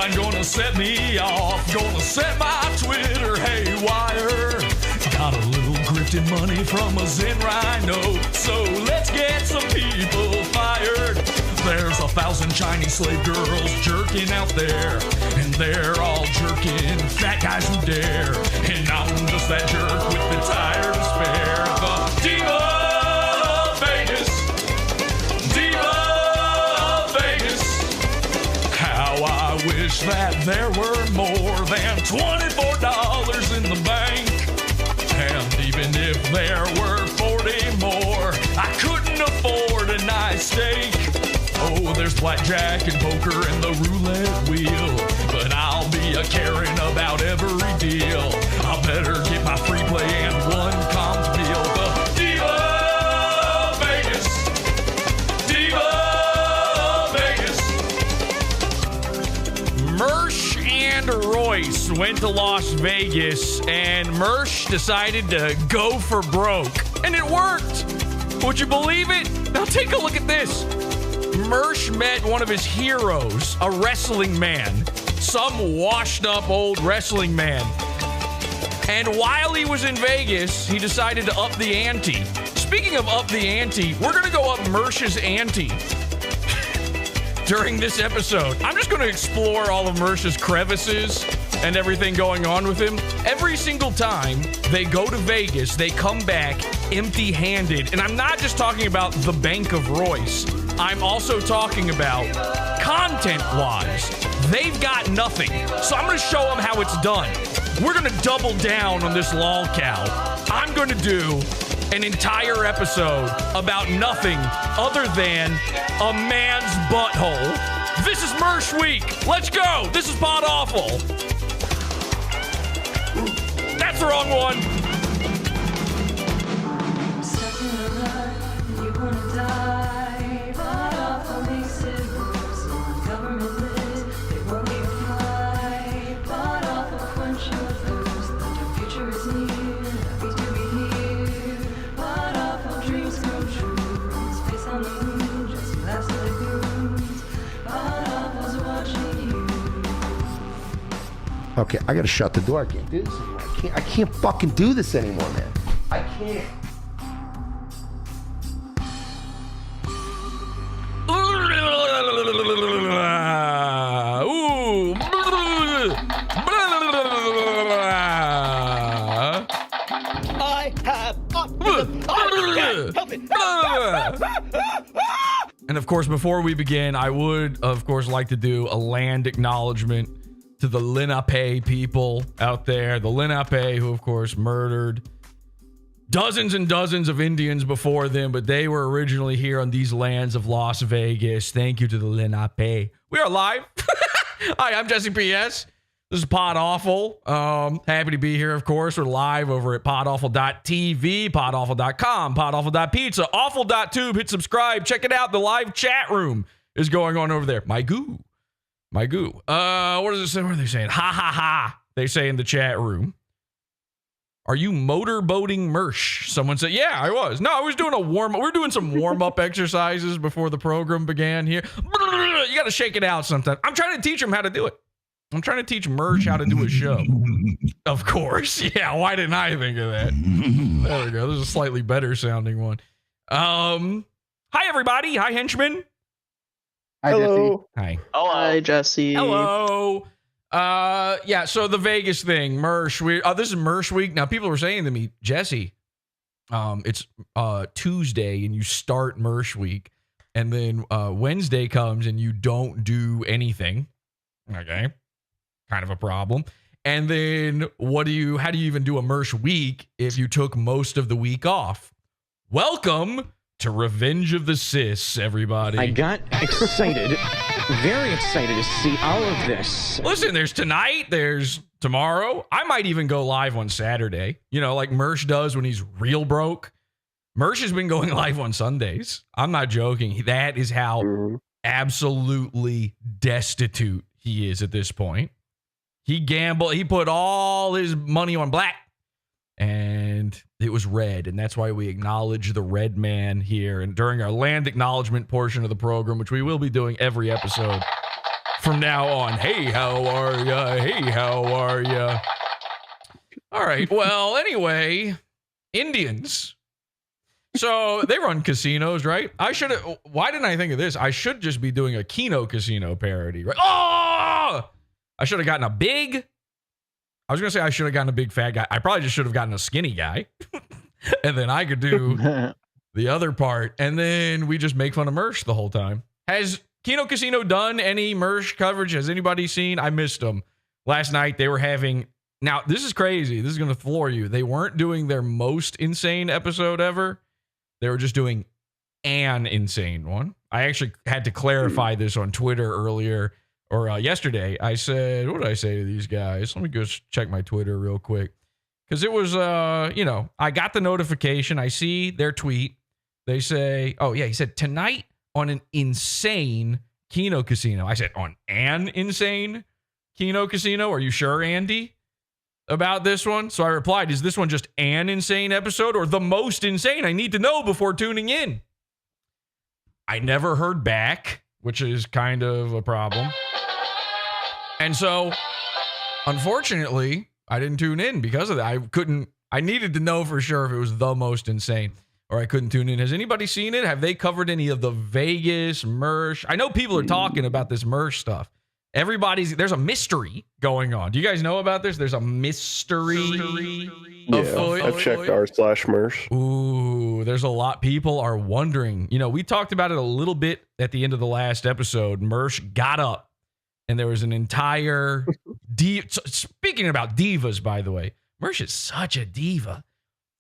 Timeline gonna set me off, gonna set my Twitter haywire. Got a little grifted money from a Zen Rhino, so let's get some people fired. There's 1,000 Chinese slave girls jerking out there, and they're all jerking fat guys who dare. And I'm just that jerk with the tire to spare. The Diva of Vegas, Diva of Vegas. How I wish that there were more than $24 in the bank. And even if there were 40 more, I couldn't afford a nice steak. Oh, there's blackjack and poker and the roulette wheel, but I'll be a caring about every deal. I better get my free play and one comped meal. The Diva of Vegas, Diva of Vegas. Mersh and Royce went to Las Vegas, and Mersh decided to go for broke, and it worked. Would you believe it? Now take a look at this. Mersh met one of his heroes, a wrestling man, some washed up old wrestling man. And while he was in Vegas, he decided to up the ante. Speaking of up the ante, we're going to go up Mersh's ante during this episode. I'm just going to explore all of Mersh's crevices and everything going on with him. Every single time they go to Vegas, they come back empty-handed. And I'm not just talking about the Bank of Royce. I'm also talking about content-wise. They've got nothing. So I'm going to show them how it's done. We're going to double down on this lolcow. I'm going to do an entire episode about nothing other than a man's butthole. This is Mersh Week. Let's go. This is PODAWFUL. That's the wrong one. Okay, I gotta shut the door. I can't do this anymore. I can't fucking do this anymore, man. I can't. Ooh. I have autism. I can't help it. And of course, before we begin, I would, of course, like to do a land acknowledgement to the Lenape people out there. The Lenape, who, of course, murdered dozens and dozens of Indians before them, but they were originally here on these lands of Las Vegas. Thank you to the Lenape. We are live. Hi, I'm Jesse P.S. This is PODAWFUL. Happy to be here, of course. We're live over at PODAWFUL.tv, PODAWFUL.com, PODAWFUL.pizza, awful.tube. Hit subscribe. Check it out. The live chat room is going on over there. My goo. What does it say? What are they saying? Ha, ha, ha. They say in the chat room. Are you motorboating Mersh? Someone said, yeah, I was. No, I was doing a warm-up. We're doing some warm-up exercises before the program began here. You got to shake it out sometime. I'm trying to teach him how to do it. I'm trying to teach Mersh how to do a show. Of course. Yeah, why didn't I think of that? There we go. There's a slightly better sounding one. Hi, everybody. Hi, henchmen. Hi, Hello. Jesse. Hi. Hello. Hi, Jesse. Hello. Yeah, so the Vegas thing, Mersh. This is Mersh Week. Now, people were saying to me, Jesse, it's Tuesday and you start Mersh Week, and then Wednesday comes and you don't do anything. Okay. Kind of a problem. And then how do you even do a Mersh Week if you took most of the week off? Welcome to Revenge of the Sis, everybody. I got excited, very excited to see all of this. Listen, there's tonight, there's tomorrow. I might even go live on Saturday, like Mersh does when he's real broke. Mersh has been going live on Sundays. I'm not joking. That is how absolutely destitute he is at this point. He gambled. He put all his money on black, and it was red, and that's why we acknowledge the red man here. And during our land acknowledgement portion of the program, which we will be doing every episode from now on. Hey, how are ya? Hey, how are ya? All right. Well, anyway, Indians. So they run casinos, right? Why didn't I think of this? I should just be doing a Kino Casino parody, right? Oh! I should have gotten a big fat guy. I probably just should have gotten a skinny guy. And then I could do the other part. And then we just make fun of Mersh the whole time. Has Kino Casino done any Mersh coverage? Has anybody seen? I missed them. Last night they were having... Now, this is crazy. This is going to floor you. They weren't doing their most insane episode ever. They were just doing an insane one. I actually had to clarify this on Twitter earlier or yesterday. I said, what did I say to these guys? Let me go check my Twitter real quick. Because it was, I got the notification. I see their tweet. They say, oh, yeah, he said, tonight on an insane Kino Casino. I said, on an insane Kino Casino? Are you sure, Andy, about this one? So I replied, is this one just an insane episode or the most insane? I need to know before tuning in. I never heard back, which is kind of a problem. And so, unfortunately, I didn't tune in because of that. I needed to know for sure if it was the most insane or I couldn't tune in. Has anybody seen it? Have they covered any of the Vegas Mersh? I know people are talking about this Mersh stuff. There's a mystery going on. Do you guys know about this? There's a mystery. Yeah, I've checked r/Mersh. Ooh, there's a lot. People are wondering. We talked about it a little bit at the end of the last episode. Mersh got up and there was an entire speaking about divas, by the way, Mersh is such a diva.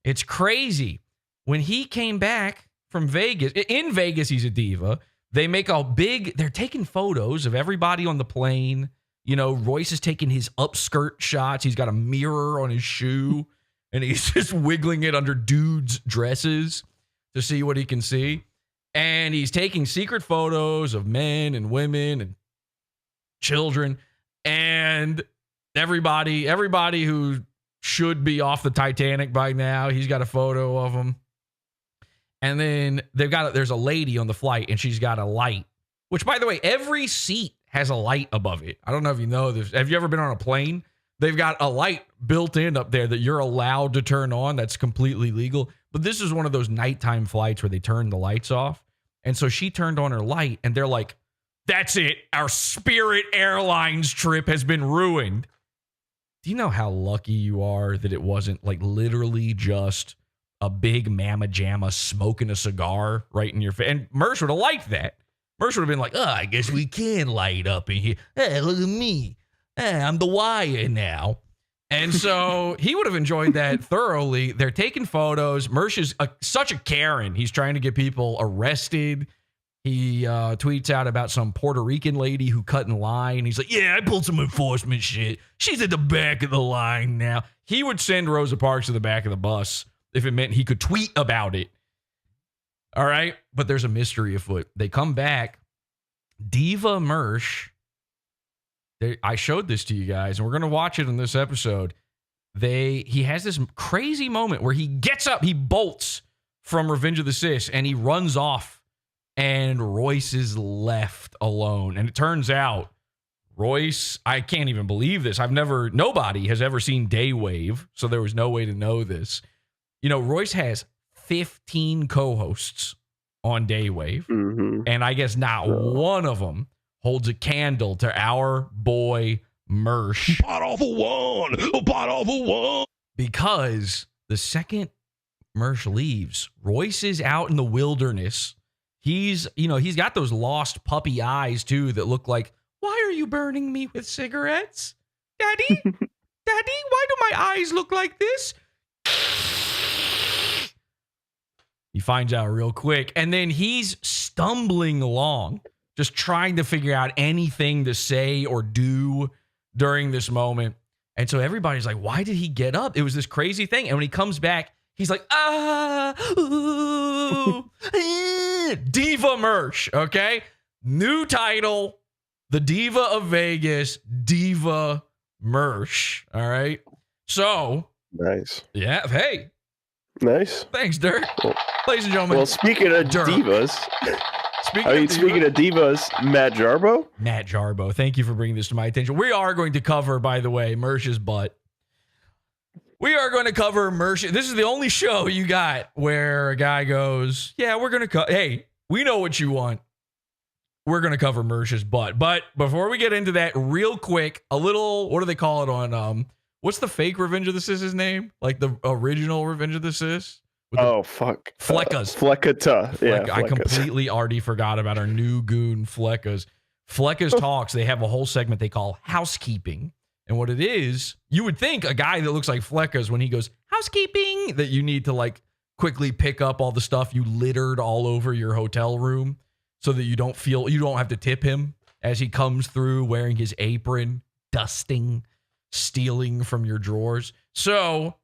It's crazy. When he came back from Vegas, in Vegas, he's a diva. They make they're taking photos of everybody on the plane. Royce is taking his upskirt shots. He's got a mirror on his shoe and he's just wiggling it under dudes' dresses to see what he can see. And he's taking secret photos of men and women and children and everybody who should be off the Titanic by now. He's got a photo of them. And then there's a lady on the flight and she's got a light, which, by the way, every seat has a light above it. I don't know if you know this. Have you ever been on a plane? They've got a light built in up there that you're allowed to turn on. That's completely legal. But this is one of those nighttime flights where they turn the lights off. And so she turned on her light and they're like, that's it. Our Spirit Airlines trip has been ruined. Do you know how lucky you are that it wasn't like literally just a big mamma jamma smoking a cigar right in your face? And Mersh would have liked that. Mersh would have been like, I guess we can light up in here. Hey, look at me. Hey, I'm the wire now. And so he would have enjoyed that thoroughly. They're taking photos. Mersh is such a Karen. He's trying to get people arrested. He tweets out about some Puerto Rican lady who cut in line. He's like, yeah, I pulled some enforcement shit. She's at the back of the line now. He would send Rosa Parks to the back of the bus if it meant he could tweet about it. All right. But there's a mystery afoot. They come back. Diva Mersh. I showed this to you guys, and we're going to watch it in this episode. He has this crazy moment where he gets up, he bolts from Revenge of the Sis, and he runs off, and Royce is left alone. And it turns out Royce, I can't even believe this. Nobody has ever seen Daywave, so there was no way to know this. Royce has 15 co-hosts on Daywave, and I guess not one of them holds a candle to our boy Mersh. Butthole one. Because the second Mersh leaves, Royce is out in the wilderness. He's got those lost puppy eyes too that look like, why are you burning me with cigarettes? Daddy? Daddy, why do my eyes look like this? He finds out real quick. And then he's stumbling along, just trying to figure out anything to say or do during this moment. And so everybody's like, why did he get up? It was this crazy thing. And when he comes back, he's like, Diva Mersh, okay? New title, the Diva of Vegas, Diva Mersh, all right? So. Nice. Yeah, hey. Nice. Thanks, Dirk. Ladies and gentlemen. Well, speaking of Dirk. divas, Speaking of divas, Matt Jarbo. Matt Jarbo, thank you for bringing this to my attention. We are going to cover, by the way, Mersh's butt. We are going to cover Mersh. This is the only show you got where a guy goes, yeah, we're going to hey, we know what you want. We're going to cover Mersh's butt. But before we get into that, real quick, a little, what do they call it on, what's the fake Revenge of the Sis's name? Like the original Revenge of the Sis? Fuck. Fleckas. Fleckata. Yeah, I completely already forgot about our new goon, Fleckas. Fleckas Talks, they have a whole segment they call Housekeeping. And what it is, you would think a guy that looks like Fleckas, when he goes, housekeeping, that you need to like quickly pick up all the stuff you littered all over your hotel room so that you don't have to tip him as he comes through wearing his apron, dusting, stealing from your drawers. So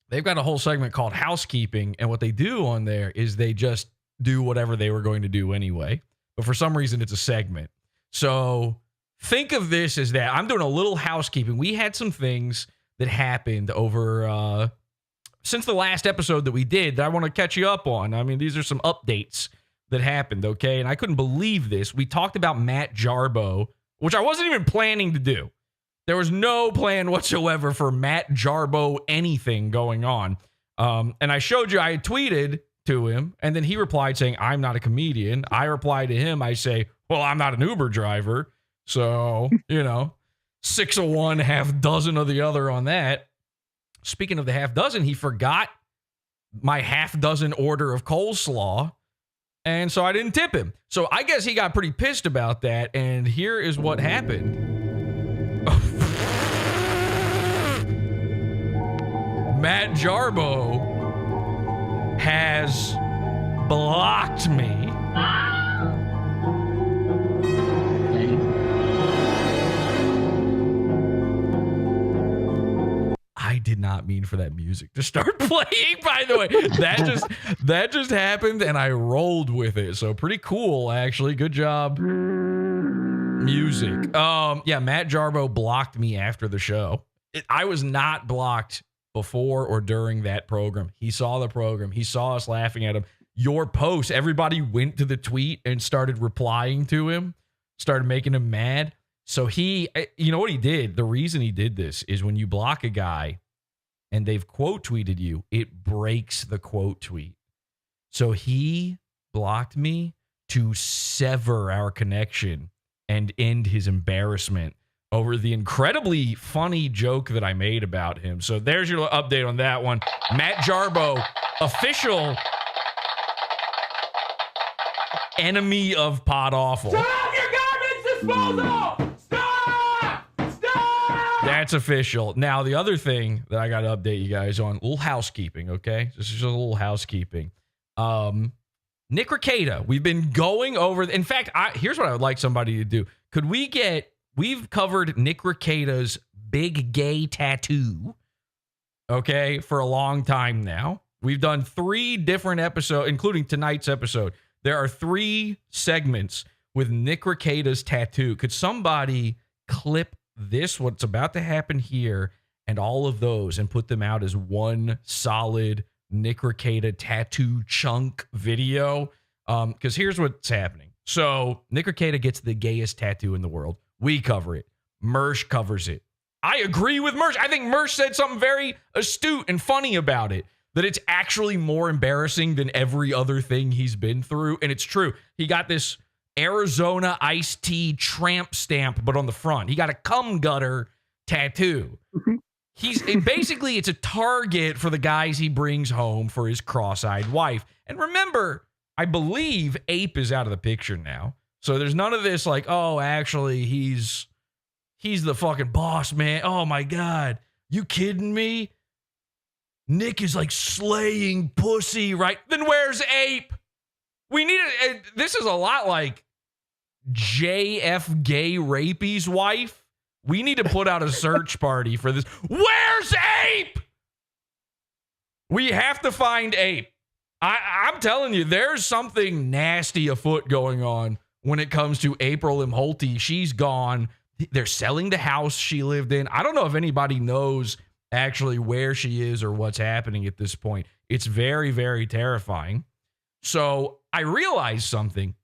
they've got a whole segment called Housekeeping. And what they do on there is they just do whatever they were going to do anyway. But for some reason, it's a segment. So think of this as that. I'm doing a little housekeeping. We had some things that happened over since the last episode that we did that I want to catch you up on. I mean, these are some updates that happened, okay? And I couldn't believe this. We talked about Matt Jarbo, which I wasn't even planning to do. There was no plan whatsoever for Matt Jarbo anything going on. And I showed you, I had tweeted to him, and then he replied saying, I'm not a comedian. I replied to him, I say, well, I'm not an Uber driver. So, 6 of one, half dozen of the other on that. Speaking of the half dozen, he forgot my half dozen order of coleslaw. And so I didn't tip him. So I guess he got pretty pissed about that. And here is what happened. Matt Jarbo has blocked me. I did not mean for that music to start playing, by the way. That just happened and I rolled with it. So pretty cool, actually. Good job. Music. Yeah, Matt Jarbo blocked me after the show. I was not blocked before or during that program. He saw the program. He saw us laughing at him. Your post, everybody went to the tweet and started replying to him, started making him mad. So you know what he did? The reason he did this is when you block a guy and they've quote tweeted you, it breaks the quote tweet. So he blocked me to sever our connection and end his embarrassment over the incredibly funny joke that I made about him. So there's your update on that one. Matt Jarbo, official enemy of PODAWFUL. Turn off your garbage disposal! Stop! That's official. Now, the other thing that I got to update you guys on, a little housekeeping, okay? This is just a little housekeeping. Nick Rekieta, we've been going over... In fact, here's what I would like somebody to do. Could we get... We've covered Nick Rekieta's big gay tattoo, okay, for a long time now. We've done 3 different episodes, including tonight's episode. There are 3 segments with Nick Rekieta's tattoo. Could somebody clip this, what's about to happen here, and all of those and put them out as one solid Nick Rekieta tattoo chunk video? Because here's what's happening. So Nick Rekieta gets the gayest tattoo in the world. We cover it. Mersh covers it. I agree with Mersh. I think Mersh said something very astute and funny about it, that it's actually more embarrassing than every other thing he's been through. And it's true. He got this Arizona iced tea tramp stamp, but on the front. He got a cum gutter tattoo. Basically, it's a target for the guys he brings home for his cross-eyed wife. And remember, I believe Ape is out of the picture now. So there's none of this like, oh, actually, he's the fucking boss, man. Oh, my God. You kidding me? Nick is like slaying pussy, right? Then where's Ape? We need it. This is a lot like JF Gay Rapey's wife. We need to put out a search party for this. Where's Ape? We have to find Ape. I'm telling you, there's something nasty afoot going on when it comes to April Imholty. She's gone. They're selling the house she lived in. I don't know if anybody knows actually where she is or what's happening at this point. It's very, very terrifying. So I realized something.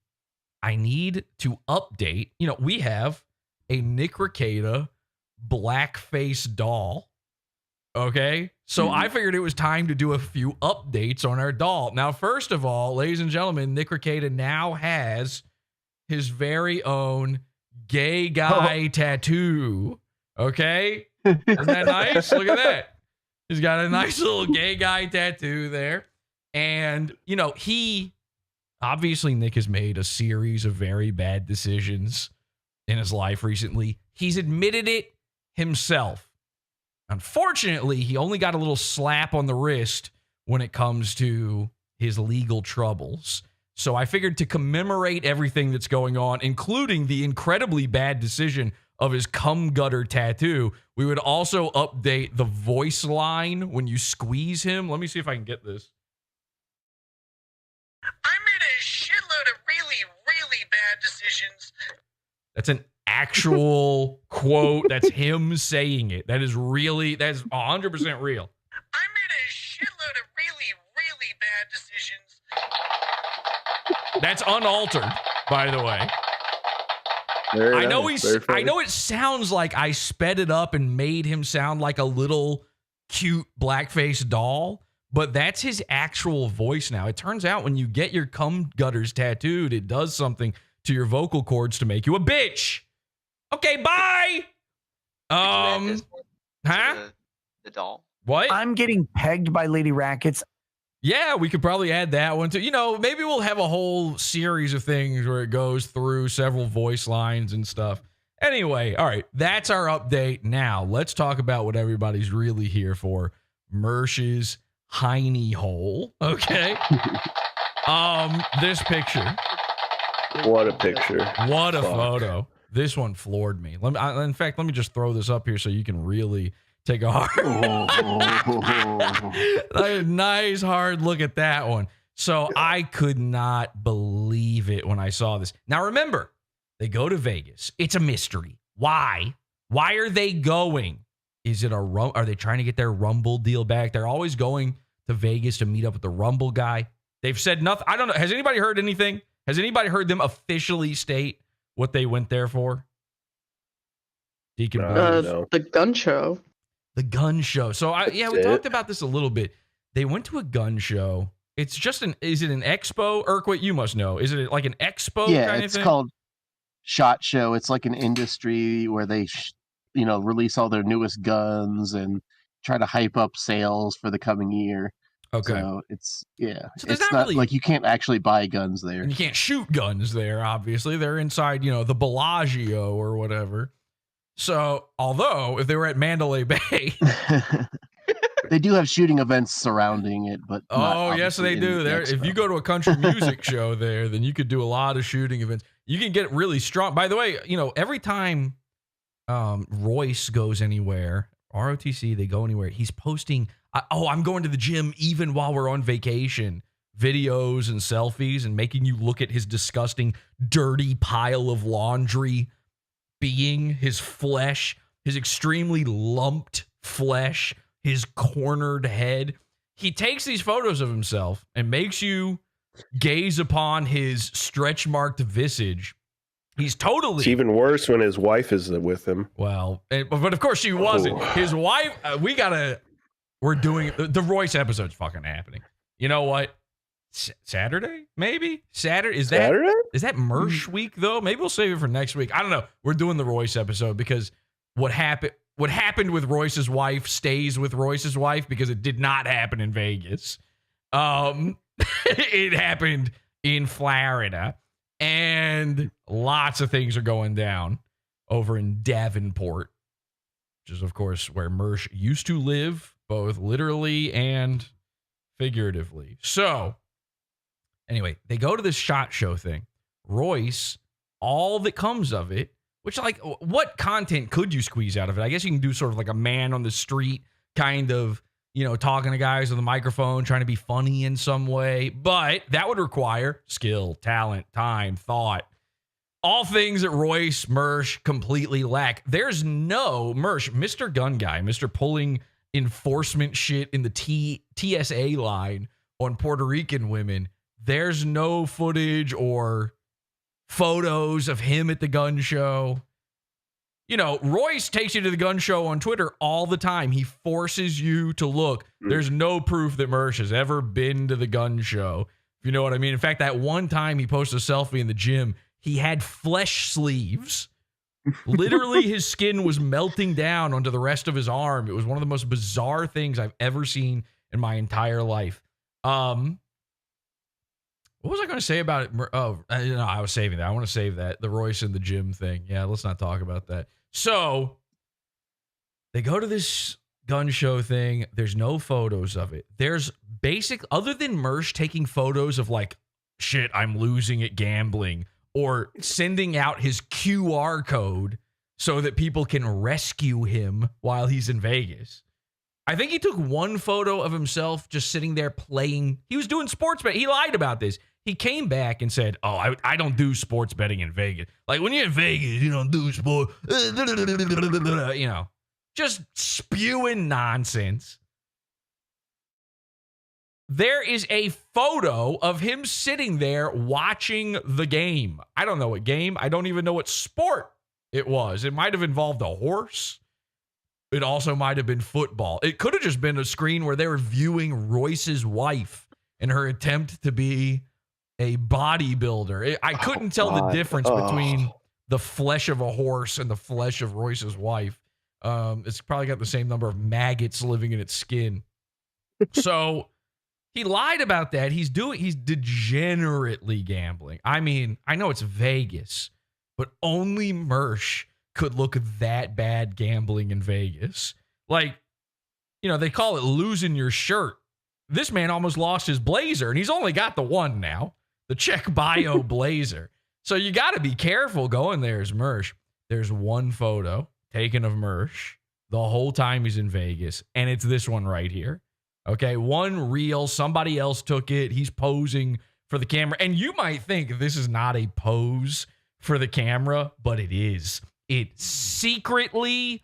I need to update. You know, we have a Nick Rekieta blackface doll. Okay. So I figured it was time to do a few updates on our doll. Now, first of all, ladies and gentlemen, Nick Rekieta now has his very own gay guy tattoo. Okay. Isn't that nice? Look at that. He's got a nice little gay guy tattoo there. And, you know, obviously Nick has made a series of very bad decisions in his life recently. He's admitted it himself. Unfortunately, he only got a little slap on the wrist when it comes to his legal troubles. So I figured to commemorate everything that's going on, including the incredibly bad decision of his cum gutter tattoo, we would also update the voice line when you squeeze him. Let me see if I can get this. I made a shitload of really, really bad decisions. That's an actual quote. That's him saying it. That's 100% real. I made a shitload of really, really bad decisions. That's unaltered, by the way. Very I know nice, very funny. I know it sounds like I sped it up and made him sound like a little cute blackface doll, but that's his actual voice now. It turns out when you get your cum gutters tattooed, it does something to your vocal cords to make you a bitch. Okay, bye. Huh? The doll. What? I'm getting pegged by Lady Rackets. Yeah, we could probably add that one too. You know, maybe we'll have a whole series of things where it goes through several voice lines and stuff. Anyway, all right, that's our update. Now, let's talk about what everybody's really here for. Mersh's hiny hole. Okay. This picture. What a picture. What a photo. This one floored me. In fact, let me just throw this up here so you can really take a nice hard look at that one. So I could not believe it when I saw this. Now remember, they go to Vegas. It's a mystery. Why? Why are they going? Is it are they trying to get their Rumble deal back? They're always going to Vegas to meet up with the Rumble guy. They've said nothing. I don't know. Has anybody heard anything? Has anybody heard them officially state what they went there for? Deacon, the gun show. The gun show. So we talked about this a little bit. They went to a gun show. It's just is it an expo? Urquit, you must know. Is it like an expo kind of thing? Yeah, it's called SHOT Show. It's like an industry where they, release all their newest guns and try to hype up sales for the coming year. Okay. So it's not really, like you can't actually buy guns there. And you can't shoot guns there, obviously. They're inside, the Bellagio or whatever. So, although if they were at Mandalay Bay, they do have shooting events surrounding it, but yes, they do. There, if you go to a country music show there, then you could do a lot of shooting events. You can get really strong. By the way, every time Royce goes anywhere, ROTC, they go anywhere, he's posting, I'm going to the gym even while we're on vacation, videos and selfies, and making you look at his disgusting, dirty pile of laundry being, his flesh, his extremely lumped flesh, his cornered head. He takes these photos of himself and makes you gaze upon his stretch marked visage. He's totally. It's even worse when his wife is with him. Well, but of course she wasn't. His wife. We're doing the Royce episode's fucking happening. You know what? Saturday, maybe Saturday. Is that MERSH week though? Maybe we'll save it for next week. I don't know. We're doing the Royce episode because what happened with Royce's wife stays with Royce's wife because it did not happen in Vegas. It happened in Florida, and lots of things are going down over in Davenport, which is of course where Mersh used to live, both literally and figuratively. So anyway, they go to this SHOT Show thing. Royce, all that comes of it, which what content could you squeeze out of it? I guess you can do sort of like a man on the street kind of, talking to guys with a microphone, trying to be funny in some way. But that would require skill, talent, time, thought. All things that Royce, Mersh completely lack. There's no Mersh, Mr. Gun Guy, Mr. Pulling enforcement shit in the TSA line on Puerto Rican women. There's no footage or photos of him at the gun show. You know, Royce takes you to the gun show on Twitter all the time. He forces you to look. There's no proof that Mersh has ever been to the gun show. If you know what I mean. In fact, that one time he posted a selfie in the gym, he had flesh sleeves. Literally, his skin was melting down onto the rest of his arm. It was one of the most bizarre things I've ever seen in my entire life. What was I going to say about it? Oh, no, I was saving that. I want to save that. The Royce in the gym thing. Yeah, let's not talk about that. So they go to this gun show thing. There's no photos of it. There's other than Mersh taking photos of like, shit, I'm losing at gambling, or sending out his QR code so that people can rescue him while he's in Vegas. I think he took one photo of himself just sitting there playing. He was doing sports betting. He lied about this. He came back and said, oh, I don't do sports betting in Vegas. Like, when you're in Vegas, you don't do sport. You know, just spewing nonsense. There is a photo of him sitting there watching the game. I don't know what game. I don't even know what sport it was. It might have involved a horse. It also might have been football. It could have just been a screen where they were viewing Royce's wife in her attempt to be a bodybuilder. I couldn't tell the difference between the flesh of a horse and the flesh of Royce's wife. It's probably got the same number of maggots living in its skin. So he lied about that. He's degenerately gambling. I mean, I know it's Vegas, but only Mersh could look that bad gambling in Vegas. Like, you know, they call it losing your shirt. This man almost lost his blazer, and he's only got the one now, the Czech Bio blazer. So you got to be careful going there as Mersh. There's one photo taken of Mersh the whole time he's in Vegas, and it's this one right here. Okay, one reel, somebody else took it. He's posing for the camera, and you might think this is not a pose for the camera, but it is. It secretly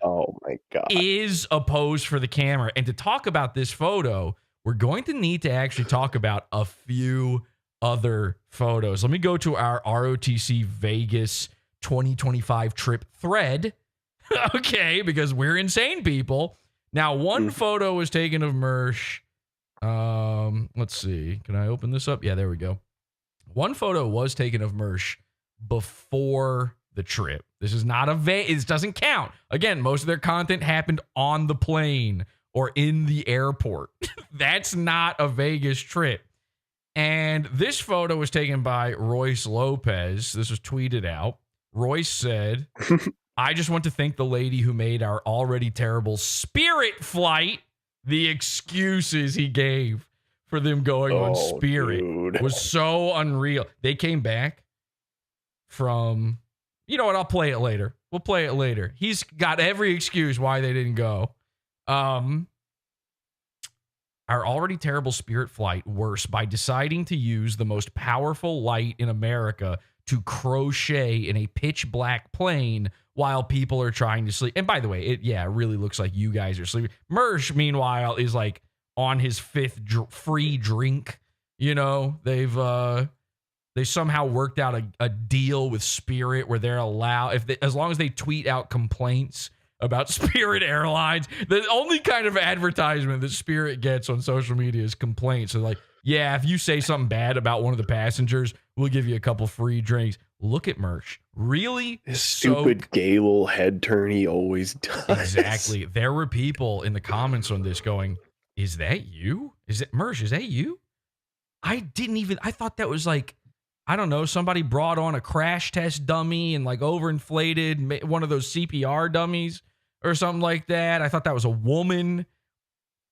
is a pose for the camera. And to talk about this photo, we're going to need to actually talk about a few other photos. Let me go to our ROTC Vegas 2025 trip thread. Okay, because we're insane people. Now, one photo was taken of Mersh. Let's see. Can I open this up? Yeah, there we go. One photo was taken of Mersh before the trip. This is not it doesn't count. Again, most of their content happened on the plane or in the airport. That's not a Vegas trip. And this photo was taken by Royce Lopez. This was tweeted out. Royce said, I just want to thank the lady who made our already terrible Spirit flight. The excuses he gave for them going on Spirit was so unreal. They came back from, you know what, I'll play it later. We'll play it later. He's got every excuse why they didn't go. Our already terrible Spirit flight worse by deciding to use the most powerful light in America to crochet in a pitch black plane while people are trying to sleep. And by the way, it really looks like you guys are sleeping. Mersh, meanwhile, is like on his fifth free drink. You know, they somehow worked out a deal with Spirit where they're allowed, as long as they tweet out complaints about Spirit Airlines, the only kind of advertisement that Spirit gets on social media is complaints. So like, yeah, if you say something bad about one of the passengers, we'll give you a couple free drinks. Look at Mersh. Really? His stupid gay little head turn he always does. Exactly. There were people in the comments on this going, is that you? Is it Mersh? Is that you? I thought that was like, I don't know, somebody brought on a crash test dummy and like overinflated one of those CPR dummies or something like that. I thought that was a woman.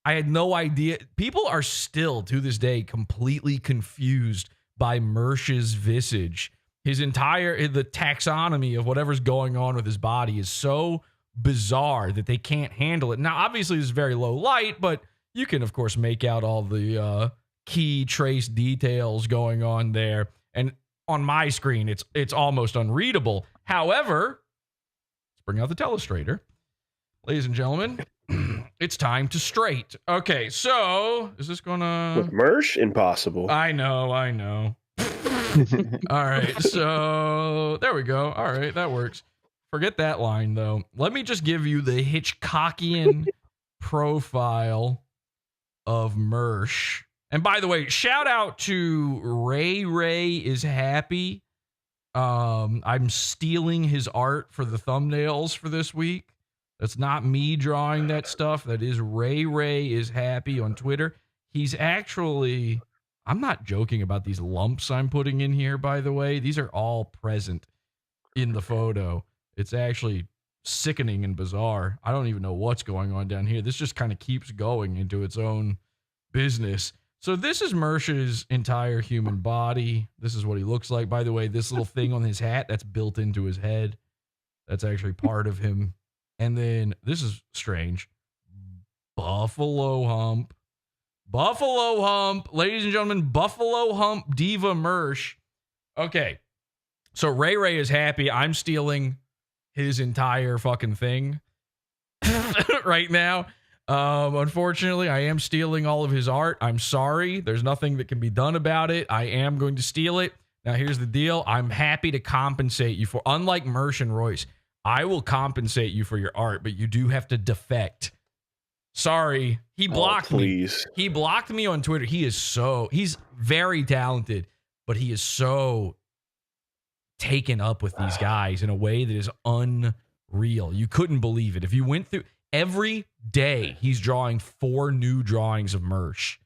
I had no idea. People are still, to this day, completely confused by Mersh's visage. The taxonomy of whatever's going on with his body is so bizarre that they can't handle it. Now, obviously, this is very low light, but you can, of course, make out all the key trace details going on there. And on my screen, it's almost unreadable. However, let's bring out the telestrator. Ladies and gentlemen, it's time to straight. Okay, so is this gonna... With Mersh? Impossible. I know. All right, so there we go. All right, that works. Forget that line, though. Let me just give you the Hitchcockian profile of Mersh. And by the way, shout out to Ray is happy. I'm stealing his art for the thumbnails for this week. That's not me drawing that stuff. That is Ray is happy on Twitter. He's actually, I'm not joking about these lumps I'm putting in here, by the way. These are all present in the photo. It's actually sickening and bizarre. I don't even know what's going on down here. This just kind of keeps going into its own business. So this is Mersh's entire human body. This is what he looks like. By the way, this little thing on his hat, that's built into his head. That's actually part of him. And then this is strange. Buffalo hump. Buffalo hump. Ladies and gentlemen, buffalo hump Diva Mersh. Okay. So Ray is happy. I'm stealing his entire fucking thing right now. Unfortunately, I am stealing all of his art. I'm sorry. There's nothing that can be done about it. I am going to steal it. Now, here's the deal. I'm happy to compensate you for, unlike Mersh and Royce, I will compensate you for your art, but you do have to defect. Sorry. He blocked me. He blocked me on Twitter. He's very talented, but he is so taken up with these guys in a way that is unreal. You couldn't believe it. If you went through every day, he's drawing 4 new drawings of Mersh,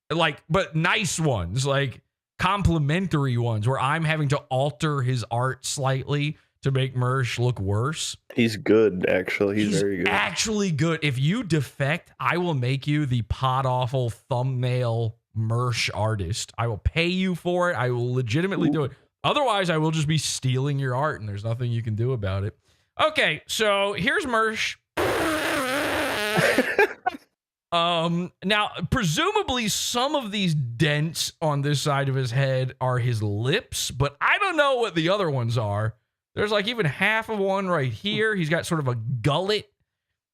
but nice ones, like complimentary ones where I'm having to alter his art slightly to make Mersh look worse. He's good, actually. He's very good. Actually good. If you defect, I will make you the PODAWFUL thumbnail Mersh artist. I will pay you for it. I will legitimately do it. Otherwise, I will just be stealing your art, and there's nothing you can do about it. Okay, so here's Mersh. Now, presumably, some of these dents on this side of his head are his lips, but I don't know what the other ones are. There's like even half of one right here. He's got sort of a gullet.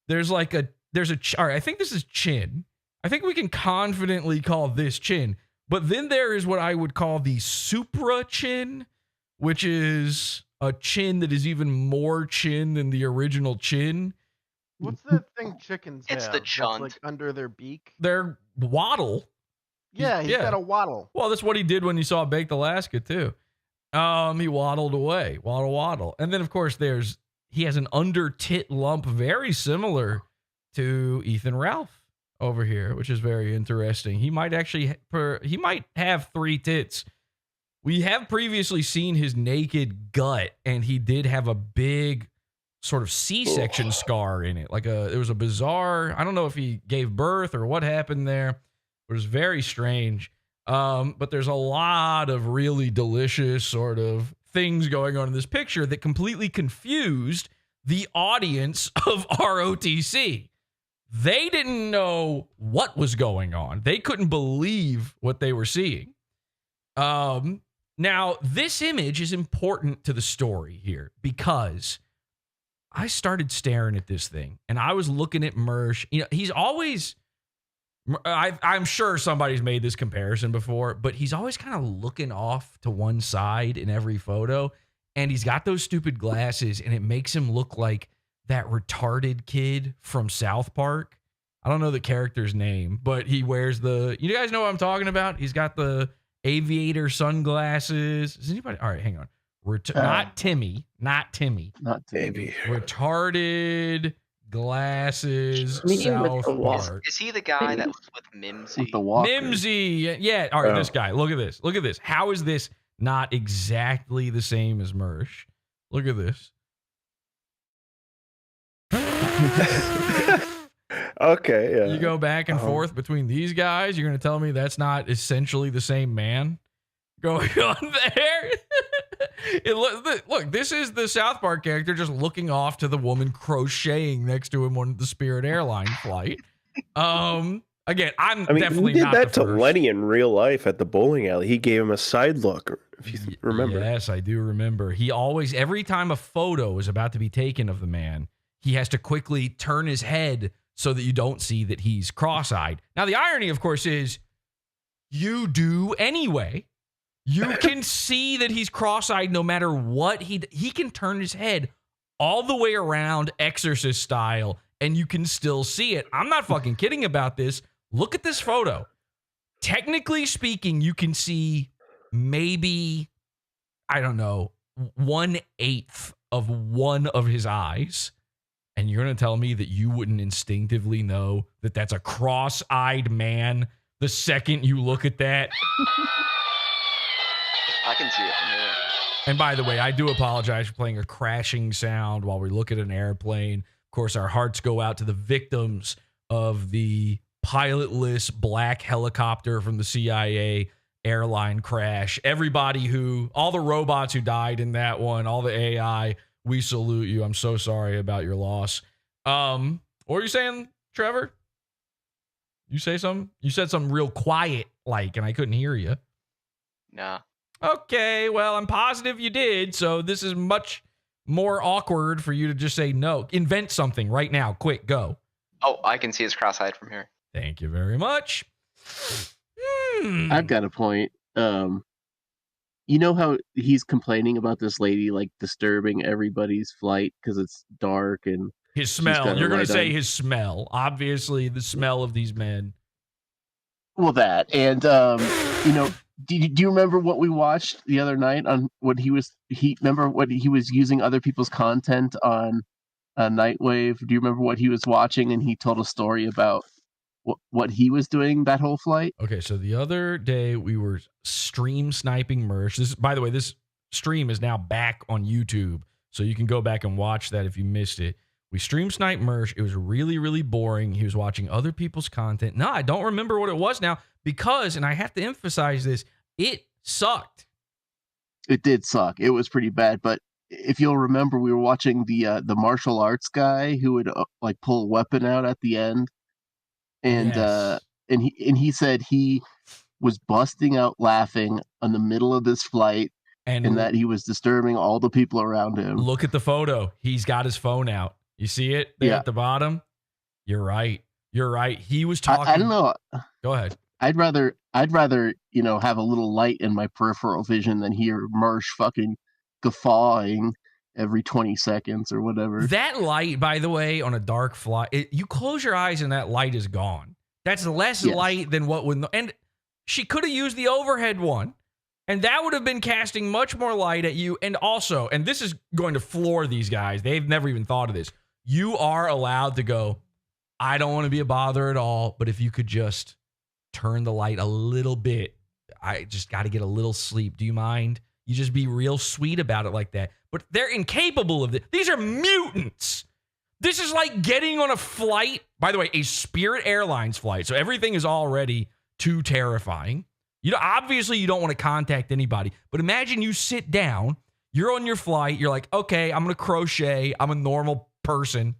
All right, I think this is chin. I think we can confidently call this chin. But then there is what I would call the supra chin, which is a chin that is even more chin than the original chin. What's that thing chickens have? It's the chunt. Like under their beak? Their waddle. Yeah, he's got a waddle. Well, that's what he did when he saw Baked Alaska, too. He waddled away. Waddle. And then, of course, he has an under tit lump very similar to Ethan Ralph over here, which is very interesting. He might have 3 tits. We have previously seen his naked gut, and he did have a big sort of C-section scar in it. It was a bizarre, I don't know if he gave birth or what happened there. It was very strange. But there's a lot of really delicious sort of things going on in this picture that completely confused the audience of ROTC. They didn't know what was going on. They couldn't believe what they were seeing. Now, this image is important to the story here because I started staring at this thing and I was looking at Mersh. You know, he's always, I'm sure somebody's made this comparison before, but he's always kind of looking off to one side in every photo. And he's got those stupid glasses and it makes him look like that retarded kid from South Park. I don't know the character's name, but he wears you guys know what I'm talking about? He's got the aviator sunglasses. Is anybody? All right, hang on. Not Timmy. Retarded glasses. South Park. Is he the guy that was with Mimsy? With the walker. Mimsy. Yeah. All right, this guy. Look at this. Look at this. How is this not exactly the same as Mersh? Look at this. Okay, yeah. You go back and forth between these guys. You're going to tell me that's not essentially the same man going on there? Look, this is the South Park character just looking off to the woman crocheting next to him on the Spirit Airline flight. Again, definitely he did not that the to first. Lenny in real life at the bowling alley. He gave him a side look, if you remember. Yes, I do remember. He always, every time a photo is about to be taken of the man, he has to quickly turn his head so that you don't see that he's cross-eyed. Now, the irony, of course, is you do anyway. You can see that he's cross-eyed no matter what. He can turn his head all the way around Exorcist style, and you can still see it. I'm not fucking kidding about this. Look at this photo. Technically speaking, you can see maybe, I don't know, 1/8 of one of his eyes. And you're going to tell me that you wouldn't instinctively know that that's a cross-eyed man the second you look at that? I can see it from here. And by the way, I do apologize for playing a crashing sound while we look at an airplane. Of course, our hearts go out to the victims of the pilotless black helicopter from the CIA airline crash. All the robots who died in that one, all the AI, we salute you. I'm so sorry about your loss. What were you saying, Trevor? You said something real quiet, and I couldn't hear you. Nah. Okay, well, I'm positive you did, so this is much more awkward for you to just say no. Invent something right now. Quick, go. Oh, I can see his cross-eyed from here. Thank you very much. I've got a point. You know how he's complaining about this lady, disturbing everybody's flight because it's dark and his smell. You're going to say his smell. Obviously, the smell of these men. Well, that. And, do you remember what we watched the other night on when remember what he was using other people's content on Nightwave? Do you remember what he was watching? And he told a story about what he was doing that whole flight. Okay, so the other day we were stream sniping Mersh. By the way, this stream is now back on YouTube, so you can go back and watch that if you missed it. We stream sniped Mersh. It was really, really boring. He was watching other people's content. No, I don't remember what it was now because, and I have to emphasize this, it sucked. It did suck. It was pretty bad. But if you'll remember, we were watching the martial arts guy who would pull a weapon out at the end, and yes. and he said he was busting out laughing on the middle of this flight, and that he was disturbing all the people around him. Look at the photo. He's got his phone out. You see it there at the bottom? You're right. He was talking. I don't know. Go ahead. I'd rather have a little light in my peripheral vision than hear Mersh fucking guffawing every 20 seconds or whatever. That light, by the way, on a dark flight, you close your eyes and that light is gone. That's less light than what would. And she could have used the overhead one, and that would have been casting much more light at you. And also, and this is going to floor these guys. They've never even thought of this. You are allowed to go, I don't want to be a bother at all, but if you could just turn the light a little bit, I just got to get a little sleep. Do you mind? You just be real sweet about it like that. But they're incapable of it. These are mutants. This is like getting on a flight. By the way, a Spirit Airlines flight. So everything is already too terrifying. Obviously you don't want to contact anybody. But imagine you sit down. You're on your flight. You're like, okay, I'm going to crochet. I'm a normal person.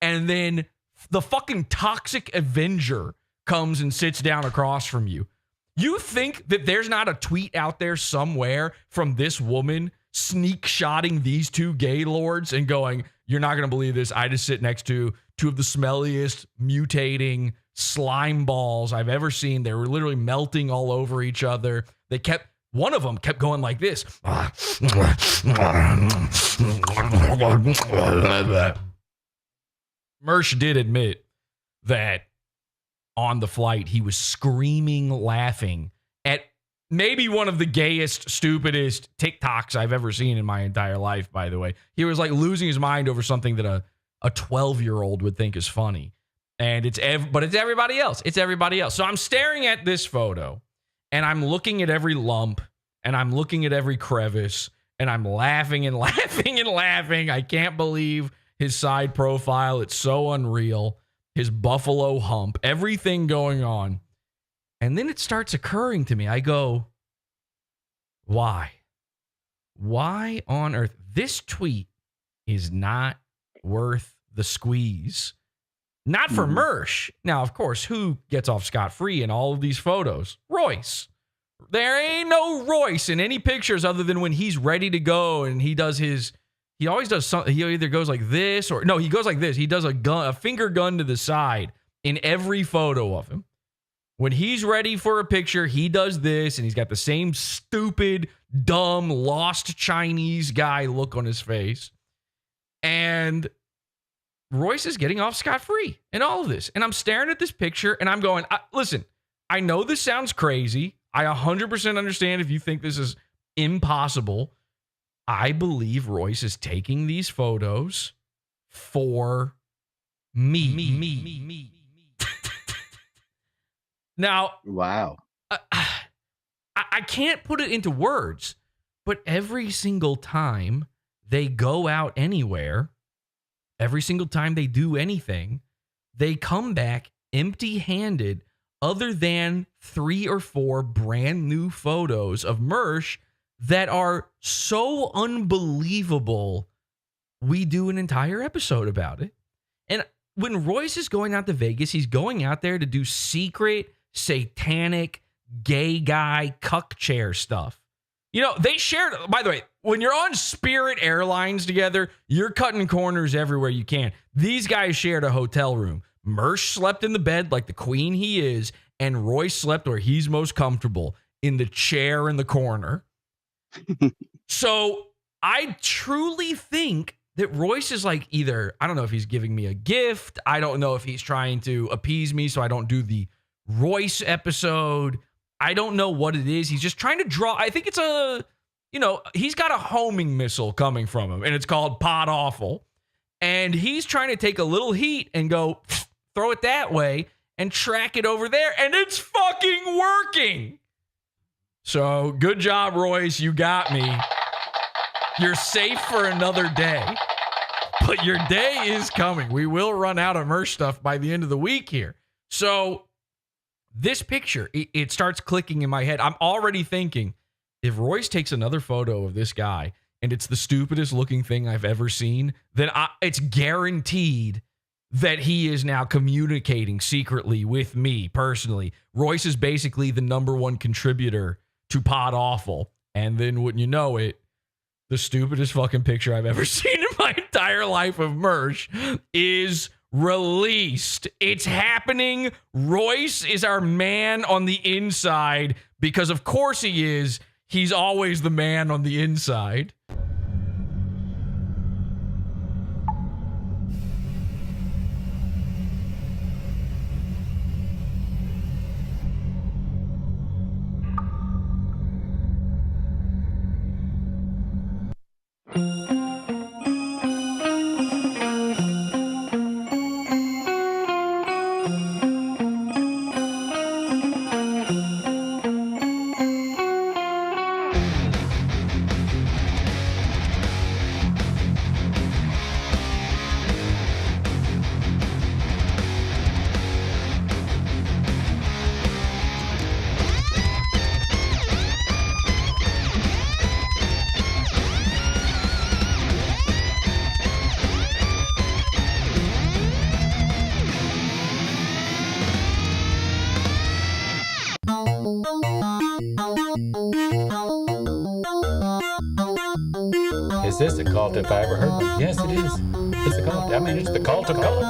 And then the fucking Toxic Avenger comes and sits down across from you. You think that there's not a tweet out there somewhere from this woman sneak-shotting these two gay lords and going, you're not going to believe this. I just sit next to two of the smelliest, mutating slime balls I've ever seen. They were literally melting all over each other. One of them kept going like this. Mersh did admit that on the flight, he was screaming, laughing at maybe one of the gayest, stupidest TikToks I've ever seen in my entire life, by the way. He was losing his mind over something that a 12-year-old would think is funny. And it's everybody else. It's everybody else. So I'm staring at this photo, and I'm looking at every lump, and I'm looking at every crevice, and I'm laughing and laughing and laughing. I can't believe his side profile. It's so unreal. His buffalo hump, everything going on. And then it starts occurring to me. I go, why? Why on earth? This tweet is not worth the squeeze. Not for Mersh. Now, of course, who gets off scot-free in all of these photos? Royce. There ain't no Royce in any pictures other than when he's ready to go and he always does something. He either goes like this or, no, he goes like this. He does a finger gun to the side in every photo of him. When he's ready for a picture, he does this, and he's got the same stupid, dumb, lost Chinese guy look on his face. And Royce is getting off scot-free in all of this. And I'm staring at this picture, and I'm going, listen, I know this sounds crazy. I 100% understand if you think this is impossible. I believe Royce is taking these photos for me. Now, wow. I can't put it into words, but every single time they go out anywhere, every single time they do anything, they come back empty-handed, other than 3 or 4 brand new photos of Mersh that are so unbelievable, we do an entire episode about it. And when Royce is going out to Vegas, he's going out there to do secret, satanic, gay guy, cuck chair stuff. You know, they shared, by the way, when you're on Spirit Airlines together, you're cutting corners everywhere you can. These guys shared a hotel room. Mersh slept in the bed like the queen he is, and Royce slept where he's most comfortable, in the chair in the corner. So I truly think that Royce is like either, I don't know if he's giving me a gift. I don't know if he's trying to appease me so I don't do the Royce episode. I don't know what it is. He's just trying to draw. I think it's he's got a homing missile coming from him, and it's called PODAWFUL. And he's trying to take a little heat and go throw it that way and track it over there, and it's fucking working. So good job, Royce. You got me. You're safe for another day, but your day is coming. We will run out of Mersh stuff by the end of the week here. So this picture, it starts clicking in my head. I'm already thinking, if Royce takes another photo of this guy and it's the stupidest looking thing I've ever seen, then it's guaranteed that he is now communicating secretly with me personally. Royce is basically the #1 contributor to PODAWFUL. And then wouldn't you know it, the stupidest fucking picture I've ever seen in my entire life of Mersh is released. It's happening. Royce is our man on the inside because of course he is. He's always the man on the inside. Is this a cult if I ever heard one? Yes, it is. It's a cult. I mean, it's the cult of cult.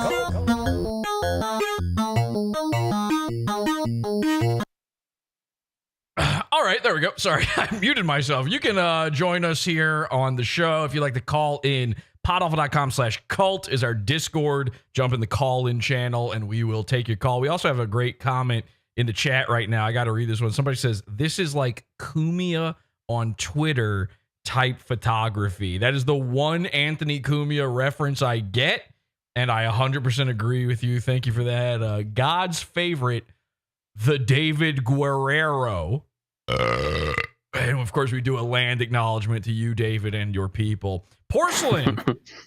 All right, there we go. Sorry, I muted myself. You can join us here on the show if you'd like to call in. PODAWFUL.com/cult is our Discord. Jump in the call-in channel, and we will take your call. We also have a great comment in the chat right now. I got to read this one. Somebody says, this is like Cumia on Twitter type photography. That is the one Anthony Cumia reference I get, and I 100% agree with you. Thank you for that. God's favorite, the David Guerrero. And of course, we do a land acknowledgement to you, David, and your people. Porcelain.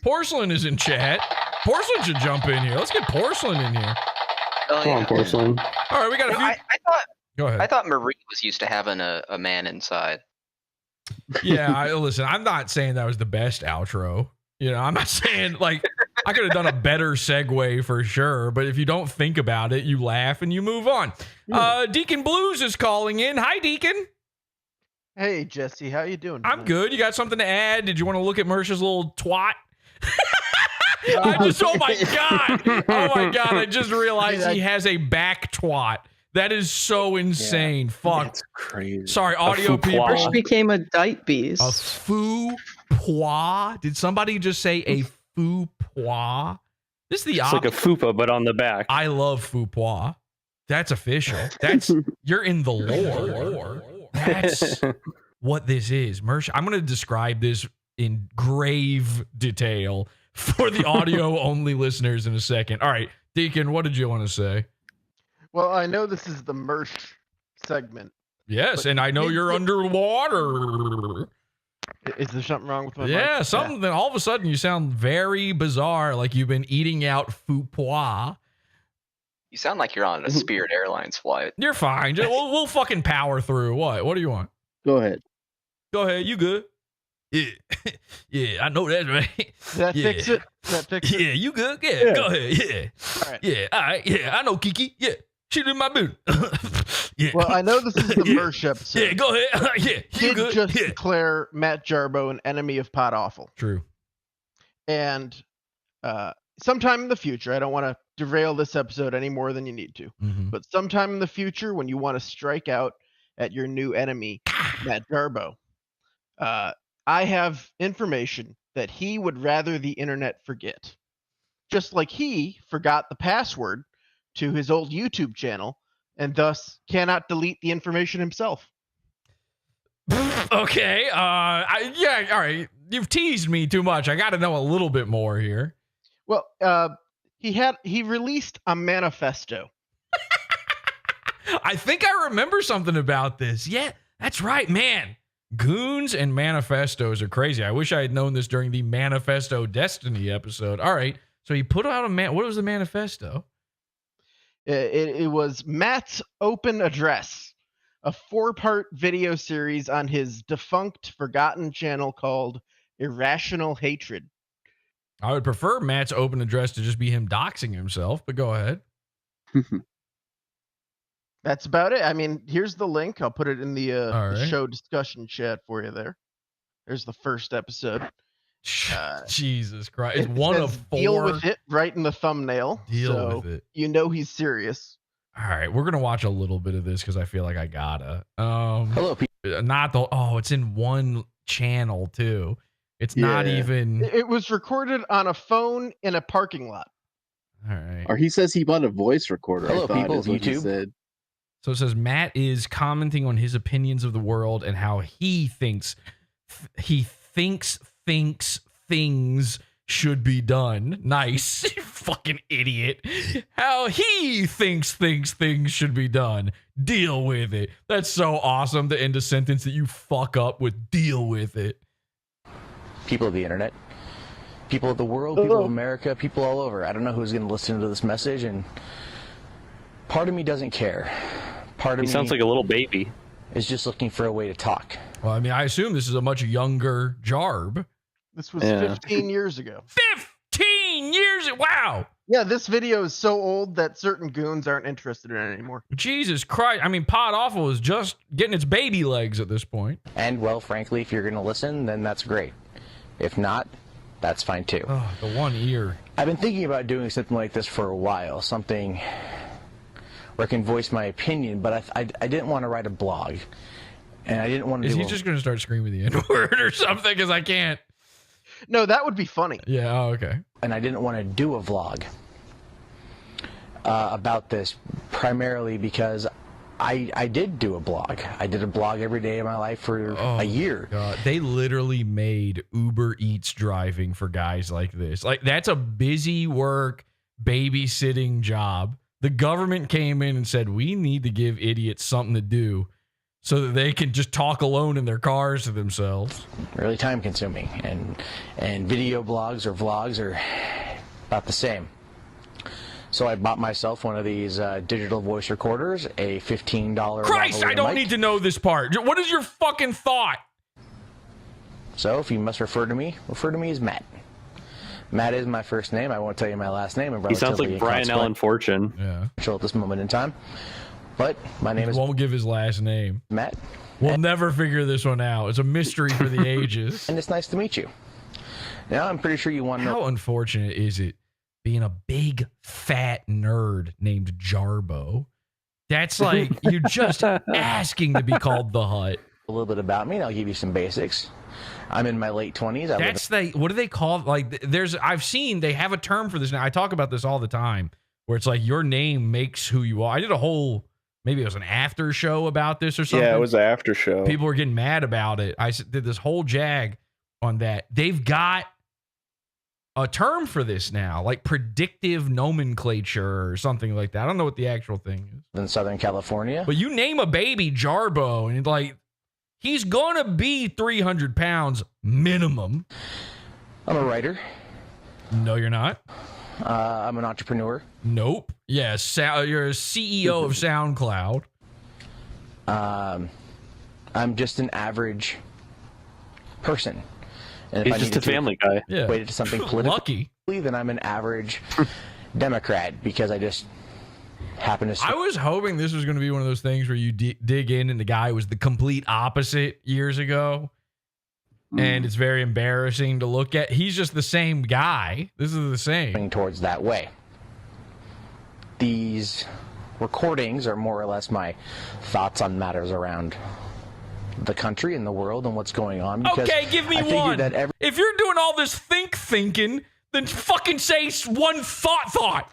Porcelain is in chat. Porcelain should jump in here. Let's get Porcelain in here. Oh, Come on, Porcelain. All right, we got a few. I thought. Go ahead. I thought Marie was used to having a man inside. Yeah, listen, I'm not saying that was the best outro. You know, I'm not saying like I could have done a better segue for sure, but if you don't think about it, you laugh and you move on. Deacon Blues is calling in. Hi, Deacon. Hey, Jesse, how you doing? I'm good. You got something to add? Did you want to look at Mersh's little twat? Oh my God. I just realized he has a back twat That is so insane. Fuck. That's crazy. Sorry, audio people. Mersh became a dite beast. A faux pois? Did somebody just say a faux pois? This is the It's like a fupa, but on the back. I love faux pois. That's official. That's you're in the lore. That's what this is. Mersh, I'm going to describe this in grave detail for the audio only listeners in a second. All right, Deacon, what did you want to say? Well, I know this is the Mersh segment. Yes, and I know you're underwater. Is there something wrong with my Yeah, mic? something. All of a sudden, you sound very bizarre, like you've been eating out faux pois. You sound like you're on a Spirit Airlines flight. You're fine. We'll fucking power through. What do you want? Go ahead. Go ahead. You good? Yeah, yeah. I know that's right. Does that fix it? Does that fix it? Yeah, you good? Yeah, go ahead. Yeah, All right. yeah. All right. Yeah, I know Kiki. Yeah, she in my boot. Yeah. Well, I know this is the Yeah. Mersh episode. Yeah, go ahead. Yeah, you Did good? just Yeah. declare Matt Jarbo an enemy of PODAWFUL. True. And sometime in the future, I don't want to derail this episode any more than you need to, Mhm. but sometime in the future, when you want to strike out at your new enemy, Matt Jarbo, I have information that he would rather the internet forget. Just like he forgot the password to his old YouTube channel and thus cannot delete the information himself. Okay. Yeah. All right. You've teased me too much. I got to know a little bit more here. Well, he released a manifesto. I think I remember something about this. Yeah, that's right, man. Goons and manifestos are crazy. I wish I had known this during the Manifesto Destiny episode. All right. So he put out what was the manifesto? It was Matt's Open Address, a 4-part video series on his defunct, forgotten channel called Irrational Hatred. I would prefer Matt's open address to just be him doxing himself, but go ahead. That's about it. I mean, here's the link. I'll put it in the right. show discussion chat for you there. There's the first episode. Jesus Christ. It's It one says of 4. Deal with it right in the thumbnail. Deal with it. You know he's serious. All right, we're gonna watch a little bit of this because I feel like I gotta. Hello, not the. Oh, it's in one channel too. It's not even. It was recorded on a phone in a parking lot. All right. Or he says he bought a voice recorder. Hello, I thought, people is of what he YouTube. said. So it says Matt is commenting on his opinions of the world and how he thinks things should be done. Nice. Fucking idiot. How he thinks things should be done. Deal with it. That's so awesome to end a sentence that you fuck up with deal with it. People of the internet, people of the world, people of America, people all over. I don't know who's going to listen to this message, and part of me doesn't care. Part of He me sounds like a little baby. is just looking for a way to talk. Well, I mean, I assume this is a much younger Jarb. This was 15 years ago. 15 years? Wow. Yeah, this video is so old that certain goons aren't interested in it anymore. Jesus Christ. I mean, PODAWFUL is just getting its baby legs at this point. And, well, frankly, if you're going to listen, then that's great. If not, that's fine too. Oh, the one ear. I've been thinking about doing something like this for a while, something where I can voice my opinion, but I didn't want to write a blog, and I didn't want to Is do he just going to start screaming the N-word or something? Because I can't. No, that would be funny. Yeah, oh, okay. And I didn't want to do a vlog about this, primarily because I did do a blog. I did a blog every day of my life for a year. God. They literally made Uber Eats driving for guys like this. Like, that's a busy work, babysitting job. The government came in and said, we need to give idiots something to do so that they can just talk alone in their cars to themselves. Really time consuming, and video blogs or vlogs are about the same. So I bought myself one of these digital voice recorders, a $15 Christ, I don't mic. need to know this part. What is your fucking thought? So if you must refer to me as Matt. Matt is my first name. I won't tell you my last name. He sounds like Brian Allen Fortune. Yeah. At this moment in time. But my name is Won't give his last name. Matt. We'll never figure this one out. It's a mystery for the ages. And it's nice to meet you. Now I'm pretty sure you want to know. How unfortunate is it being a big fat nerd named Jarbo That's like you're just asking to be called the Hut. A little bit about me, and I'll give you some basics. I'm in my late 20s. That's what do they call like? I've seen they have a term for this now. I talk about this all the time, where it's like your name makes who you are. I did a whole, maybe it was an after show about this or something. Yeah, it was an after show. People were getting mad about it. I did this whole jag on that. They've got a term for this now, like predictive nomenclature or something like that. I don't know what the actual thing is. In Southern California. But you name a baby Jarbo, and like, he's gonna be 300 pounds minimum. I'm a writer. No, you're not. I'm an entrepreneur. Nope. Yes, you're a CEO of SoundCloud. I'm just an average person. And He's just a family guy. Yeah. Equate it to something political. Lucky. Then I'm an average Democrat because I just happen to. I was hoping this was going to be one of those things where you dig in and the guy was the complete opposite years ago. And it's very embarrassing to look at. He's just the same guy. This is the same. Towards that way. These recordings are more or less my thoughts on matters around the country and the world and what's going on. Okay, give me one. If you're doing all this thinking, then fucking say one thought.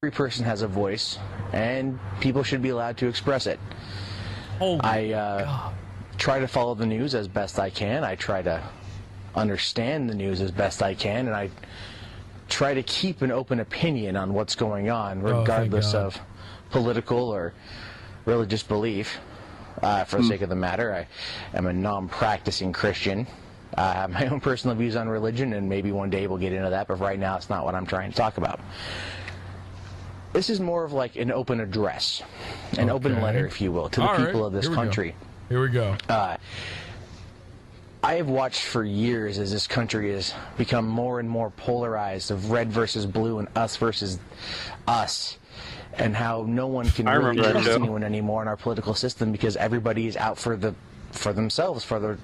Every person has a voice, and people should be allowed to express it. I try to follow the news as best I can. I try to understand the news as best I can, and I try to keep an open opinion on what's going on, regardless of political or religious belief. For the sake of the matter, I am a non-practicing Christian. I have my own personal views on religion, and maybe one day we'll get into that, but right now it's not what I'm trying to talk about. This is more of like an open address, an open letter, if you will, to the people of this country. Here we go. I have watched for years as this country has become more and more polarized of red versus blue and us versus us, and how no one can really trust anyone anymore in our political system because everybody is out for themselves, for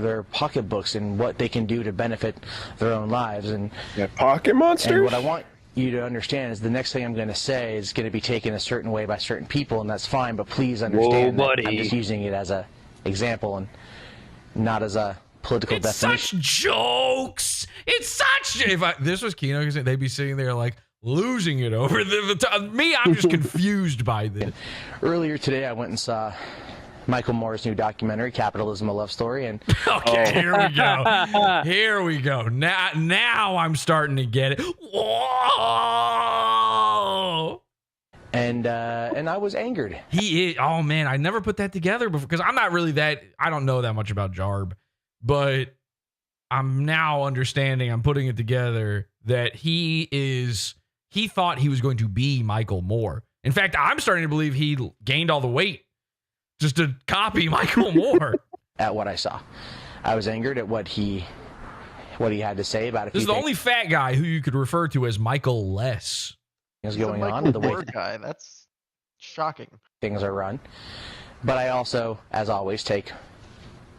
their pocketbooks and what they can do to benefit their own lives. And pocket monsters. And what I want you to understand is the next thing I'm going to say is going to be taken a certain way by certain people, and that's fine. But please understand that I'm just using it as a example and not as a political definition. Such jokes. It's such. If this was Kino, they'd be sitting there like losing it over me. I'm just confused by this. Earlier today, I went and saw Michael Moore's new documentary, Capitalism: A Love Story, and here we go. Here we go. Now I'm starting to get it. Whoa! And I was angered. He is. Oh man, I never put that together before because I'm not really that. I don't know that much about Jarb, but I'm now understanding. I'm putting it together that he thought he was going to be Michael Moore. In fact, I'm starting to believe he gained all the weight just to copy Michael Moore. At what I saw, I was angered at what he had to say about it. This is the only fat guy who you could refer to as Michael Less. Is going on the way guy. That's shocking. Things are run, but I also, as always, take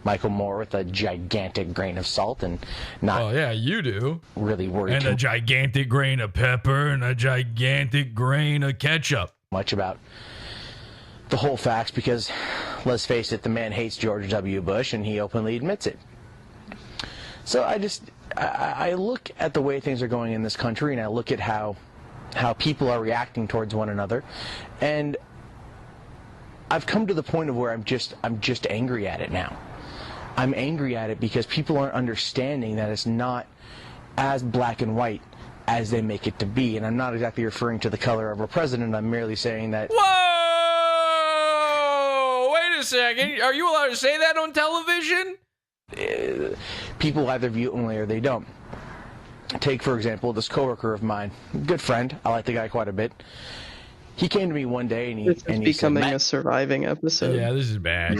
Michael Moore with a gigantic grain of salt and not. Oh yeah, you do. Really worried. And a gigantic grain of pepper and a gigantic grain of ketchup. Much about the whole facts because, let's face it, the man hates George W. Bush and he openly admits it. So I look at the way things are going in this country and I look at how people are reacting towards one another, and I've come to the point of where I'm just angry at it now. I'm angry at it because people aren't understanding that it's not as black and white as they make it to be, and I'm not exactly referring to the color of a president. I'm merely saying that. Whoa! Wait a second. Are you allowed to say that on television? People either view it one way or they don't. Take, for example, this coworker of mine, good friend. I like the guy quite a bit. He came to me one day and he becoming said, a surviving episode. Yeah, this is bad.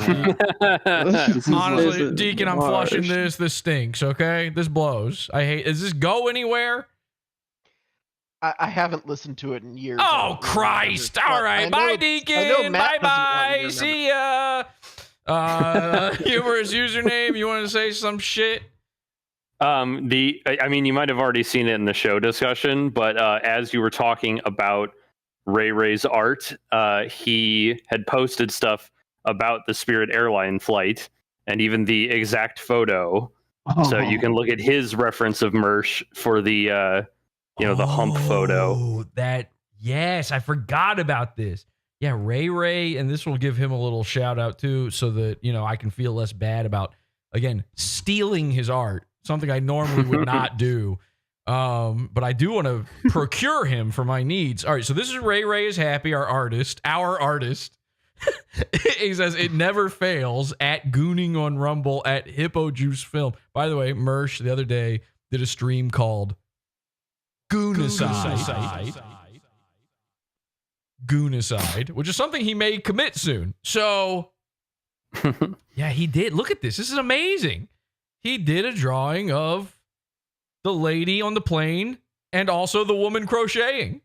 Honestly, Deacon, I'm flushing this. This stinks, okay? This blows. I hate. Does this go anywhere? I haven't listened to it in years. Oh, Christ. All right. Bye, Deacon. Bye-bye. See ya. Humorous username. You want to say some shit? I mean, you might have already seen it in the show discussion, but as you were talking about Ray Ray's art. He had posted stuff about the Spirit airline flight and even the exact photo. So you can look at his reference of Mersh for the the hump photo. Oh, yes, I forgot about this. Yeah, Ray, and this will give him a little shout out too, so that I can feel less bad about again stealing his art, something I normally would not do. But I do want to procure him for my needs. All right, so this is Ray is happy, our artist. He says it never fails at Gooning on Rumble at Hippo Juice Film. By the way, Mersh the other day did a stream called Goonicide, which is something he may commit soon. So, yeah, he did. Look at this. This is amazing. He did a drawing of the lady on the plane and also the woman crocheting.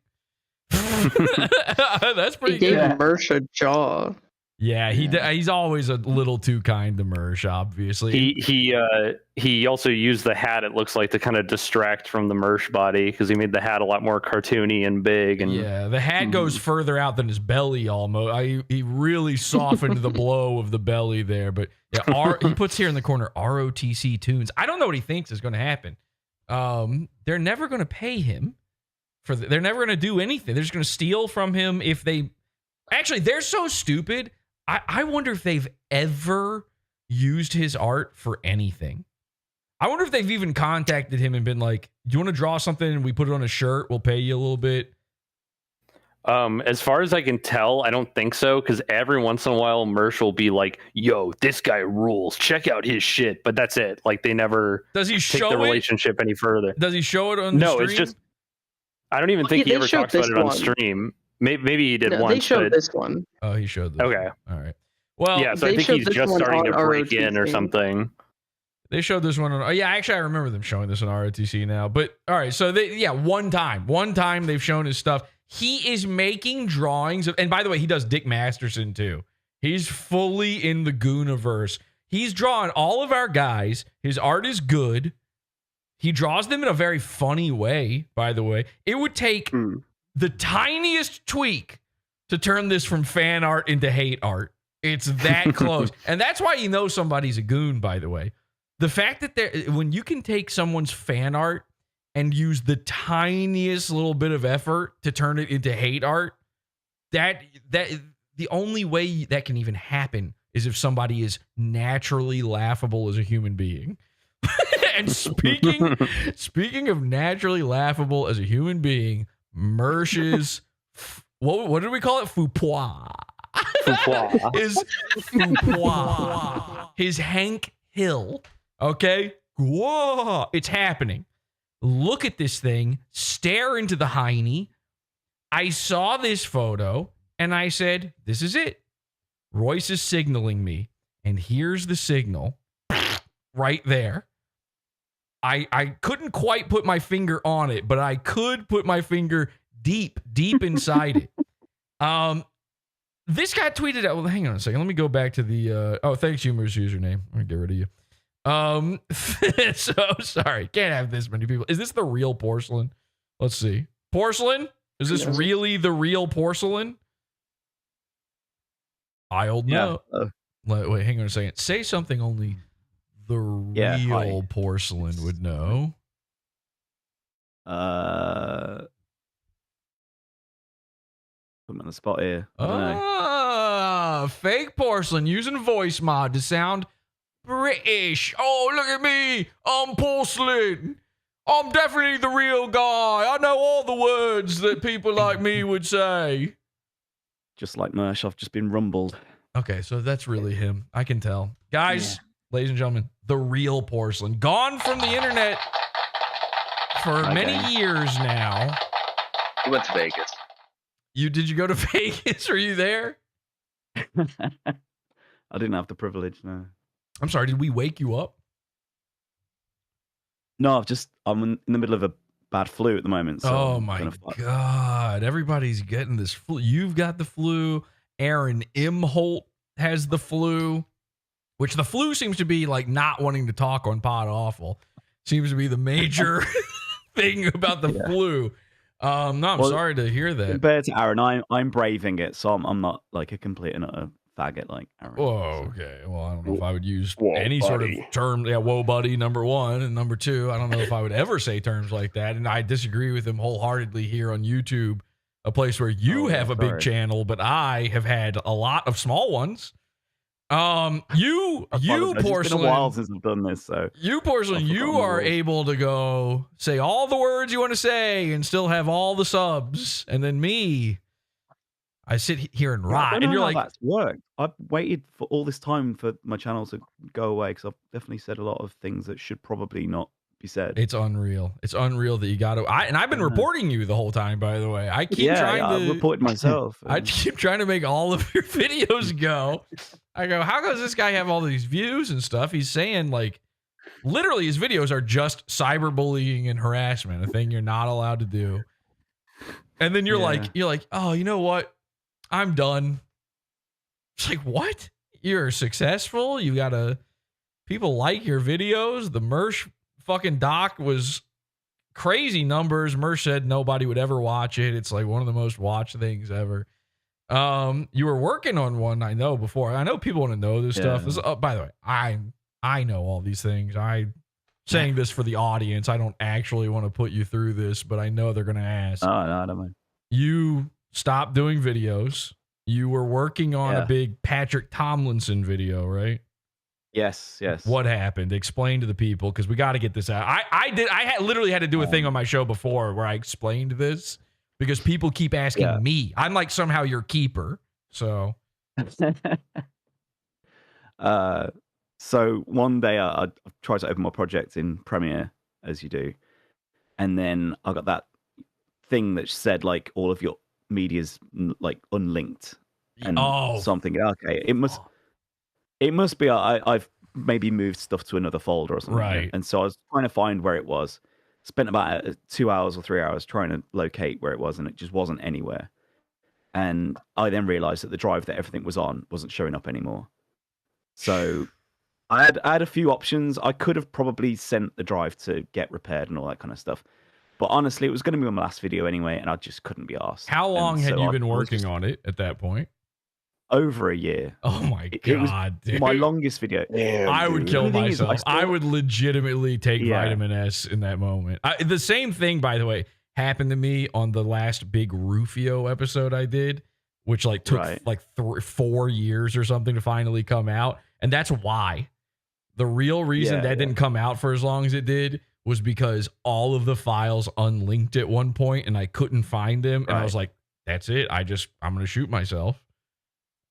That's pretty good. He gave Mersh a jaw. Yeah, he's always a little too kind to Mersh, obviously. He also used the hat, it looks like, to kind of distract from the Mersh body, because he made the hat a lot more cartoony and big. And yeah, the hat goes further out than his belly almost. He really softened the blow of the belly there. But yeah, he puts here in the corner ROTC tunes. I don't know what he thinks is going to happen. They're never going to pay him they're never going to do anything. They're just going to steal from him if they... Actually, they're so stupid. I wonder if they've ever used his art for anything. I wonder if they've even contacted him and been like, do you want to draw something and we put it on a shirt? We'll pay you a little bit. As far as I can tell, I don't think so, because every once in a while, Mersh will be like, yo, this guy rules. Check out his shit. But that's it. Like, they never take the relationship any further. Does he show it on the stream? No, it's just... I don't even think he ever talks about it on stream. Maybe he did once. They showed this one. Oh, he showed this. Okay. All right. Well, yeah, so I think he's just starting to break in or something. They showed this one on... yeah, actually, I remember them showing this on ROTC now. But, all right, so one time they've shown his stuff. He is making drawings of... And by the way, he does Dick Masterson, too. He's fully in the Gooniverse. He's drawing all of our guys. His art is good. He draws them in a very funny way, by the way. It would take... the tiniest tweak to turn this from fan art into hate art. It's that close. And that's why you know somebody's a goon, by the way. The fact that when you can take someone's fan art and use the tiniest little bit of effort to turn it into hate art, that the only way that can even happen is if somebody is naturally laughable as a human being. And speaking of naturally laughable as a human being, Mersh's what did we call it? Foupois. His Hank Hill. Okay? Whoa. It's happening. Look at this thing. Stare into the hiny. I saw this photo and I said, this is it. Royce is signaling me. And here's the signal. Right there. I couldn't quite put my finger on it, but I could put my finger deep inside it. This guy tweeted out. Well, hang on a second. Let me go back to the. Thanks, Humor's username. I'm gonna get rid of you. So sorry, can't have this many people. Is this the real Porcelain? Let's see. Porcelain? Is this really the real Porcelain? I don't know. Wait, hang on a second. Say something only the real Porcelain would know. Put him on the spot here. I don't know. Fake Porcelain using voice mod to sound British. Oh, look at me. I'm Porcelain. I'm definitely the real guy. I know all the words that people like me would say. Just like Mersh, I've just been rumbled. Okay, so that's really him. I can tell. Guys, ladies and gentlemen, the real Porcelain. Gone from the internet for many years now. He went to Vegas. Did you go to Vegas? Are you there? I didn't have the privilege, no. I'm sorry, did we wake you up? No, I'm in the middle of a bad flu at the moment. So oh my God. Everybody's getting this flu. You've got the flu. Aaron Imholt has the flu, which the flu seems to be like not wanting to talk on PODAWFUL. Seems to be the major thing about the flu. No, I'm sorry to hear that. Compared to Aaron, I'm braving it, so I'm not like a complete and utter faggot like Aaron. Whoa, okay. Well, I don't know if I would use any sort of term. Yeah, whoa, buddy, number one. And number two, I don't know if I would ever say terms like that. And I disagree with him wholeheartedly here on YouTube, a place where you have a big channel, but I have had a lot of small ones. You Porcelain. It's been a while since I've done this, so you Porcelain, you are able to go say all the words you want to say and still have all the subs, and then me, I sit here and rot, and you're like, that's worked. I've waited for all this time for my channel to go away because I've definitely said a lot of things that should probably not be said. It's unreal. It's unreal that you got to. And I've been reporting you the whole time, by the way. I keep trying to report myself. I keep trying to make all of your videos go. I go, how does this guy have all these views and stuff? He's saying like, literally, his videos are just cyberbullying and harassment, a thing you're not allowed to do. And then you're like, oh, you know what? I'm done. It's like, what? You're successful. You got people like your videos. The Mersh fucking doc was crazy numbers. Mersh said nobody would ever watch it. It's like one of the most watched things ever. You were working on one, I know, before. I know people want to know this stuff. This, by the way, I know all these things. I'm saying this for the audience. I don't actually want to put you through this, but I know they're going to ask. Oh, no, I don't mind. You stopped doing videos. You were working on a big Patrick Tomlinson video, right? Yes. What happened? Explain to the people, because we got to get this out. I literally had to do a thing on my show before where I explained this because people keep asking me. I'm like somehow your keeper. So, so one day I tried to open my project in Premiere, as you do, and then I got that thing that said like all of your media's like unlinked and something. Okay, it must be I've maybe moved stuff to another folder or something. Right. And so I was trying to find where it was. Spent about 2 hours or 3 hours trying to locate where it was, and it just wasn't anywhere. And I then realized that the drive that everything was on wasn't showing up anymore. So I had a few options. I could have probably sent the drive to get repaired and all that kind of stuff. But honestly, it was going to be my last video anyway, and I just couldn't be asked. How long had you been working on it at that point? Over a year. Oh my God, dude. My longest video. Damn, I would kill myself. I would legitimately take vitamin S in that moment. The same thing, by the way, happened to me on the last big Rufio episode I did, which like took like 4 years or something to finally come out. And that's why. The real reason that didn't come out for as long as it did was because all of the files unlinked at one point and I couldn't find them. And I was like, that's it. I'm going to shoot myself.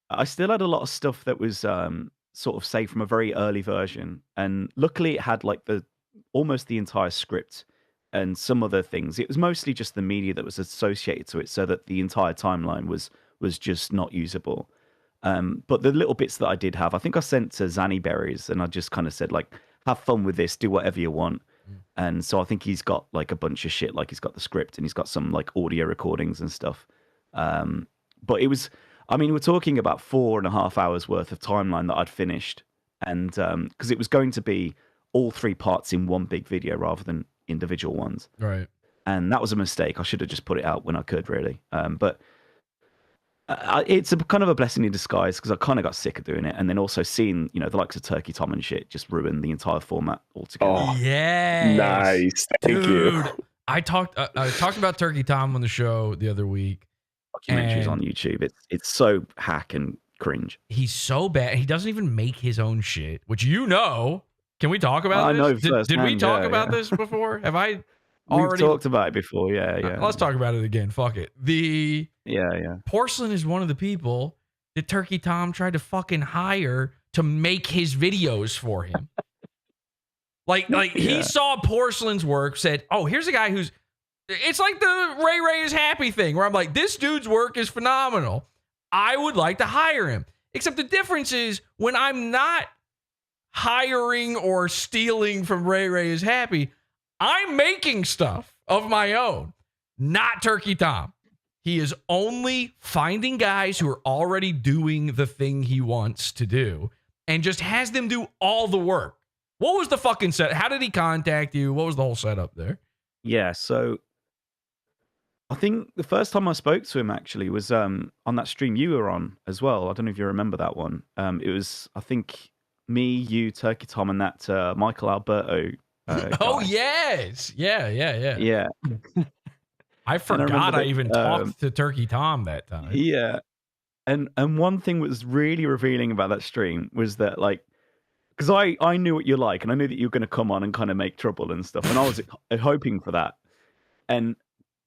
I still had a lot of stuff that was sort of saved from a very early version, and luckily it had like almost the entire script and some other things. It was mostly just the media that was associated to it, so that the entire timeline was just not usable. But the little bits that I did have, I think I sent to Zanny Berries, and I just kind of said like, have fun with this, do whatever you want. And so I think he's got like a bunch of shit, like he's got the script and he's got some like audio recordings and stuff. But it was, I mean, we're talking about 4.5 hours worth of timeline that I'd finished. And because it was going to be all 3 parts in one big video rather than individual ones. Right. And that was a mistake. I should have just put it out when I could, really. But it's a kind of a blessing in disguise because I kind of got sick of doing it. And then also seeing, the likes of Turkey Tom and shit just ruin the entire format altogether. Oh, yeah. Nice. Thank you. I talked about Turkey Tom on the show the other week. Documentaries on YouTube. It's so hack and cringe. He's so bad. He doesn't even make his own shit, which Can we talk about this? I know did we talk about this before? Have I already talked about it before? Yeah. Let's talk about it again. Fuck it. Yeah. Porcelain is one of the people that Turkey Tom tried to fucking hire to make his videos for him. He saw Porcelain's work, said, "Oh, here's a guy who's." It's like the Ray is happy thing where I'm like, this dude's work is phenomenal. I would like to hire him. Except the difference is when I'm not hiring or stealing from Ray is happy, I'm making stuff of my own, not Turkey Tom. He is only finding guys who are already doing the thing he wants to do and just has them do all the work. What was the fucking set? How did he contact you? What was the whole setup there? Yeah, so I think the first time I spoke to him actually was on that stream you were on as well. I don't know if you remember that one. It was, I think, me, you, Turkey Tom, and that Michael Alberto. Oh yes, yeah. Yeah. I forgot I even talked to Turkey Tom that time. Yeah. And one thing that was really revealing about that stream was that, like, because I knew what you're like, and I knew that you were going to come on and kind of make trouble and stuff, and I was hoping for that. And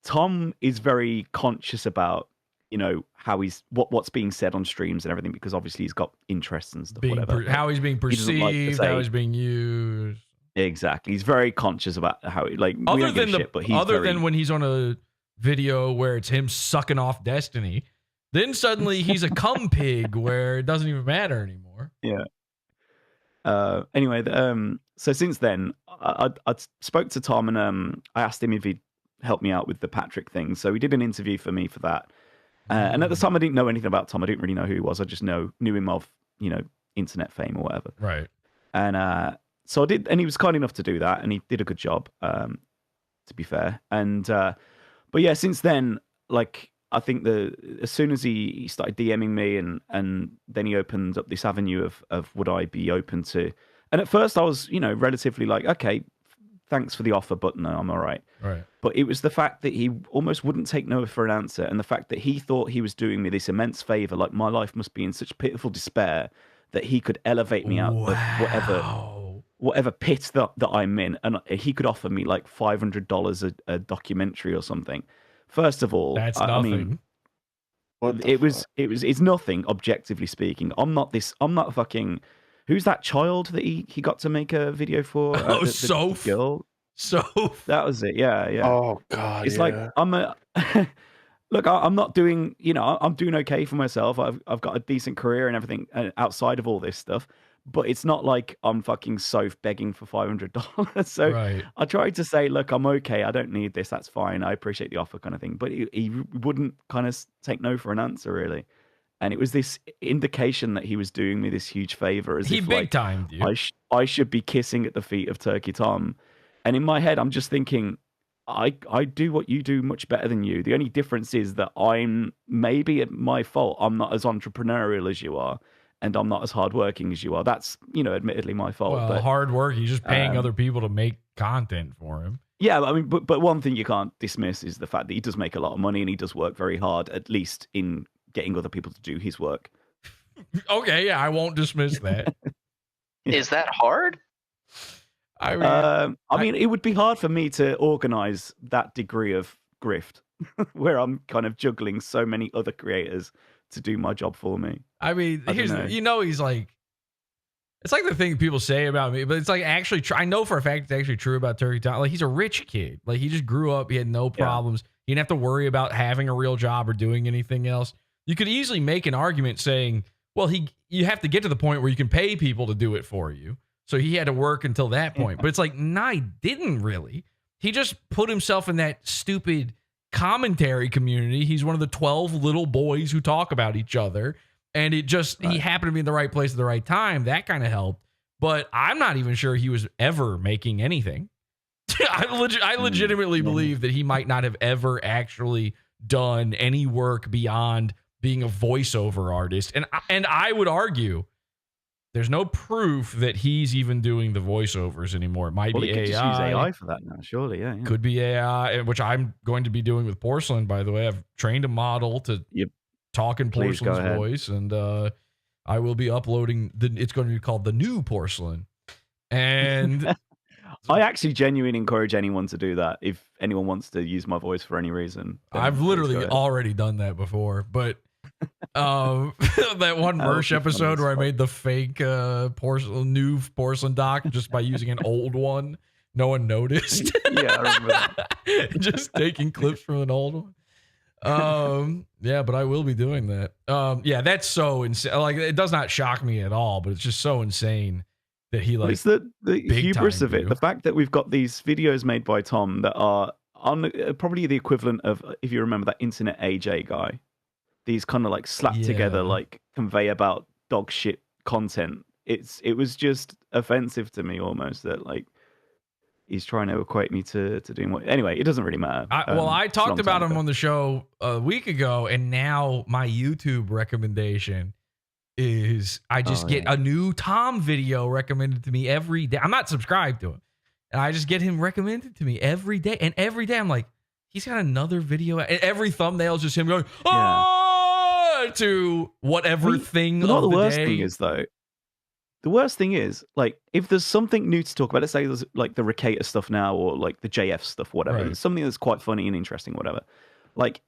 Tom is very conscious about, how what's being said on streams and everything, because obviously he's got interests and stuff. How he's being perceived, how he's being used. Exactly, he's very conscious about how other than when he's on a video where it's him sucking off Destiny, then suddenly he's a cum pig where it doesn't even matter anymore. Yeah. Anyway, so since then, I spoke to Tom and I asked him if he'd help me out with the Patrick thing. So he did an interview for me for that. And at the time, I didn't know anything about Tom. I didn't really know who he was. I just knew him of, internet fame or whatever. Right. And so I did, and he was kind enough to do that, and he did a good job, to be fair. And but yeah, since then, like, I think as soon as he started DMing me and then he opened up this avenue of would I be open to, and at first I was, relatively like, okay, thanks for the offer, but no, I'm all right. Right. But it was the fact that he almost wouldn't take no for an answer, and the fact that he thought he was doing me this immense favor, like my life must be in such pitiful despair that he could elevate me out of whatever pit that I'm in, and he could offer me like $500 a documentary or something. First of all, that's nothing. I mean, it's nothing, objectively speaking. I'm not fucking. Who's that child that he got to make a video for? Soph. Girl. Soph. That was it. Yeah. Oh God. It's like I'm a. Look, I'm not doing. I'm doing okay for myself. I've got a decent career and everything outside of all this stuff. But it's not like I'm fucking Soph begging for $500. So right. I tried to say, look, I'm okay. I don't need this. That's fine. I appreciate the offer, kind of thing. But he wouldn't kind of take no for an answer, really. And it was this indication that he was doing me this huge favor, as he if big timed you. I should be kissing at the feet of Turkey Tom. And in my head, I'm just thinking, I do what you do much better than you. The only difference is that I'm maybe at my fault. I'm not as entrepreneurial as you are. And I'm not as hardworking as you are. That's, admittedly my fault. Well, but hard work. He's just paying other people to make content for him. Yeah, I mean, but one thing you can't dismiss is the fact that he does make a lot of money and he does work very hard, at least in getting other people to do his work. Okay, yeah, I won't dismiss that. Is that hard? I mean, it would be hard for me to organize that degree of grift, where I'm kind of juggling so many other creators to do my job for me. I mean, he's like, it's like the thing people say about me, but it's like actually, I know for a fact it's actually true about Turkey Tom. Like, he's a rich kid. Like, he just grew up. He had no problems. He didn't have to worry about having a real job or doing anything else. You could easily make an argument saying, well, you have to get to the point where you can pay people to do it for you. So he had to work until that point. But it's like, nah, he didn't really. He just put himself in that stupid commentary community. He's one of the 12 little boys who talk about each other, and he happened to be in the right place at the right time. That kind of helped, but I'm not even sure he was ever making anything. I legitimately believe that he might not have ever actually done any work beyond being a voiceover artist, and I would argue there's no proof that he's even doing the voiceovers anymore. It might be AI. Just use AI for that now, surely. Yeah. Could be AI, which I'm going to be doing with Porcelain, by the way. I've trained a model to talk in Porcelain's voice, and I will be uploading. It's going to be called The New Porcelain. And I actually genuinely encourage anyone to do that if anyone wants to use my voice for any reason. I've literally already done that before, but that one Mersh episode where I made the fake new porcelain doc just by using an old one. No one noticed. Yeah, I remember that. Just taking clips from an old one. Yeah, but I will be doing that. Yeah, that's so insane. Like, it does not shock me at all, but it's just so insane that he it's the hubris of it. The fact that we've got these videos made by Tom that are on probably the equivalent of, if you remember that Internet AJ guy. These kind of like slapped together, like conveyor belt dog shit content. It was just offensive to me almost that, like, he's trying to equate me to doing what. Anyway, it doesn't really matter. I it's a long talked about time him ago. on the show a week ago, and now my YouTube recommendation is I just get a new Tom video recommended to me every day. I'm not subscribed to him, and I just get him recommended to me every day. And every day I'm like, he's got another video. And every thumbnail is just him going, to whatever thing You know of what the the worst day. thing is, though? The worst thing is, like, if there's something new to talk about, let's say there's like the Rekieta stuff now, or like the JF stuff, whatever, Right. something that's quite funny and interesting, whatever. Like,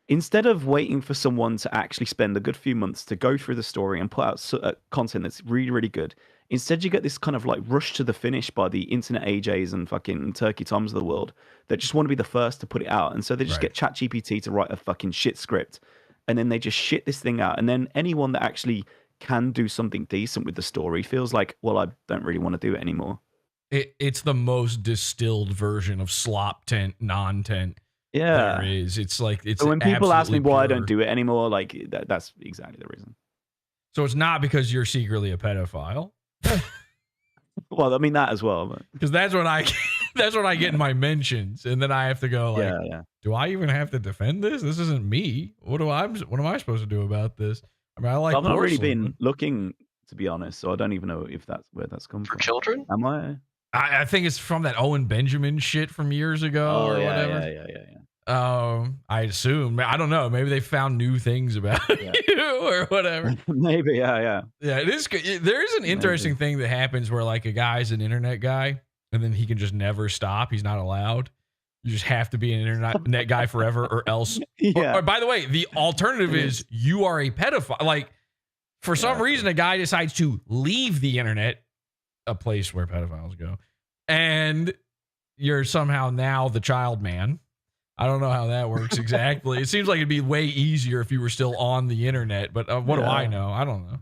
instead of waiting for someone to actually spend a good few months to go through the story and put out content that's really, really good, instead you get this kind of like rush to the finish by the internet AJs and fucking Turkey Toms of the world that just want to be the first to put it out. And so they just get ChatGPT to write a fucking shit script, and then they just shit this thing out. And then anyone that actually can do something decent with the story feels like, well, I don't really want to do it anymore. It's the most distilled version of slop tent, non-tent there is. It's like, it's So when people ask me absolutely why I pure. don't do it anymore, like that's exactly the reason. So it's not because you're secretly a pedophile. Well, I mean that as well, but Because that's what I get in my mentions, and then I have to go like, do I even have to defend this? This isn't me. What am I supposed to do about this? I mean, I like. I've not really porcelain, been looking, to be honest, so I don't even know if that's where that's come from. Children? Am I? I think it's from that Owen Benjamin shit from years ago or whatever. Yeah. I assume. I don't know. Maybe they found new things about you or whatever. Maybe, yeah. Yeah, it is. There is an interesting thing that happens where like a guy's an internet guy, and then he can just never stop. He's not allowed. You just have to be an internet guy forever, or else. Or, by the way, the alternative is you are a pedophile. Like, for some reason, a guy decides to leave the internet, a place where pedophiles go, and you're somehow now the child man. I don't know how that works exactly. It seems like it'd be way easier if you were still on the internet, but what do I know? I don't know.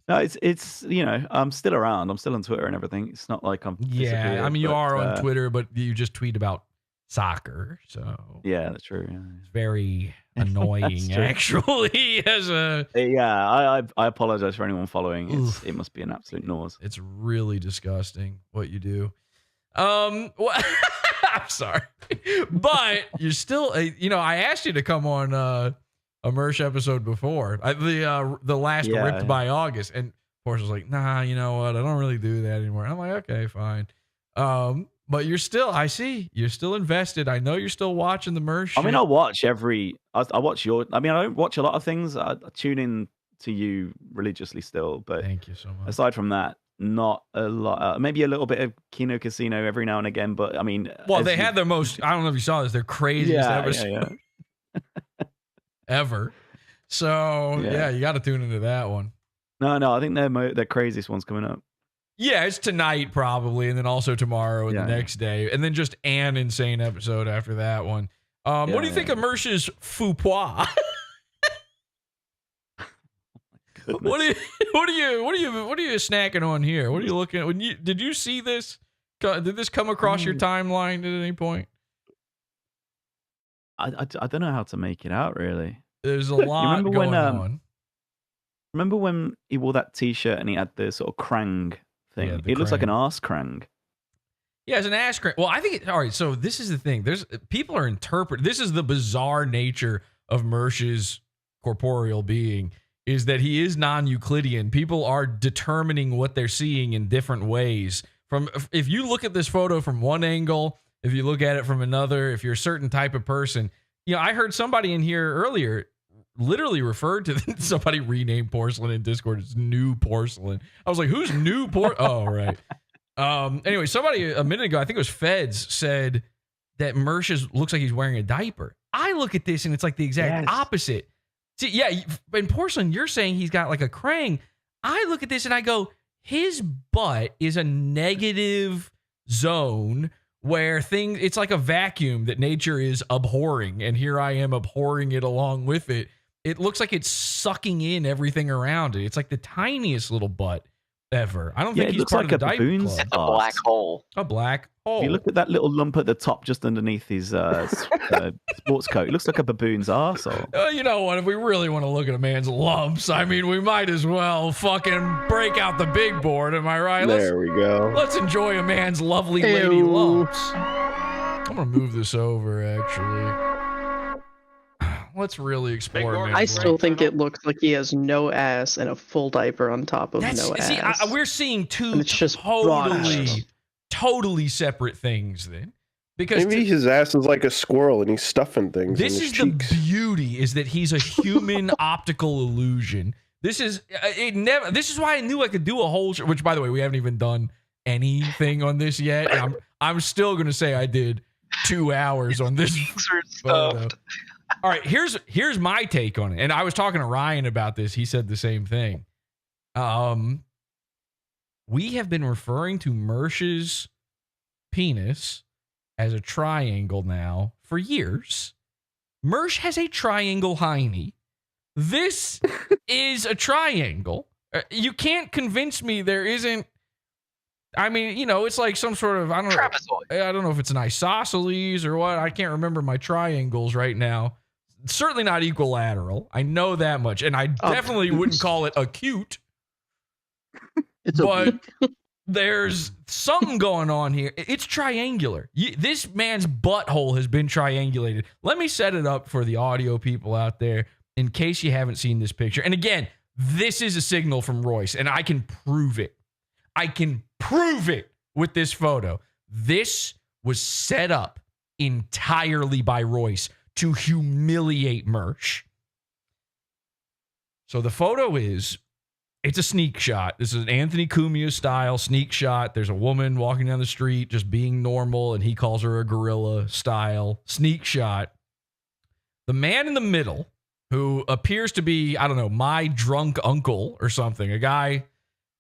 No, it's I'm still around. I'm still on Twitter and everything. It's not like I'm disappeared, I mean, you but, are on Twitter, but you just tweet about soccer, so yeah, that's true. Yeah. it's very annoying, true. actually. I apologize for anyone following. It must be an absolute nose. It's really disgusting what you do. I'm sorry, but you're still. I asked you to come on a Mersh episode before the last ripped by August, and Portia's like, nah, you know what? I don't really do that anymore. I'm like, okay, fine. But you're still. I see you're still invested. I know you're still watching the Mersh. I mean, I watch I watch your. I mean, I don't watch a lot of things. I tune in to you religiously still, but thank you so much. Aside from that, not a lot. Maybe a little bit of Kino Casino every now and again, but I mean, well, they had their most. I don't know if you saw this. Their craziest episode ever. So yeah, you got to tune into that one. No, I think their craziest one's coming up. Yeah, it's tonight probably, and then also tomorrow and the next day, and then just an insane episode after that one. What do you think of Mersh's faux pas? What are you snacking on here? What are you looking at? Did you see this? Did this come across your timeline at any point? I don't know how to make it out really. There's a lot going on. Remember when he wore that T-shirt and he had the sort of krang thing? Yeah, it looks like an arse krang. Yeah, it's an ass crank. Well, I think all right. So this is the thing. People are interpreting. This is the bizarre nature of Mersh's corporeal being. Is that he is non-Euclidean. People are determining what they're seeing in different ways. If you look at this photo from one angle, if you look at it from another, if you're a certain type of person, I heard somebody in here earlier literally referred to somebody renamed Porcelain in Discord. It's New Porcelain. I was like, who's New Oh, right. Anyway, somebody a minute ago, I think it was Feds, said that Mersh looks like he's wearing a diaper. I look at this and it's like the exact opposite. See, yeah, in Porcelain, you're saying he's got like a krang. I look at this and I go, his butt is a negative zone where it's like a vacuum that nature is abhorring. And here I am abhorring it along with it. It looks like it's sucking in everything around it. It's like the tiniest little butt. ever. I don't Yeah, think it he's looks part like of the a Dyke baboon's Club. It's a black hole. A black hole. If you look at that little lump at the top, just underneath his sports coat, it looks like a baboon's arsehole. You know what? If we really want to look at a man's lumps, I mean, we might as well fucking break out the big board. Am I right? There we go. Let's enjoy a man's lovely lady lumps. I'm gonna move this over. Actually, let's really explore. I still think it looks like he has no ass and a full diaper on top of no ass. We're seeing two And it's just totally separate things then. Because maybe his ass is like a squirrel and he's stuffing things. This in is his cheeks. the beauty, is that he's a human optical illusion. This is This is why I knew I could do a whole show, which, by the way, we haven't even done anything on this yet. I'm still gonna say I did 2 hours on this photo. All right, here's my take on it. And I was talking to Ryan about this. He said the same thing. We have been referring to Mersh's penis as a triangle now for years. Mersh has a triangle hiny. This is a triangle. You can't convince me there isn't. I mean, it's like some sort of, I don't know if it's an isosceles or what. I can't remember my triangles right now. Certainly not equilateral. I know that much. And I definitely wouldn't call it acute. But there's something going on here. It's triangular. This man's butthole has been triangulated. Let me set it up for the audio people out there in case you haven't seen this picture. And again, this is a signal from Royce, and I can prove it. I can prove it with this photo. This was set up entirely by Royce to humiliate Mersh. So the photo it's a sneak shot. This is an Anthony Cumia style sneak shot. There's a woman walking down the street just being normal, and he calls her a gorilla style sneak shot. The man in the middle, who appears to be, I don't know, my drunk uncle or something, a guy.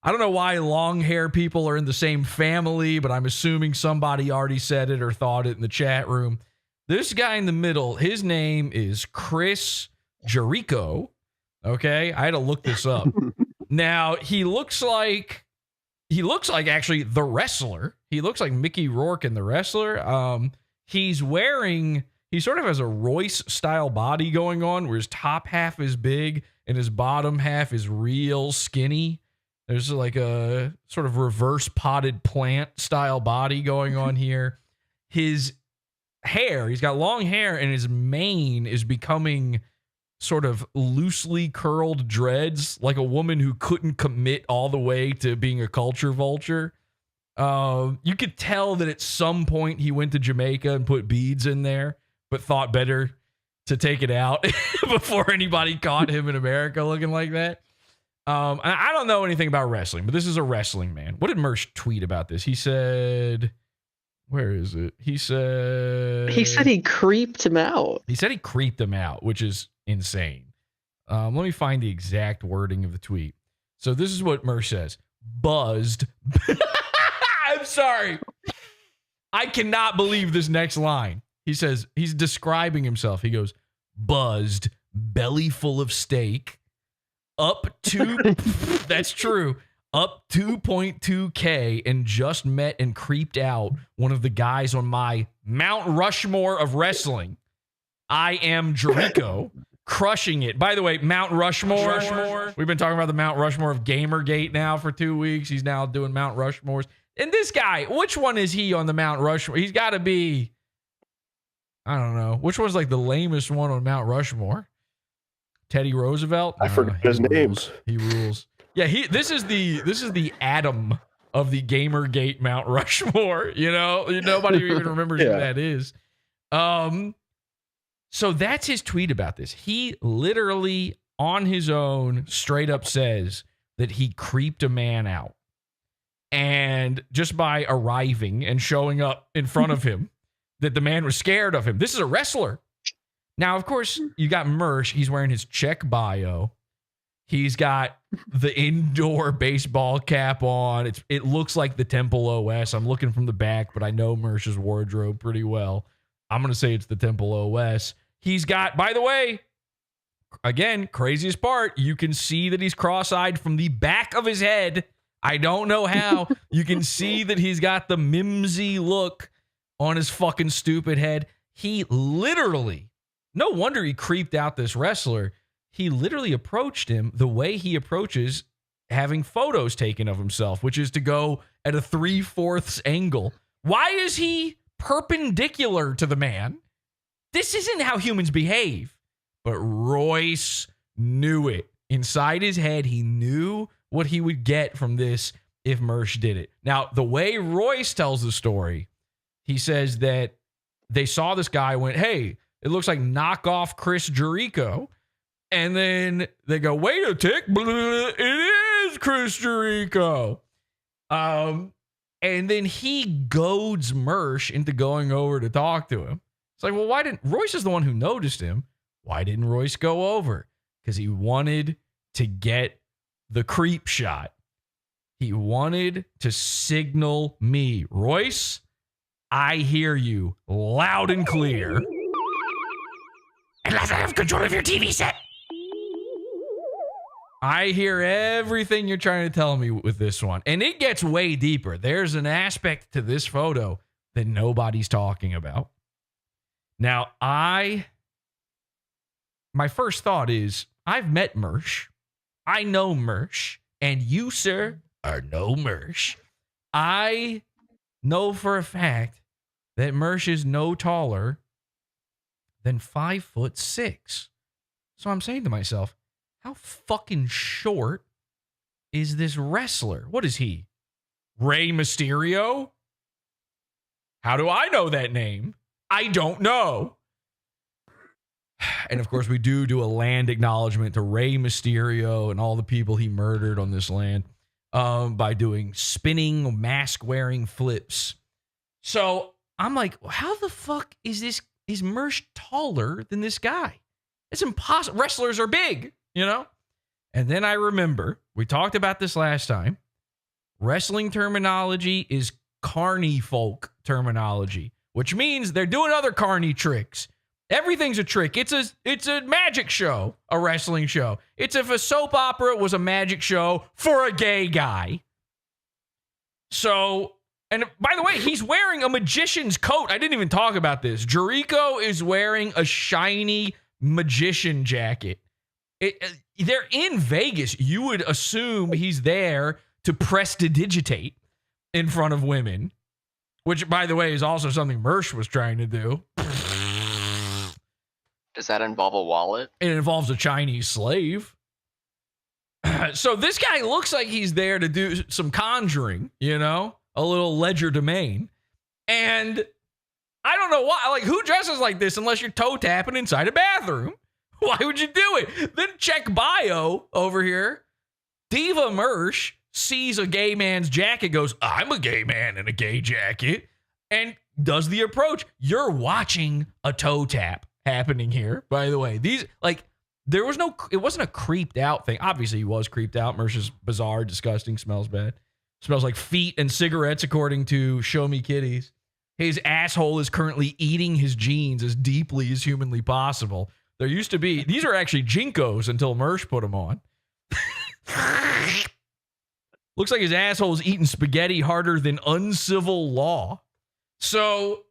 I don't know why long hair people are in the same family, but I'm assuming somebody already said it or thought it in the chat room. This guy in the middle, his name is Chris Jericho. Okay, I had to look this up. Now, he looks like actually the wrestler. He looks like Mickey Rourke in The Wrestler. He sort of has a Royce style body going on, where his top half is big and his bottom half is real skinny. There's like a sort of reverse potted plant style body going on here. His hair, he's got long hair, and his mane is becoming sort of loosely curled dreads, like a woman who couldn't commit all the way to being a culture vulture. You could tell that at some point he went to Jamaica and put beads in there, but thought better to take it out before anybody caught him in America looking like that. I don't know anything about wrestling, but this is a wrestling man. What did Mersh tweet about this? He said, where is it? He said he creeped him out. He said he creeped him out, which is insane. Let me find the exact wording of the tweet. So this is what Mersh says. Buzzed. I'm sorry. I cannot believe this next line. He says, he's describing himself. He goes, buzzed, belly full of steak, up to, that's true, up 2.2K, and just met and creeped out one of the guys on my Mount Rushmore of wrestling. I am Jericho, crushing it. By the way, Mount Rushmore. We've been talking about the Mount Rushmore of Gamergate now for 2 weeks. He's now doing Mount Rushmores. And this guy, which one is he on the Mount Rushmore? He's got to be, I don't know. Which one's like the lamest one on Mount Rushmore? Teddy Roosevelt? I forgot his names. He rules. Yeah, this is the Adam of the Gamergate Mount Rushmore. You know, nobody even remembers who that is. So that's his tweet about this. He literally, on his own, straight up says that he creeped a man out. And just by arriving and showing up in front of him, that the man was scared of him. This is a wrestler. Now, of course, you got Mersh. He's wearing his check bio. He's got the indoor baseball cap on. It looks like the Temple OS. I'm looking from the back, but I know Mersh's wardrobe pretty well. I'm going to say it's the Temple OS. He's got, by the way, again, craziest part, you can see that he's cross-eyed from the back of his head I don't know how. You can see that he's got the mimsy look on his fucking stupid head. He literally, no wonder he creeped out this wrestler. He literally approached him the way he approaches having photos taken of himself, which is to go at a 3/4 angle. Why is he perpendicular to the man? This isn't how humans behave. But Royce knew it. Inside his head, he knew what he would get from this if Mersh did it. Now, the way Royce tells the story, he says that they saw this guy, went, hey, it looks like knockoff Chris Jericho. And then they go, wait a tick, it is Chris Jericho. And then he goads Mersh into going over to talk to him. It's like, well, why didn't Royce is the one who noticed him? Why didn't Royce go over? Because he wanted to get the creep shot. He wanted to signal me, Royce, I hear you loud and clear. Unless I have control of your TV set. I hear everything you're trying to tell me with this one. And it gets way deeper. There's an aspect to this photo that nobody's talking about. Now, my first thought is, I've met Mersh. I know Mersh. And you, sir, are no Mersh. I know for a fact that Mersh is no taller than 5'6". So I'm saying to myself, how fucking short is this wrestler? What is he? Rey Mysterio? How do I know that name? I don't know. And of course, we do a land acknowledgement to Rey Mysterio and all the people he murdered on this land by doing spinning, mask-wearing flips. So I'm like, how the fuck is Mersh taller than this guy? It's impossible. Wrestlers are big, you know? And then I remember, we talked about this last time. Wrestling terminology is carny folk terminology, which means they're doing other carny tricks. Everything's a trick. It's a magic show, a wrestling show. It's if a soap opera was a magic show for a gay guy. So, and by the way, he's wearing a magician's coat. I didn't even talk about this. Jericho is wearing a shiny magician jacket. They're in Vegas. You would assume he's there to prestidigitate in front of women, which, by the way, is also something Mersh was trying to do. Does that involve a wallet? It involves a Chinese slave. So this guy looks like he's there to do some conjuring, you know, a little legerdemain. And I don't know why. Like, who dresses like this unless you're toe tapping inside a bathroom? Why would you do it? Then check bio over here. Diva Mersh sees a gay man's jacket, goes, I'm a gay man in a gay jacket, and does the approach. You're watching a toe tap happening here, by the way. These, like, there was no, it wasn't a creeped out thing. Obviously, he was creeped out. Mersh is bizarre, disgusting, smells bad. Smells like feet and cigarettes, according to Show Me Kitties. His asshole is currently eating his jeans as deeply as humanly possible. There used to be, these are actually Jinkos until Mersh put them on. Looks like his asshole is eating spaghetti harder than uncivil law. So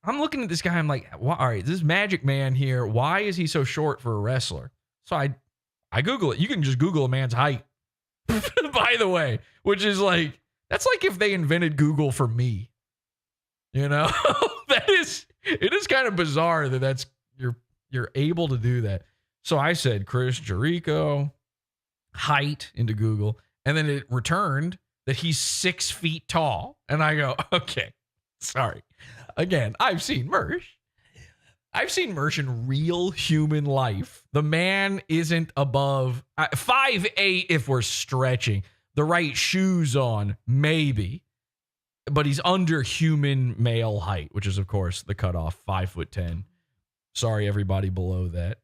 I'm looking at this guy. I'm like, all right, this magic man here, why is he so short for a wrestler? So I Google it. You can just Google a man's height, by the way, which is like, that's like if they invented Google for me. You know, it is kind of bizarre that you're able to do that. So I said Chris Jericho height into Google, and then it returned that he's 6 feet tall. And I go, okay, sorry. Again, I've seen Mersh. I've seen Mersh in real human life. The man isn't above 5'8" if we're stretching. The right shoes on, maybe. But he's under human male height, which is, of course, the cutoff, 5'10". Sorry, everybody below that.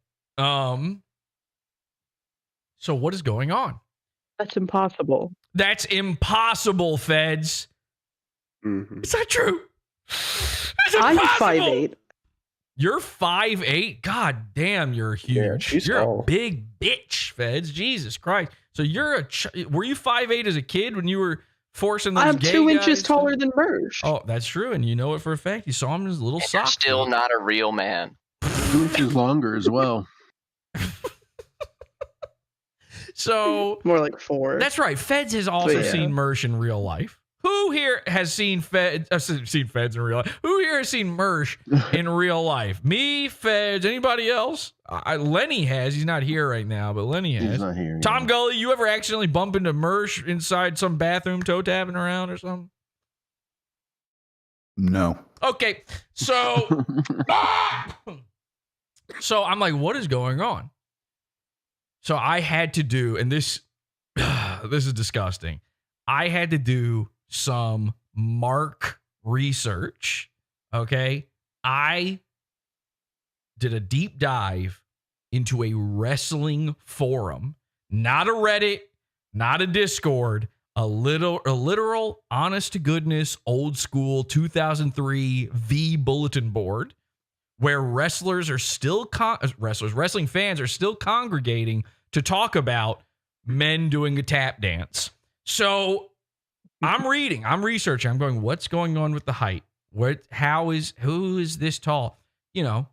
So what is going on? That's impossible. That's impossible, feds. Mm-hmm. Is that true? I'm 5'8". You're 5'8"? God damn, you're huge. she's You're tall. a big bitch, Feds. Jesus Christ. So you're were you 5'8" as a kid when you were forcing those I'm gay 2 inches guys taller than Mersh. Oh, that's true. And you know it for a fact. You saw him in his little You're sock. still not a real man. 2 inches longer as well. So more like 4. That's right. Feds has also Yeah. seen Mersh in real life. Who here has seen Feds in real life? Who here has seen Mersh in real life? Me, Feds, anybody else? Lenny has. He's not here right now, but Lenny has. He's not here. Tom Gully, you ever accidentally bump into Mersh inside some bathroom toe tapping around or something? No. Okay, so so I'm like, what is going on? So I had to do, and this is disgusting. I had to do some Mark research. Okay, I did a deep dive into a wrestling forum, not a Reddit, not a Discord, a literal, honest to goodness, old school 2003 V bulletin board where wrestling fans are still congregating to talk about men doing a tap dance. So I'm reading, I'm researching, I'm going, what's going on with the height? Who is this tall? You know,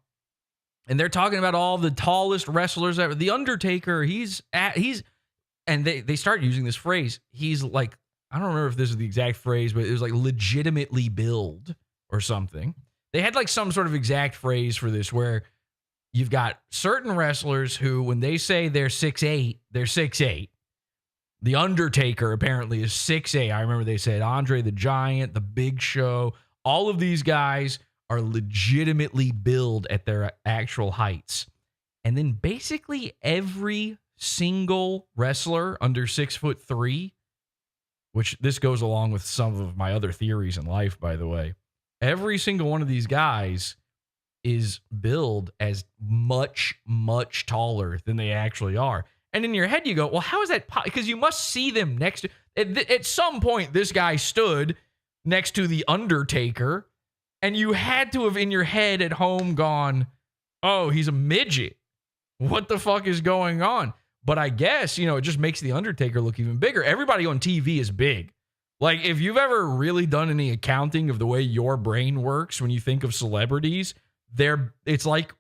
and they're talking about all the tallest wrestlers ever. The Undertaker, and they start using this phrase. He's like, I don't remember if this is the exact phrase, but it was like legitimately build or something. They had like some sort of exact phrase for this where you've got certain wrestlers who, when they say they're 6'8", they're 6'8". The Undertaker apparently is 6'8". I remember they said Andre the Giant, the Big Show, all of these guys are legitimately billed at their actual heights. And then basically every single wrestler under 6'3", which this goes along with some of my other theories in life, by the way. Every single one of these guys is billed as much, much taller than they actually are. And in your head, you go, well, how is that? Because you must see them next to... At some point, this guy stood next to the Undertaker, and you had to have, in your head at home, gone, oh, he's a midget. What the fuck is going on? But I guess, it just makes the Undertaker look even bigger. Everybody on TV is big. Like, if you've ever really done any accounting of the way your brain works when you think of celebrities, it's like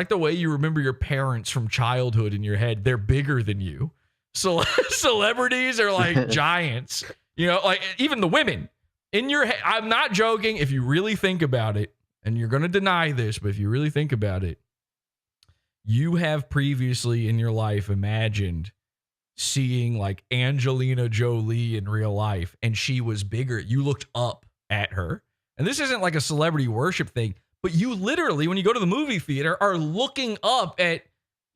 the way you remember your parents from childhood in your head. They're bigger than you. So celebrities are like giants. Like even the women in your head. I'm not joking. If you really think about it, and you're going to deny this, but if you really think about it, you have previously in your life imagined seeing like Angelina Jolie in real life, and she was bigger. You looked up at her. And this isn't like a celebrity worship thing, but you literally, when you go to the movie theater, are looking up at,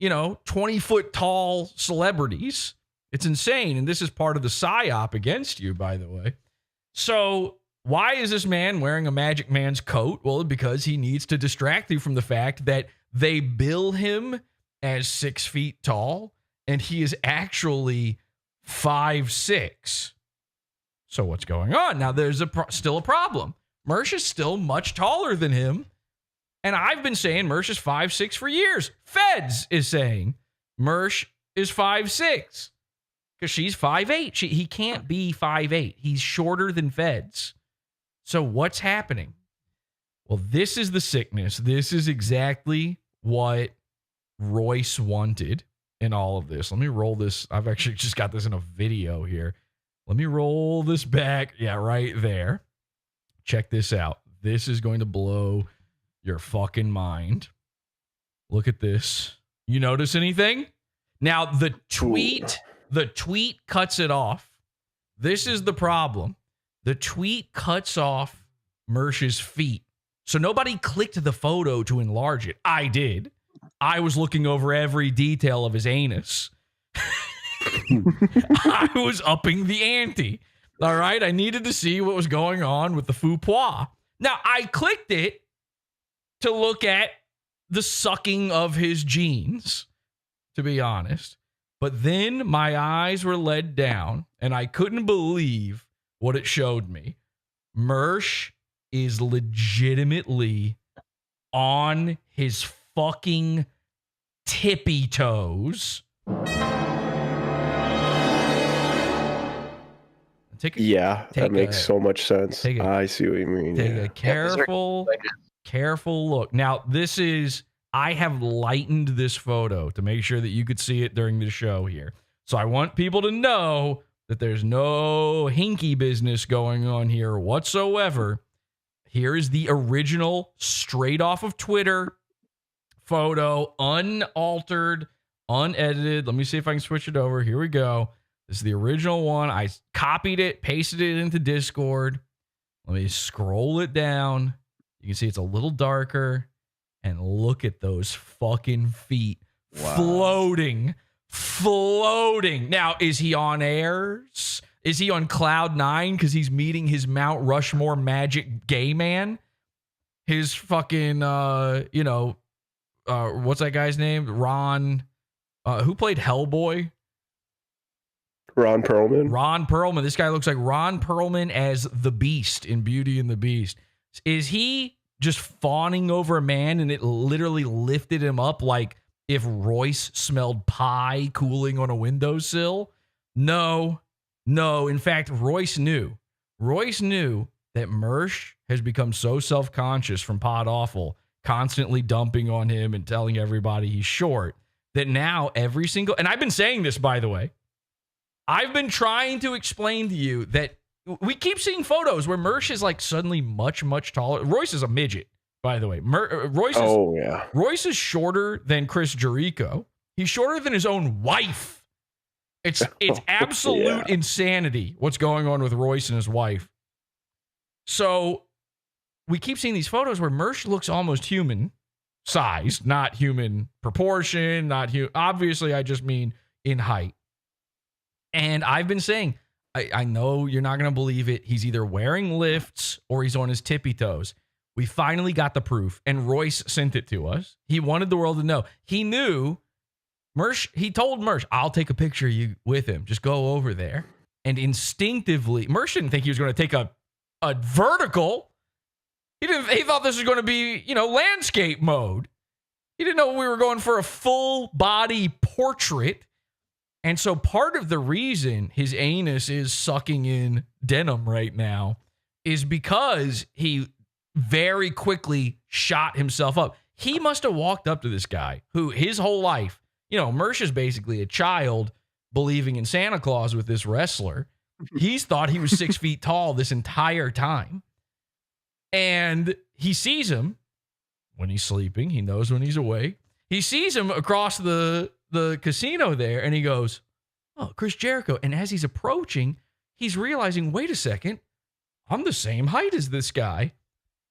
20-foot tall celebrities. It's insane. And this is part of the psyop against you, by the way. So why is this man wearing a Magic Man's coat? Well, because he needs to distract you from the fact that they bill him as 6 feet tall, and he is actually 5'6". So what's going on? Now, there's still a problem. Mersh is still much taller than him. And I've been saying Mersh is 5'6" for years. Feds is saying Mersh is 5'6" because she's 5'8". He can't be 5'8". He's shorter than Feds. So what's happening? Well, this is the sickness. This is exactly what Royce wanted in all of this. Let me roll this. I've actually just got this in a video here. Let me roll this back. Yeah, right there. Check this out. This is going to blow your fucking mind. Look at this. You notice anything? Now, the tweet cuts it off. This is the problem. The tweet cuts off Mersh's feet. So nobody clicked the photo to enlarge it. I did. I was looking over every detail of his anus. I was upping the ante. All right. I needed to see what was going on with the faux-pois. Now, I clicked it to look at the sucking of his jeans, to be honest. But then my eyes were led down, and I couldn't believe what it showed me. Mersh is legitimately on his fucking tippy toes. That makes so much sense. I see what you mean. Take a careful look. Now, I have lightened this photo to make sure that you could see it during the show here. So I want people to know that there's no hinky business going on here whatsoever. Here is the original, straight off of Twitter photo, unaltered, unedited. Let me see if I can switch it over. Here we go. This is the original one. I copied it, pasted it into Discord. Let me scroll it down. You can see it's a little darker. And look at those fucking feet floating. Now, is he on airs? Is he on Cloud 9 because he's meeting his Mount Rushmore magic gay man? His fucking, what's that guy's name? Ron, who played Hellboy? Ron Perlman. Ron Perlman. This guy looks like Ron Perlman as the Beast in Beauty and the Beast. Is he just fawning over a man and it literally lifted him up like if Royce smelled pie cooling on a windowsill? No. In fact, Royce knew. Royce knew that Mersh has become so self-conscious from PODAWFUL, constantly dumping on him and telling everybody he's short, that now every single... And I've been saying this, by the way. I've been trying to explain to you that we keep seeing photos where Mersh is like suddenly much, much taller. Royce is a midget, by the way. Royce is shorter than Chris Jericho. He's shorter than his own wife. It's absolute insanity what's going on with Royce and his wife. So we keep seeing these photos where Mersh looks almost human sized, not human proportion, obviously I just mean in height. And I've been saying, I know you're not going to believe it. He's either wearing lifts or he's on his tippy toes. We finally got the proof, and Royce sent it to us. He wanted the world to know. He knew Mersh. He told Mersh, I'll take a picture of you with him. Just go over there. And instinctively, Mersh didn't think he was going to take a vertical. He thought this was going to be, landscape mode. He didn't know we were going for a full body portrait. And so part of the reason his anus is sucking in denim right now is because he very quickly shot himself up. He must have walked up to this guy who his whole life, Mersh is basically a child believing in Santa Claus with this wrestler. He's thought he was 6 feet tall this entire time. And he sees him when he's sleeping. He knows when he's awake. He sees him across the casino there, and he goes, oh, Chris Jericho. And as he's approaching, he's realizing, wait a second, I'm the same height as this guy.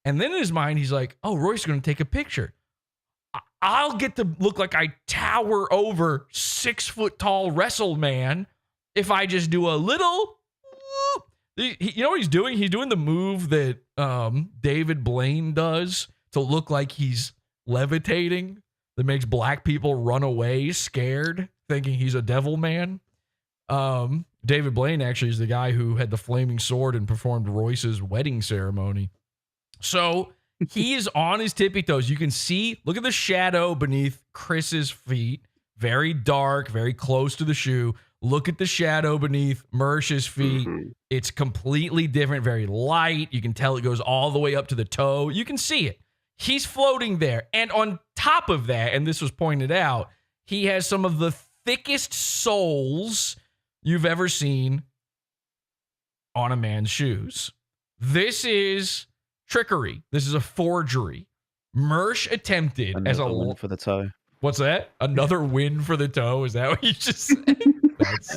And then in his mind, he's like, oh, Royce is going to take a picture. I'll get to look like I tower over 6 foot tall wrestle man if I just do a little. You know what he's doing? He's doing the move that David Blaine does to look like he's levitating, that makes black people run away scared, thinking he's a devil man. David Blaine actually is the guy who had the flaming sword and performed Royce's wedding ceremony. So he is on his tippy toes. You can see, look at the shadow beneath Chris's feet. Very dark, very close to the shoe. Look at the shadow beneath Mersh's feet. Mm-hmm. It's completely different, very light. You can tell it goes all the way up to the toe. You can see it. He's floating there. And on top of that, and this was pointed out, he has some of the thickest soles you've ever seen on a man's shoes. This is trickery. This is a forgery. Mersh attempted Another as a win for the toe. What's that? Another win for the toe? Is that what you just said? That's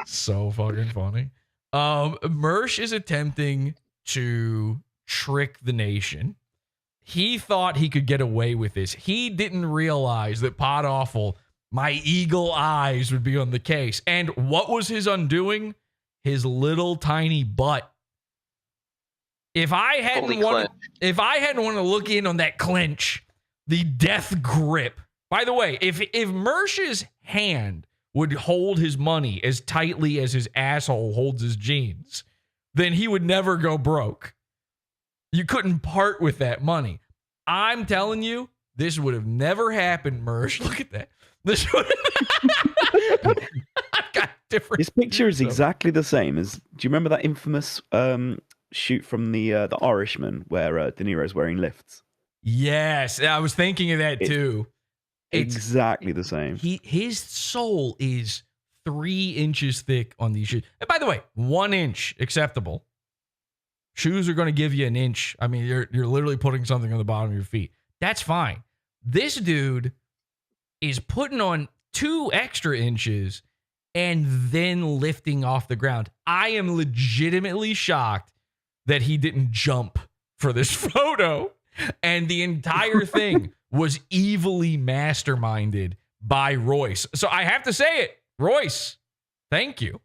so fucking funny. Mersh is attempting to trick the nation. He thought he could get away with this. He didn't realize that PODAWFUL, my eagle eyes, would be on the case. And what was his undoing? His little tiny butt. If I hadn't wanted to look in on that clench, the death grip. By the way, if Mersh's hand would hold his money as tightly as his asshole holds his jeans, then he would never go broke. You couldn't part with that money. I'm telling you, this would have never happened, Mersh. Look at that. This would have I've got different. This picture is exactly the same as. Do you remember that infamous shoot from the Irishman where De Niro's wearing lifts? Yes, I was thinking of that too. It's exactly the same. His soul is 3 inches thick on these shoes. And by the way, 1 inch acceptable. Shoes are going to give you an inch. I mean, you're literally putting something on the bottom of your feet. That's fine. This dude is putting on 2 extra inches and then lifting off the ground. I am legitimately shocked that he didn't jump for this photo. And the entire thing was evilly masterminded by Royce. So I have to say it. Royce, thank you.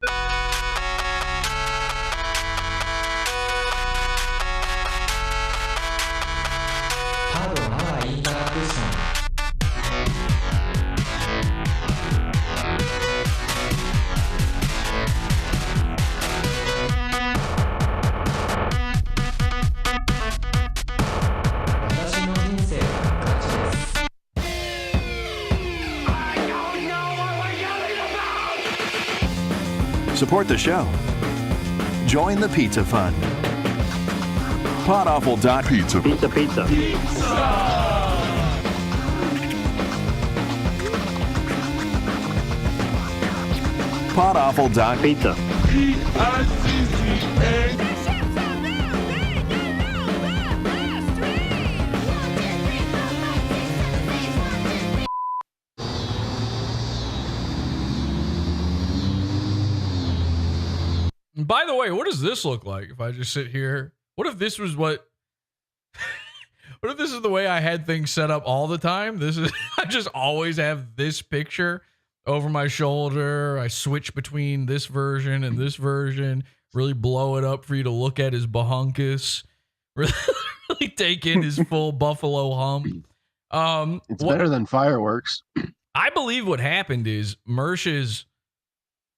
Support the show. Join the Pizza Fund. PODAWFUL.pizza. Pizza. PODAWFUL.pizza. By the way, what does this look like if I just sit here? What if this was what if this is the way I had things set up all the time? I just always have this picture over my shoulder. I switch between this version and this version, really blow it up for you to look at his bahunkus, really take in his full buffalo hump. It's better than fireworks. I believe what happened is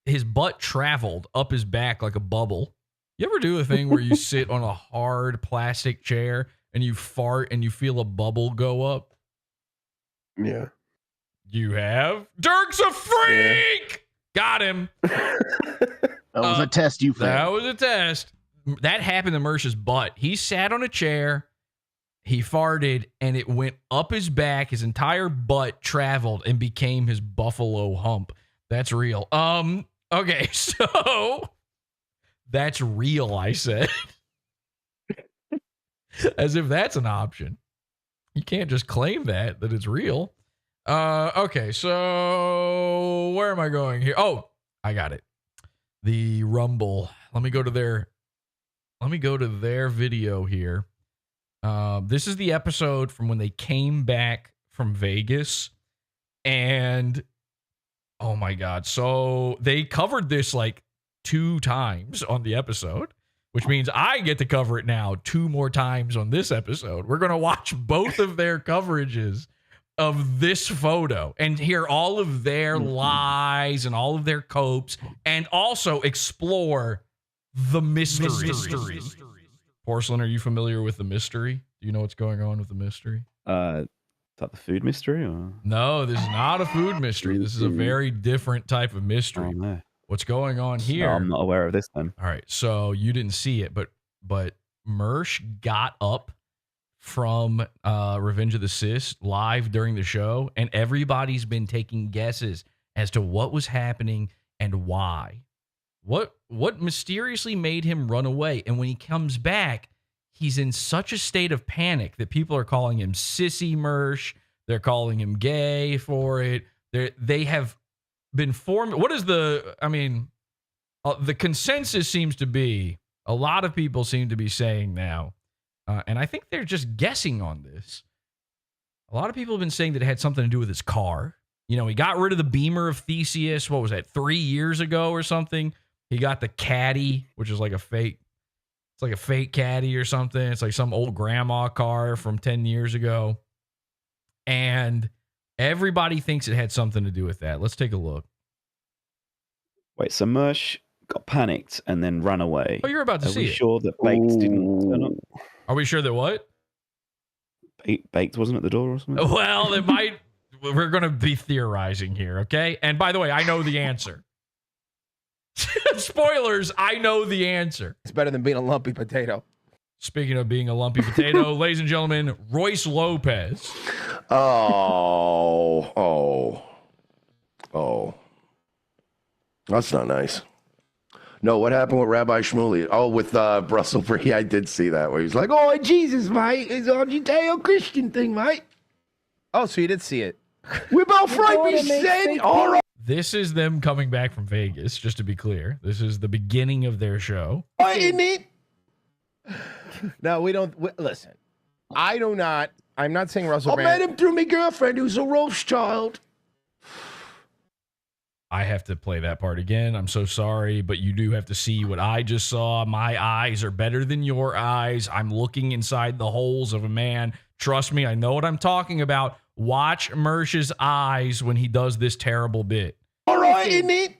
his butt traveled up his back like a bubble. You ever do a thing where you sit on a hard plastic chair and you fart and you feel a bubble go up? Yeah. You have? Dirk's a freak! Yeah. Got him. That was a test you failed. That was a test. That happened to Mersh's butt. He sat on a chair, he farted, and it went up his back. His entire butt traveled and became his buffalo hump. That's real. Okay, so that's real, I said. As if that's an option. You can't just claim that it's real. Okay, so where am I going here? Oh, I got it. The Rumble. Let me go to their video here. This is the episode from when they came back from Vegas, and oh my God. So they covered this like 2 times on the episode, which means I get to cover it now 2 more times on this episode. We're going to watch both of their coverages of this photo and hear all of their lies and all of their copes, and also explore the mystery. Porcelain, are you familiar with the mystery? Do you know what's going on with the mystery? Is that the food mystery? Or? No, this is not a food mystery. This is a very different type of mystery. Oh, no. What's going on here? No, I'm not aware of this then. All right, so you didn't see it, but Mersh got up from Revenge of the Sis live during the show, and everybody's been taking guesses as to what was happening and why. What mysteriously made him run away? And when he comes back, he's in such a state of panic that people are calling him Sissy Mersh. They're calling him gay for it. They have been formed. What is the consensus seems to be, a lot of people seem to be saying now, and I think they're just guessing on this. A lot of people have been saying that it had something to do with his car. You know, he got rid of the Beamer of Theseus. What was that, 3 years ago or something? He got the Caddy, which is like a fake. It's like a fake Caddy or something. It's like some old grandma car from 10 years ago. And everybody thinks it had something to do with that. Let's take a look. Wait, so Mersh got panicked and then ran away. Oh, you're about to see it. Are we sure that Baked didn't turn up? Are we sure that what? baked wasn't at the door or something? Well, it might. We're going to be theorizing here, okay? And by the way, I know the answer. Spoilers, I know the answer. It's better than being a lumpy potato. Speaking of being a lumpy potato, ladies and gentlemen, Royce Lopez. Oh. That's not nice. No, what happened with Rabbi Shmuley? Oh, with Russell Bree, I did see that where he's like, "Oh, Jesus, mate, it's a Judeo-Christian thing, mate." Oh, so you did see it? We're both right, we said. All right. This is them coming back from Vegas, just to be clear. This is the beginning of their show. Isn't it? No, we don't. Listen, I'm not saying Russell I Brand. met him through my girlfriend who's a Rothschild. I have to play that part again. I'm so sorry, but you do have to see what I just saw. My eyes are better than your eyes. I'm looking inside the holes of a man. Trust me, I know what I'm talking about. Watch Mersh's eyes when he does this terrible bit. All right, isn't it?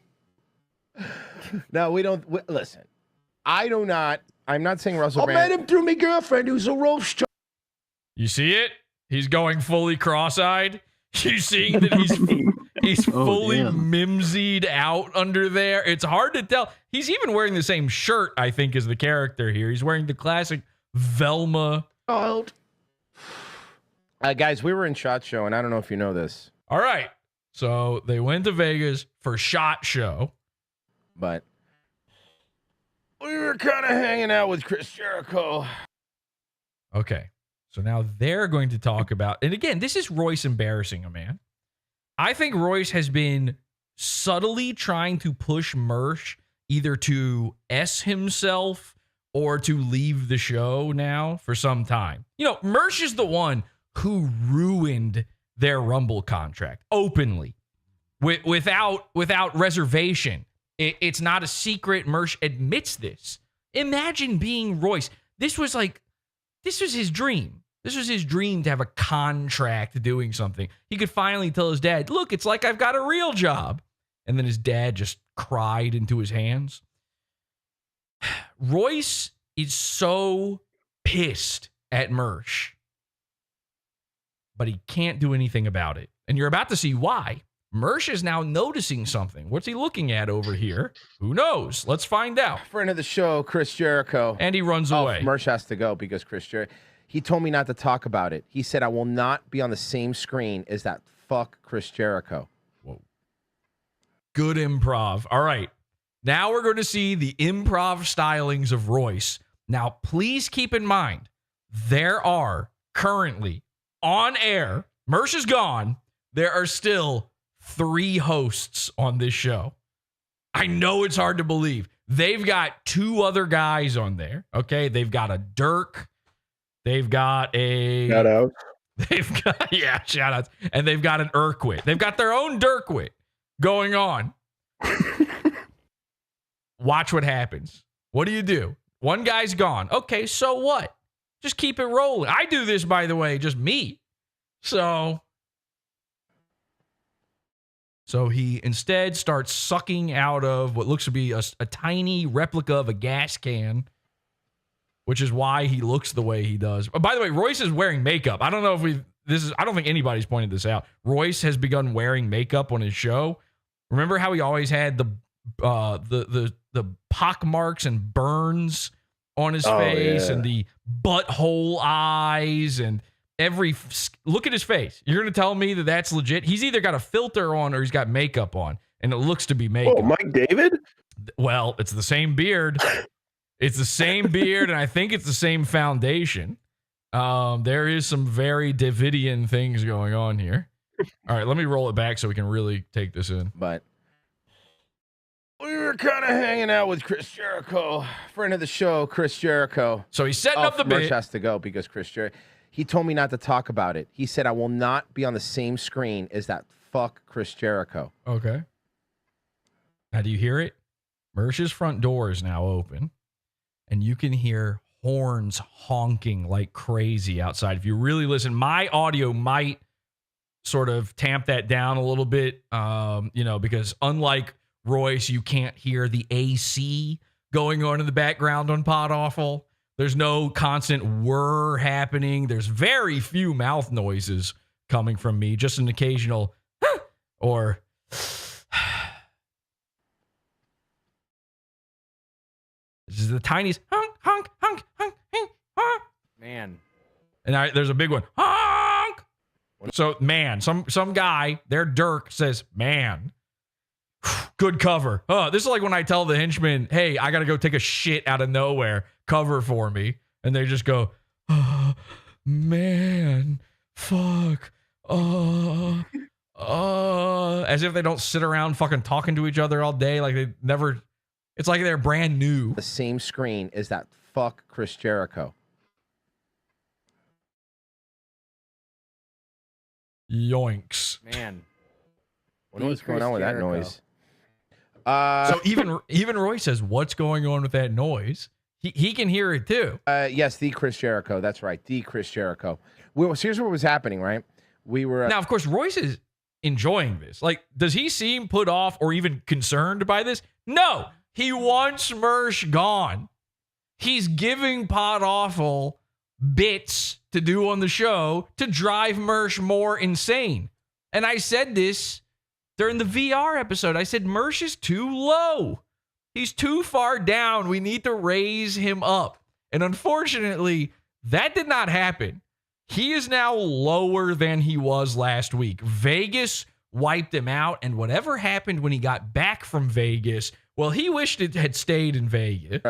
No, we don't. Listen, I'm not saying Russell I Brand. met him through my girlfriend who's a Rothschild. You see it? He's going fully cross-eyed. You seeing that he's fully mimsied out under there? It's hard to tell. He's even wearing the same shirt, I think, as the character here. He's wearing the classic Velma. Child. Guys, we were in SHOT Show, and I don't know if you know this. All right. So they went to Vegas for SHOT Show. But we were kind of hanging out with Chris Jericho. Okay. So now they're going to talk about, and again, this is Royce embarrassing a man. I think Royce has been subtly trying to push Mersh either to S himself or to leave the show now for some time. You know, Mersh is the one who ruined their Rumble contract openly without reservation. It's not a secret. Mersh admits this. Imagine being Royce. This was his dream. This was his dream to have a contract doing something. He could finally tell his dad, "Look, it's like I've got a real job." And then his dad just cried into his hands. Royce is so pissed at Mersh, but he can't do anything about it. And you're about to see why. Mersh is now noticing something. What's he looking at over here? Who knows? Let's find out. Friend of the show, Chris Jericho. And he runs away. Mersh has to go because Chris Jericho. He told me not to talk about it. He said, "I will not be on the same screen as that fuck Chris Jericho." Whoa. Good improv. All right. Now we're going to see the improv stylings of Royce. Now, please keep in mind, there are currently on air, Mersh is gone, there are still 3 hosts on this show. I know it's hard to believe. They've got 2 other guys on there. Okay. They've got a Dirk. They've got a shout out. They've got shout outs. And they've got an Urquit. They've got their own Dirkwit going on. Watch what happens. What do? One guy's gone. Okay, so what? Just keep it rolling. I do this, by the way, just me. So he instead starts sucking out of what looks to be a tiny replica of a gas can, which is why he looks the way he does. By the way, Royce is wearing makeup. I don't know if I don't think anybody's pointed this out. Royce has begun wearing makeup on his show. Remember how he always had the pock marks and burns on his face and the butthole eyes and look at his face. You're going to tell me that that's legit? He's either got a filter on or he's got makeup on, and it looks to be makeup. Oh, Mike David? Well, it's the same beard. It's the same beard, and I think it's the same foundation. There is some very Davidian things going on here. All right, let me roll it back so we can really take this in. But we were kind of hanging out with Chris Jericho, friend of the show, Chris Jericho. So he's setting up the bit. Mersh has to go because Chris Jericho. He told me not to talk about it. He said, "I will not be on the same screen as that fuck Chris Jericho." Okay. Now, do you hear it? Mersh's front door is now open, and you can hear horns honking like crazy outside. If you really listen, my audio might sort of tamp that down a little bit, because unlike Royce, you can't hear the AC going on in the background on PODAWFUL. There's no constant whir happening. There's very few mouth noises coming from me, just an occasional or this is the tiniest honk, honk, honk, honk, honk, honk. Man. And there's a big one. Honk! So, man, some guy, their Dirk says, man. Good cover. Oh, this is like when I tell the henchman, hey, I got to go take a shit out of nowhere. Cover for me. And they just go, oh, man, fuck. As if they don't sit around fucking talking to each other all day. Like they never, it's like they're brand new. The same screen as that fuck Chris Jericho. Yoinks. Man. What's going on with that noise? So even Roy says, what's going on with that noise? He can hear it too. Yes, the Chris Jericho. That's right. The Chris Jericho. Well, here's what was happening, right? We were now, of course, Royce is enjoying this. Like, does he seem put off or even concerned by this? No, he wants Mersh gone. He's giving PODAWFUL bits to do on the show to drive Mersh more insane. And I said this during the VR episode. I said, Mersh is too low. He's too far down. We need to raise him up. And unfortunately, that did not happen. He is now lower than he was last week. Vegas wiped him out. And whatever happened when he got back from Vegas, well, he wished it had stayed in Vegas.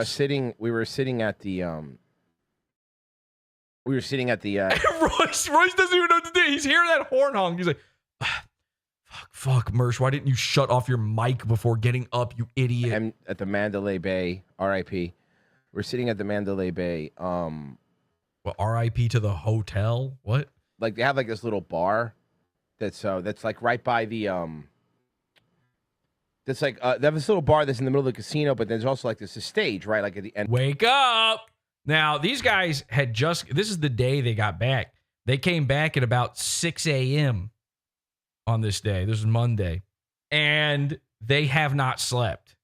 We were sitting at the Royce doesn't even know what to do. He's hearing that horn honk. He's like, fuck, Mersh, why didn't you shut off your mic before getting up, you idiot? And at the Mandalay Bay, RIP. We're sitting at the Mandalay Bay. Well, RIP to the hotel? What? Like they have like this little bar that's like right by the that's like they have this little bar that's in the middle of the casino, but there's also like this stage, right? Like at the end. Wake up. Now, these guys had this is the day they got back. They came back at about 6 a.m. on this day. This is Monday. And they have not slept.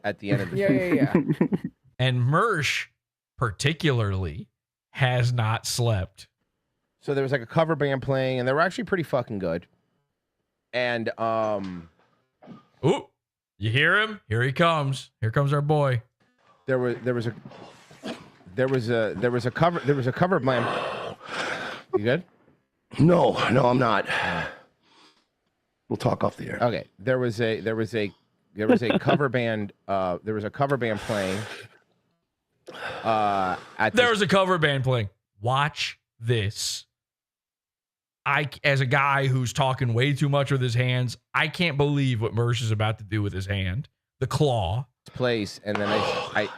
At the end of the Yeah. And Mersh, particularly, has not slept. So there was like a cover band playing, and they were actually pretty fucking good. And ooh, you hear him? Here he comes. Here comes our boy. There was a cover band. You good? No, I'm not. We'll talk off the air. Okay. There was a cover band. There was a cover band playing. There was a cover band playing. Watch this. As a guy who's talking way too much with his hands, I can't believe what Mersh is about to do with his hand. The claw. Place, and then I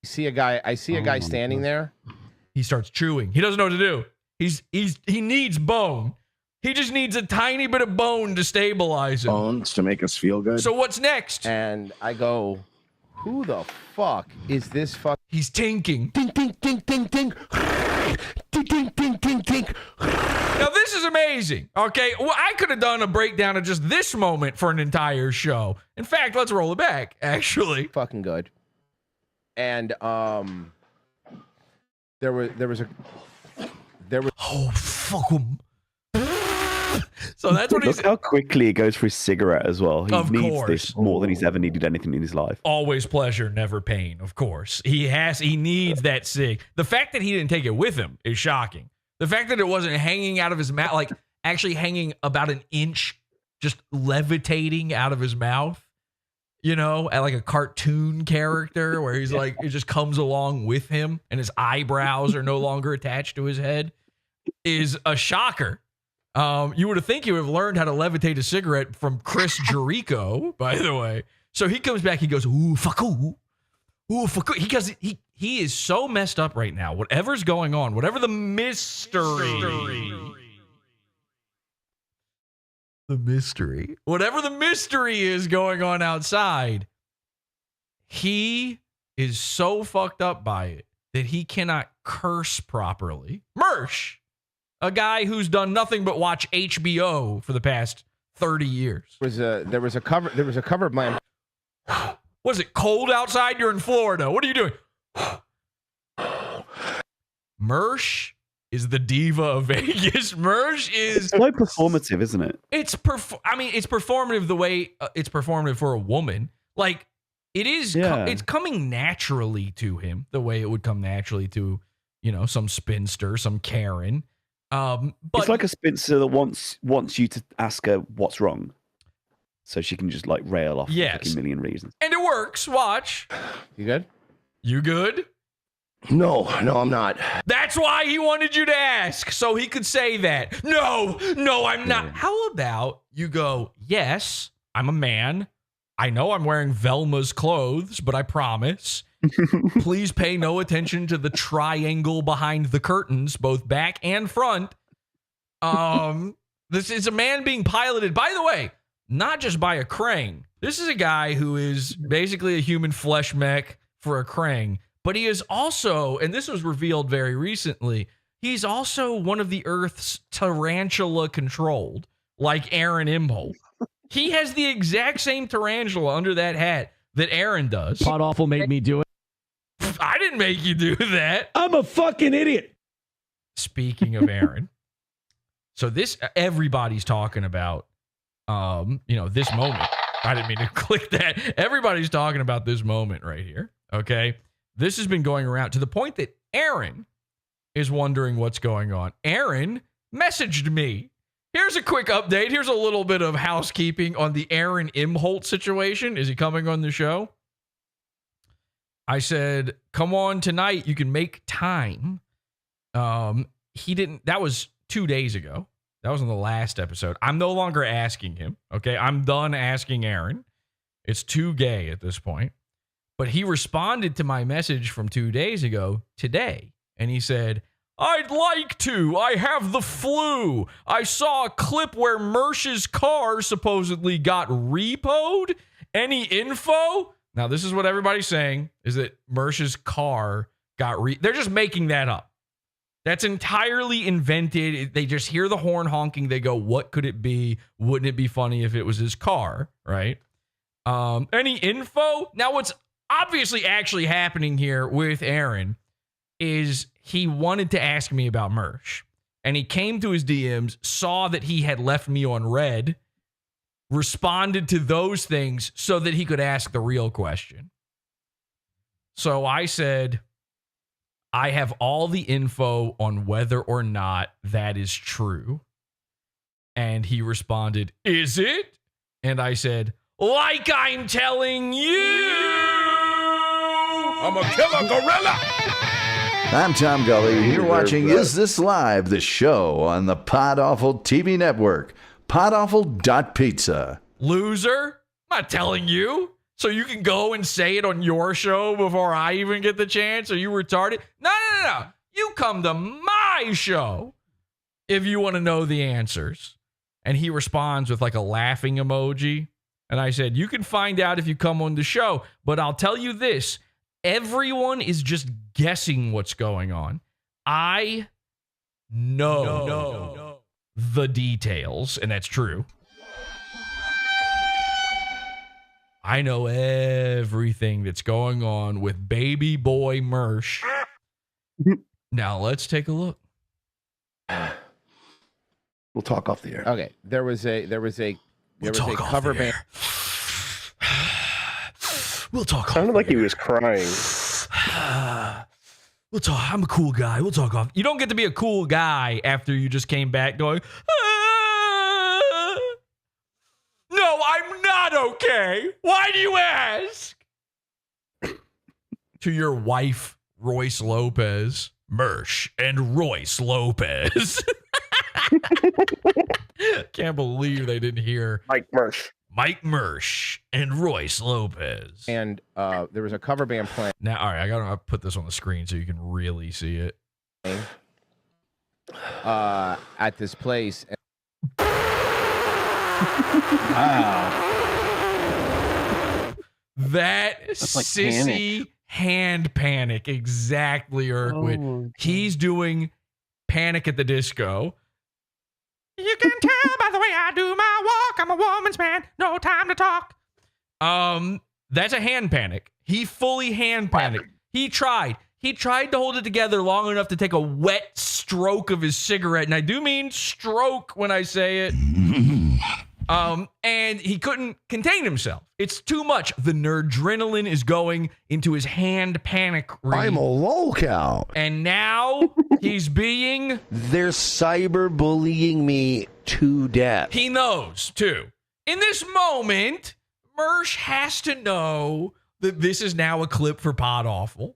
see a guy standing there. He starts chewing. He doesn't know what to do. He needs bone. He just needs a tiny bit of bone to stabilize him. Bones to make us feel good. So what's next? And I go, who the fuck is this fuck? He's tinking. Tink, tink, tink, tink, tink. Tink, tink, tink, tink, tink. Now this is amazing. Okay, well, I could have done a breakdown of just this moment for an entire show. In fact, let's roll it back. Actually, fucking good. And there was oh fuck him. So that's what he's. Look how quickly he goes for his cigarette as well. He Of needs course. this more than he's ever needed anything in his life. Always pleasure, never pain. Of course, he needs that cig. The fact that he didn't take it with him is shocking. The fact that it wasn't hanging out of his mouth, like actually hanging about an inch, just levitating out of his mouth. You know, at like a cartoon character where he's like, it just comes along with him and his eyebrows are no longer attached to his head, is a shocker. You would have think he would have learned how to levitate a cigarette from Chris Jericho, by the way. So he comes back, he goes, ooh, fuck, ooh, fuck, because he is so messed up right now. Whatever's going on, whatever the whatever the mystery is going on outside, he is so fucked up by it that he cannot curse properly. Mersh, a guy who's done nothing but watch HBO for the past 30 years. There was a cover band. What is it, cold outside? You're in Florida. What are you doing? Mersh is the diva of Vegas. Mersh is so performative, isn't it? It's performative the way it's performative for a woman. Like it is. It's coming naturally to him the way it would come naturally to, some spinster, some Karen. But it's like a spinster that wants you to ask her what's wrong, so she can just like rail off a million reasons. And it works. Watch. You good? You good? No, I'm not. That's why he wanted you to ask, so he could say that. No, I'm not. How about you go, yes, I'm a man. I know I'm wearing Velma's clothes, but I promise. Please pay no attention to the triangle behind the curtains, both back and front. This is a man being piloted, by the way, not just by a Krang. This is a guy who is basically a human flesh mech for a Krang. But he is also, and this was revealed very recently, he's also one of the Earth's tarantula controlled, like Aaron Imholt. He has the exact same tarantula under that hat that Aaron does. PODAWFUL made me do it. I didn't make you do that. I'm a fucking idiot. Speaking of Aaron, so this, everybody's talking about, this moment. I didn't mean to click that. Everybody's talking about this moment right here. Okay. This has been going around to the point that Aaron is wondering what's going on. Aaron messaged me. Here's a quick update. Here's a little bit of housekeeping on the Aaron Imholt situation. Is he coming on the show? I said, come on tonight. You can make time. He didn't. That was 2 days ago. That was on the last episode. I'm no longer asking him. Okay. I'm done asking Aaron. It's too gay at this point. But he responded to my message from 2 days ago today. And he said, I'd like to. I have the flu. I saw a clip where Mersh's car supposedly got repoed. Any info? Now, this is what everybody's saying, is that Mersh's car got they're just making that up. That's entirely invented. They just hear the horn honking. They go, what could it be? Wouldn't it be funny if it was his car, right? Any info? Now, what's obviously actually happening here with Aaron is he wanted to ask me about Mersh, and he came to his DMs, saw that he had left me on red, responded to those things so that he could ask the real question. So I said, I have all the info on whether or not that is true. And he responded, is it? And I said, like I'm telling you. I'm a killer gorilla. I'm Tom Gully. You're watching Is This Live, the show on the PodAWFUL TV network. PodAWFUL.pizza. Loser. I'm not telling you. So you can go and say it on your show before I even get the chance? Are you retarded? No. You come to my show if you want to know the answers. And he responds with like a laughing emoji. And I said, you can find out if you come on the show. But I'll tell you this. Everyone is just guessing what's going on. I know the details, and that's true. I know everything that's going on with baby boy Mersh. Now let's take a look. We'll talk off the air. Okay, there was a cover band. We'll talk. Sounded like he was crying. We'll talk. I'm a cool guy. We'll talk off. You don't get to be a cool guy after you just came back going, no, I'm not okay. Why do you ask? To your wife, Royce Lopez, Mersh and Royce Lopez. Can't believe they didn't hear Mike Mersh and Royce Lopez. And there was a cover band playing. Now, all right, I gotta put this on the screen so you can really see it. At this place. Wow. That sissy Panic. hand panic. Exactly, Urquid. Oh, He's doing Panic at the Disco. You can tell by the way I do my walk. I'm a woman's man. No time to talk. That's a hand panic. He fully hand panicked. He tried. He tried to hold it together long enough to take a wet stroke of his cigarette. And I do mean stroke when I say it. And he couldn't contain himself. It's too much. The nerdrenalin is going into his hand panic ring. I'm a lolcow. And now he's being... They're cyberbullying me to death. He knows, too. In this moment, Mersh has to know that this is now a clip for PodAwful.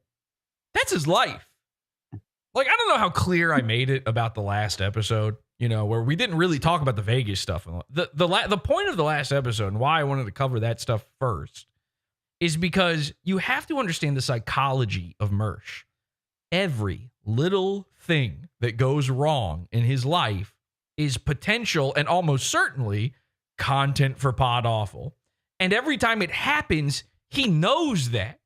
That's his life. Like, I don't know how clear I made it about the last episode, you know, where we didn't really talk about the Vegas stuff. The point of the last episode and why I wanted to cover that stuff first is because you have to understand the psychology of Mersh. Every little thing that goes wrong in his life is potential and almost certainly content for PodAwful. And every time it happens, he knows that.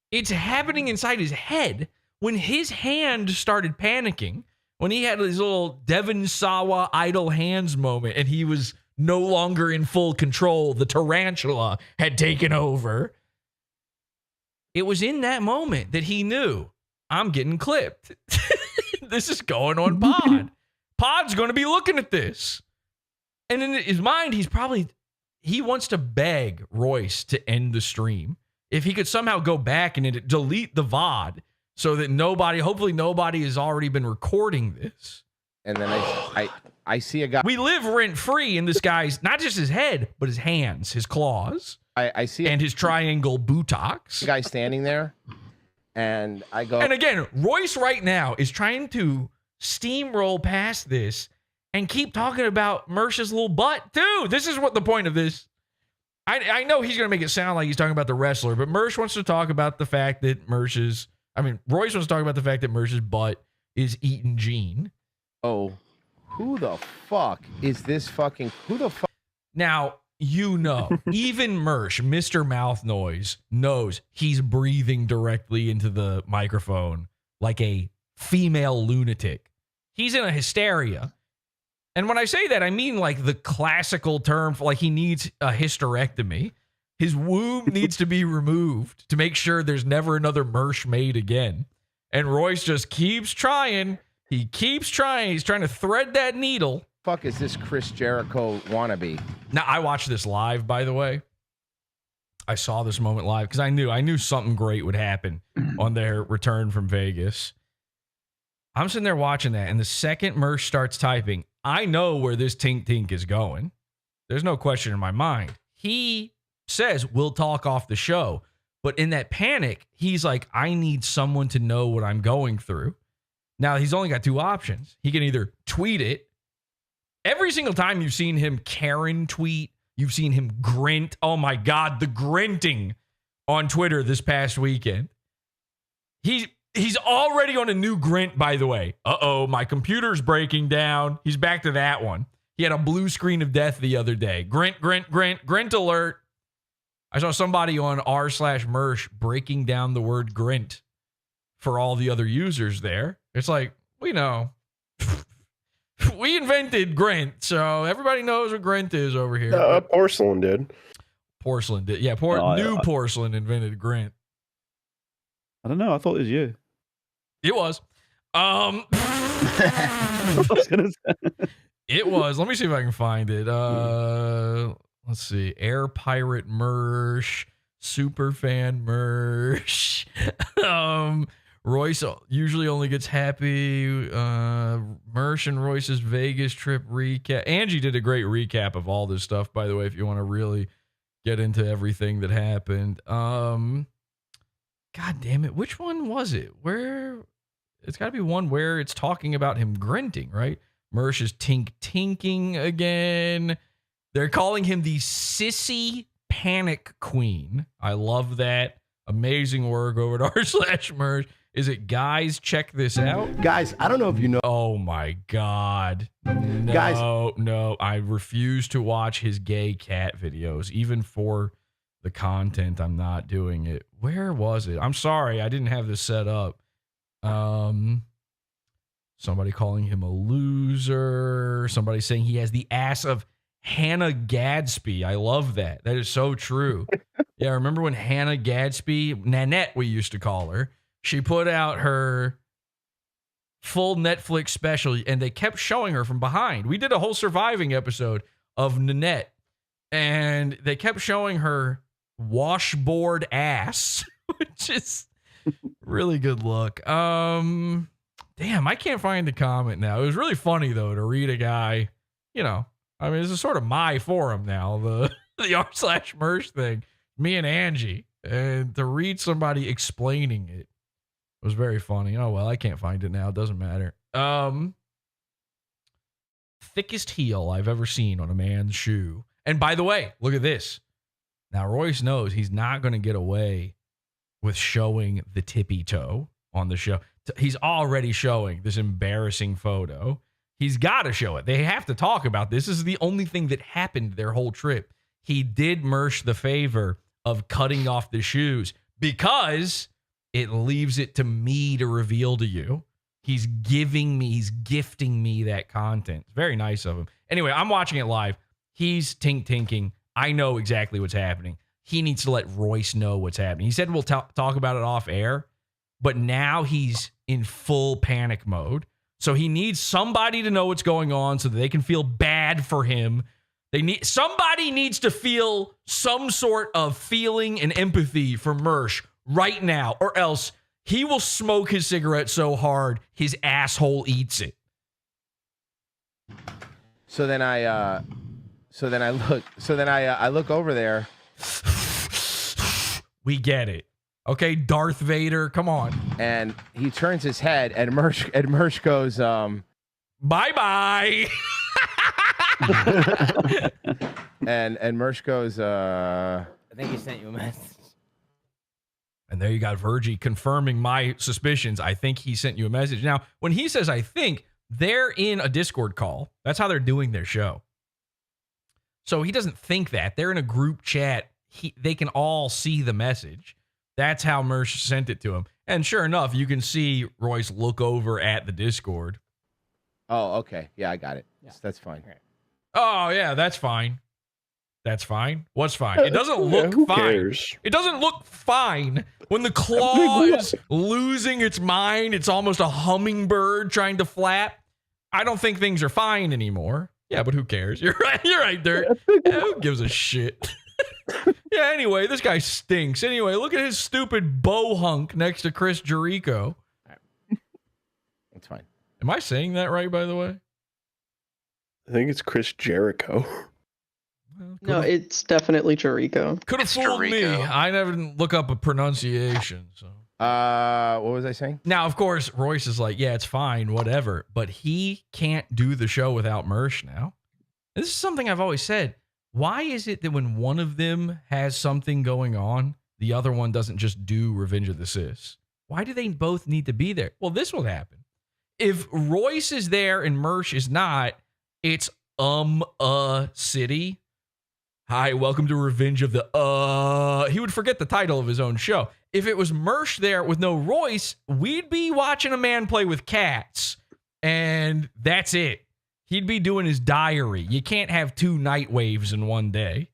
It's happening inside his head. When his hand started panicking, when he had his little Devon Sawa idle hands moment and he was no longer in full control, the tarantula had taken over. It was in that moment that he knew, I'm getting clipped. This is going on Pod. Pod's going to be looking at this. And in his mind, he wants to beg Royce to end the stream. If he could somehow go back and delete the VOD so that hopefully nobody has already been recording this. And then I see a guy. We live rent free in this guy's, not just his head, but his hands, his claws. I see and his triangle buttocks. Guy standing there. And I go. And again, Royce right now is trying to steamroll past this and keep talking about Mersh's little butt too. This is what the point of this. I know he's going to make it sound like he's talking about the wrestler, but Mersh wants to talk about the fact that Royce wants to talk about the fact that Mersh's butt is eating Gene. Oh, who the fuck is this fucking, who the fuck? Now, you know, even Mersh, Mr. Mouth Noise, knows he's breathing directly into the microphone like a female lunatic. He's in a hysteria. And when I say that, I mean like the classical term for like he needs a hysterectomy. His womb needs to be removed to make sure there's never another Mersh made again. And Royce just keeps trying. He keeps trying. He's trying to thread that needle. Fuck is this Chris Jericho wannabe? Now, I watched this live, by the way. I saw this moment live because I knew something great would happen on their return from Vegas. I'm sitting there watching that, and the second Mersh starts typing, I know where this Tink Tink is going. There's no question in my mind. He says, we'll talk off the show. But in that panic, he's like, I need someone to know what I'm going through. Now, he's only got two options. He can either tweet it. Every single time you've seen him Karen tweet, you've seen him grint. Oh my God, the grinting on Twitter this past weekend. He's already on a new grint, by the way. Uh-oh, my computer's breaking down. He's back to that one. He had a blue screen of death the other day. Grint, grint, grint, grint alert. I saw somebody on r/Mersh breaking down the word grint for all the other users there. It's like, we know. We invented grint, so everybody knows what grint is over here. Porcelain did. Porcelain did. Yeah, Porcelain invented grint. I don't know. I thought it was you. It was. I was gonna say. It was. Let me see if I can find it. Let's see. Air Pirate Mersh, Superfan Mersh. Royce usually only gets happy. Mersh and Royce's Vegas trip recap. Angie did a great recap of all this stuff, by the way, if you want to really get into everything that happened. God damn it. Which one was it? Where? It's got to be one where it's talking about him grinting, right? Mersh is Tink Tinking again. They're calling him the Sissy Panic Queen. I love that. Amazing work over at r/Mersh. Is it guys? Check this out. Guys, I don't know if you know. Oh my God. No, Guys. No. I refuse to watch his gay cat videos. Even for the content, I'm not doing it. Where was it? I'm sorry. I didn't have this set up. Somebody calling him a loser. Somebody saying he has the ass of Hannah Gadsby. I love that. That is so true. Yeah, remember when Hannah Gadsby, Nanette we used to call her, she put out her full Netflix special and they kept showing her from behind. We did a whole surviving episode of Nanette and they kept showing her washboard ass, which is really good look. Damn, I can't find the comment now. It was really funny though to read a guy, you know, I mean, this is sort of my forum now, the r/Mersh thing, me and Angie, and to read somebody explaining it was very funny. Oh, well, I can't find it now. It doesn't matter. Thickest heel I've ever seen on a man's shoe. And by the way, look at this. Now, Royce knows he's not going to get away with showing the tippy toe on the show. He's already showing this embarrassing photo. He's got to show it. They have to talk about this. This is the only thing that happened their whole trip. He did Mersh the favor of cutting off the shoes because it leaves it to me to reveal to you. He's gifting me that content. It's very nice of him. Anyway, I'm watching it live. He's Tink Tinking. I know exactly what's happening. He needs to let Royce know what's happening. He said we'll talk about it off air, but now he's in full panic mode. So he needs somebody to know what's going on so that they can feel bad for him. Somebody needs to feel some sort of feeling and empathy for Mersh right now, or else he will smoke his cigarette so hard his asshole eats it. So then I look over there. We get it. Okay, Darth Vader, come on. And he turns his head, and Mersh goes, bye-bye. and Mersh goes, I think he sent you a message. And there you got Virgie confirming my suspicions. I think he sent you a message. Now, when he says I think, they're in a Discord call. That's how they're doing their show. So he doesn't think that. They're in a group chat. They can all see the message. That's how Mersh sent it to him. And sure enough, you can see Royce look over at the Discord. oh, okay. Yeah, I got it. That's fine. Oh, yeah, that's fine. That's fine. What's fine? It doesn't look who fine. cares? It doesn't look fine when the claw is losing its mind. It's almost a hummingbird trying to flap. I don't think things are fine anymore. Yeah, but who cares? You're right. You're right, Dirt. Yeah, who gives a shit? Yeah, anyway, this guy stinks. Anyway, look at his stupid bow hunk next to Chris Jericho. It's fine. Am I saying that right, by the way? I think it's Chris Jericho. No, it's definitely Jericho. Could have fooled me. I never look up a pronunciation. So, what was I saying? Now, of course, Royce is like, yeah, it's fine, whatever. But he can't do the show without Mersh now. This is something I've always said. Why is it that when one of them has something going on, the other one doesn't just do Revenge of the Sis? Why do they both need to be there? Well, this will happen. If Royce is there and Mersh is not, it's city. Hi, welcome to Revenge of the He would forget the title of his own show. If it was Mersh there with no Royce, we'd be watching a man play with cats. And that's it. He'd be doing his diary. You can't have two night waves in one day.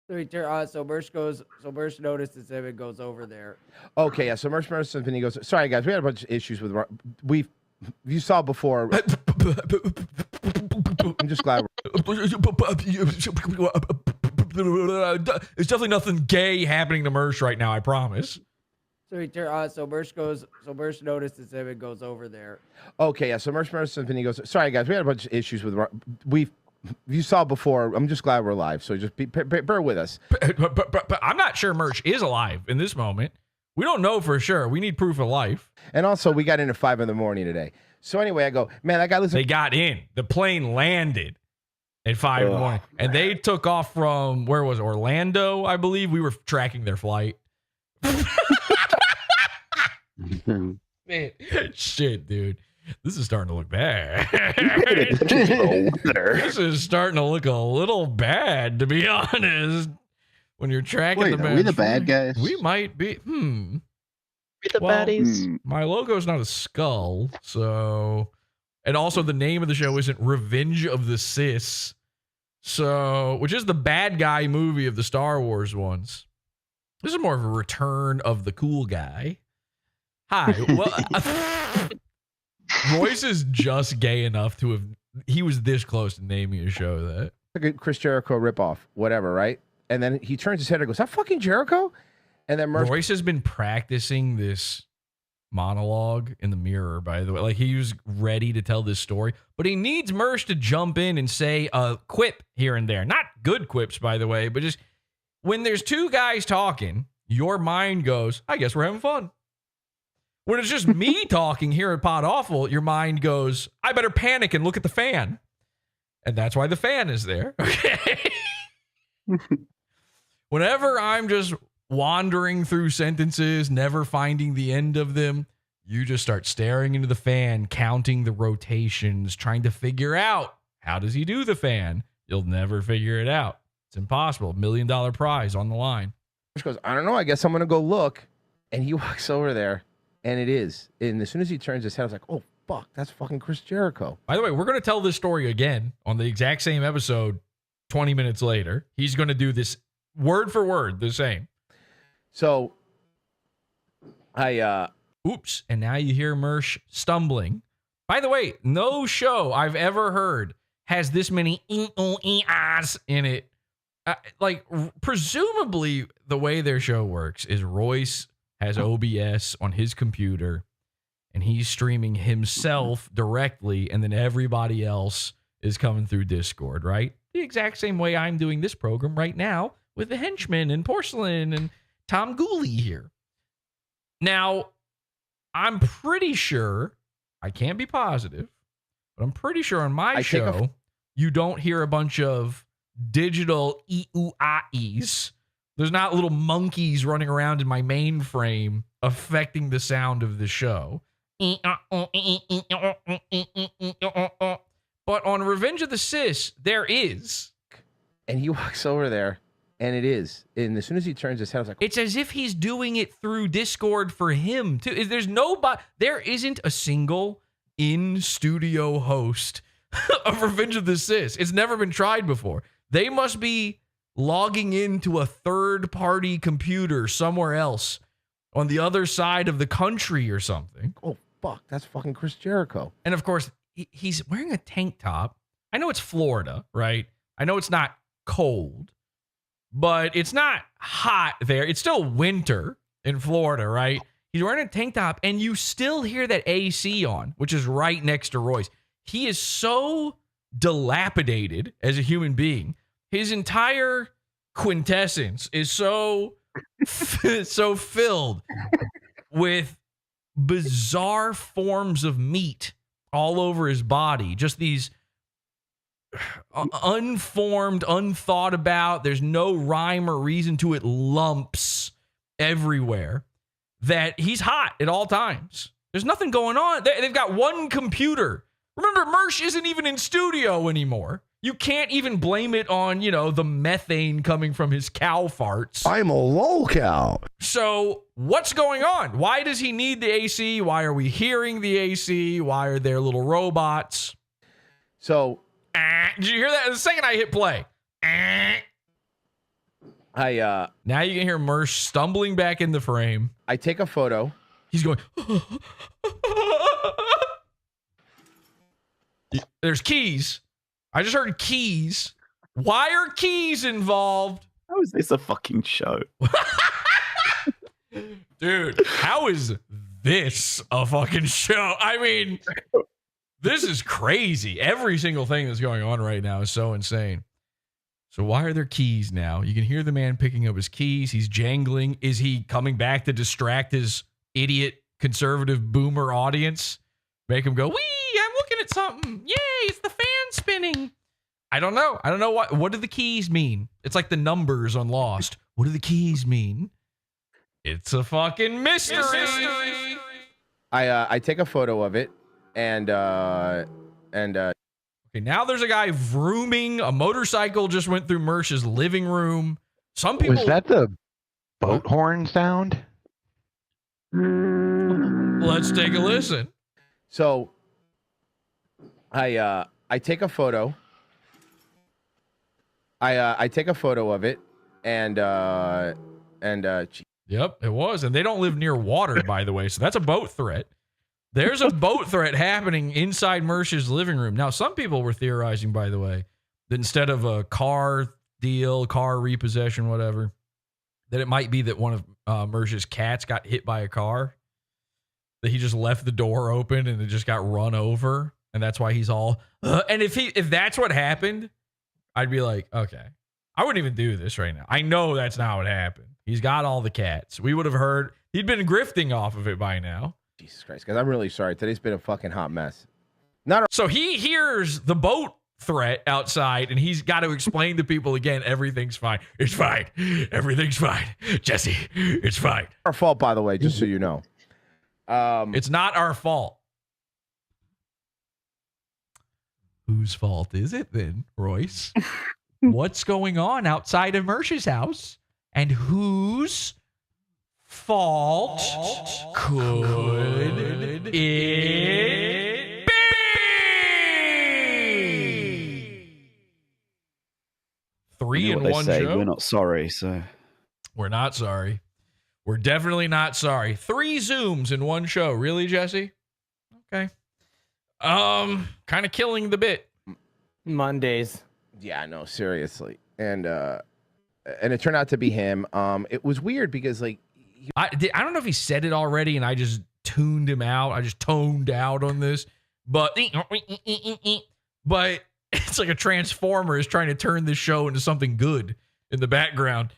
So Mersh notices him and goes over there. Okay, yeah. So Mersh and he goes, sorry guys, we had a bunch of issues with you saw before. I'm just glad. It's definitely nothing gay happening to Mersh right now, I promise. So Mersh notices him and goes over there. Okay, yeah. So Mersh and he goes, sorry guys, we had a bunch of issues with you saw before. I'm just glad we're alive. So just bear with us. But I'm not sure Mersh is alive in this moment. We don't know for sure. We need proof of life. And also, we got in at 5 a.m. today. So anyway, I go, man, that guy listen. They got in. The plane landed at 5 a.m. And they took off from, where was it? Orlando, I believe. We were tracking their flight. Man, shit, dude. This is starting to look bad. This is starting to look a little bad, to be honest. When you're tracking the are we the bad guys? We might be. We the baddies. My logo's not a skull, so. And also, the name of the show isn't Revenge of the Sis. So, which is the bad guy movie of the Star Wars ones. This is more of a return of the cool guy. Hi. Well, Royce is just gay enough to have. He was this close to naming a show that. Like a Chris Jericho ripoff, whatever, right? And then he turns his head and goes, "That fucking Jericho?" And then Royce has been practicing this monologue in the mirror, by the way. Like, he was ready to tell this story, but he needs Mersh to jump in and say a quip here and there. Not good quips, by the way, but just when there's two guys talking, your mind goes, I guess we're having fun. When it's just me talking here at Pod Awful, your mind goes, I better panic and look at the fan. And that's why the fan is there. Okay. Whenever I'm just wandering through sentences, never finding the end of them, you just start staring into the fan, counting the rotations, trying to figure out how does he do the fan. You'll never figure it out. It's impossible. $1 million prize on the line. He goes, I don't know. I guess I'm going to go look. And he walks over there, and it is. And as soon as he turns his head, I was like, oh, fuck, that's fucking Chris Jericho. By the way, we're going to tell this story again on the exact same episode 20 minutes later. He's going to do this word for word the same. So, oops, and now you hear Mersh stumbling. By the way, no show I've ever heard has this many e-ahs in it. Presumably, the way their show works is Royce has OBS on his computer, and he's streaming himself directly, and then everybody else is coming through Discord, right? The exact same way I'm doing this program right now with the henchmen and Porcelain and Tom Gooley here. Now, I'm pretty sure, I can't be positive, but I'm pretty sure on my show, you don't hear a bunch of digital e-oo-ah-ees. There's not little monkeys running around in my mainframe affecting the sound of the show. But on Revenge of the Sis, there is. And he walks over there, and it is. And as soon as he turns his head, I was like, it's as if he's doing it through Discord for him, too. There isn't a single in-studio host of Revenge of the Sis. It's never been tried before. They must be logging into a third-party computer somewhere else on the other side of the country or something. Oh, fuck, that's fucking Chris Jericho. And, of course, he's wearing a tank top. I know it's Florida, right? I know it's not cold, but it's not hot there. It's still winter in Florida, right? He's wearing a tank top, and you still hear that AC on, which is right next to Royce. He is so dilapidated as a human being. His entire quintessence is so filled with bizarre forms of meat all over his body. Just these unformed, unthought about, there's no rhyme or reason to it, lumps everywhere, that he's hot at all times. There's nothing going on. They've got one computer. Remember, Mersh isn't even in studio anymore. You can't even blame it on, the methane coming from his cow farts. I'm a lolcow. So what's going on? Why does he need the AC? Why are we hearing the AC? Why are there little robots? So, did you hear that? The second I hit play. Now you can hear Mersh stumbling back in the frame. I take a photo. He's going. There's keys. I just heard keys. Why are keys involved? How is this a fucking show? Dude, how is this a fucking show? I mean, this is crazy. Every single thing that's going on right now is so insane. So why are there keys now? You can hear the man picking up his keys. He's jangling. Is he coming back to distract his idiot conservative boomer audience? Make him go, wee, I'm looking at something. Yay, it's the fan spinning. I don't know. I don't know what do the keys mean? It's like the numbers on Lost. What do the keys mean? It's a fucking mystery. I take a photo of it and okay, now there's a guy vrooming. A motorcycle just went through Mersh's living room. Some people. Was that the boat horn sound? Let's take a listen. So I take a photo I take a photo of it, and Yep, it was. And they don't live near water, by the way. So that's a boat threat. There's a boat threat happening inside Mersh's living room. Now, some people were theorizing, by the way, that instead of a car deal, car repossession, whatever, that it might be that one of Mersh's cats got hit by a car, that he just left the door open and it just got run over. And that's why he's all, and if that's what happened, I'd be like, okay, I wouldn't even do this right now. I know that's not what happened. He's got all the cats. We would have heard, he'd been grifting off of it by now. Jesus Christ, guys, I'm really sorry. Today's been a fucking hot mess. So he hears the boat threat outside, and he's got to explain to people again, everything's fine. It's fine. Everything's fine. Jesse, it's fine. Our fault, by the way, just so you know. It's not our fault. Whose fault is it then, Royce? What's going on outside of Mersh's house? And whose fault could it be? Three in one show. We're not sorry, so we're not sorry. We're definitely not sorry. 3 Zooms in one show. Really, Jesse? Okay. Kind of killing the bit. Mondays. Yeah, no, seriously. And it turned out to be him. It was weird because like I don't know if he said it already and I just tuned him out. I just toned out on this. But it's like a transformer is trying to turn this show into something good in the background.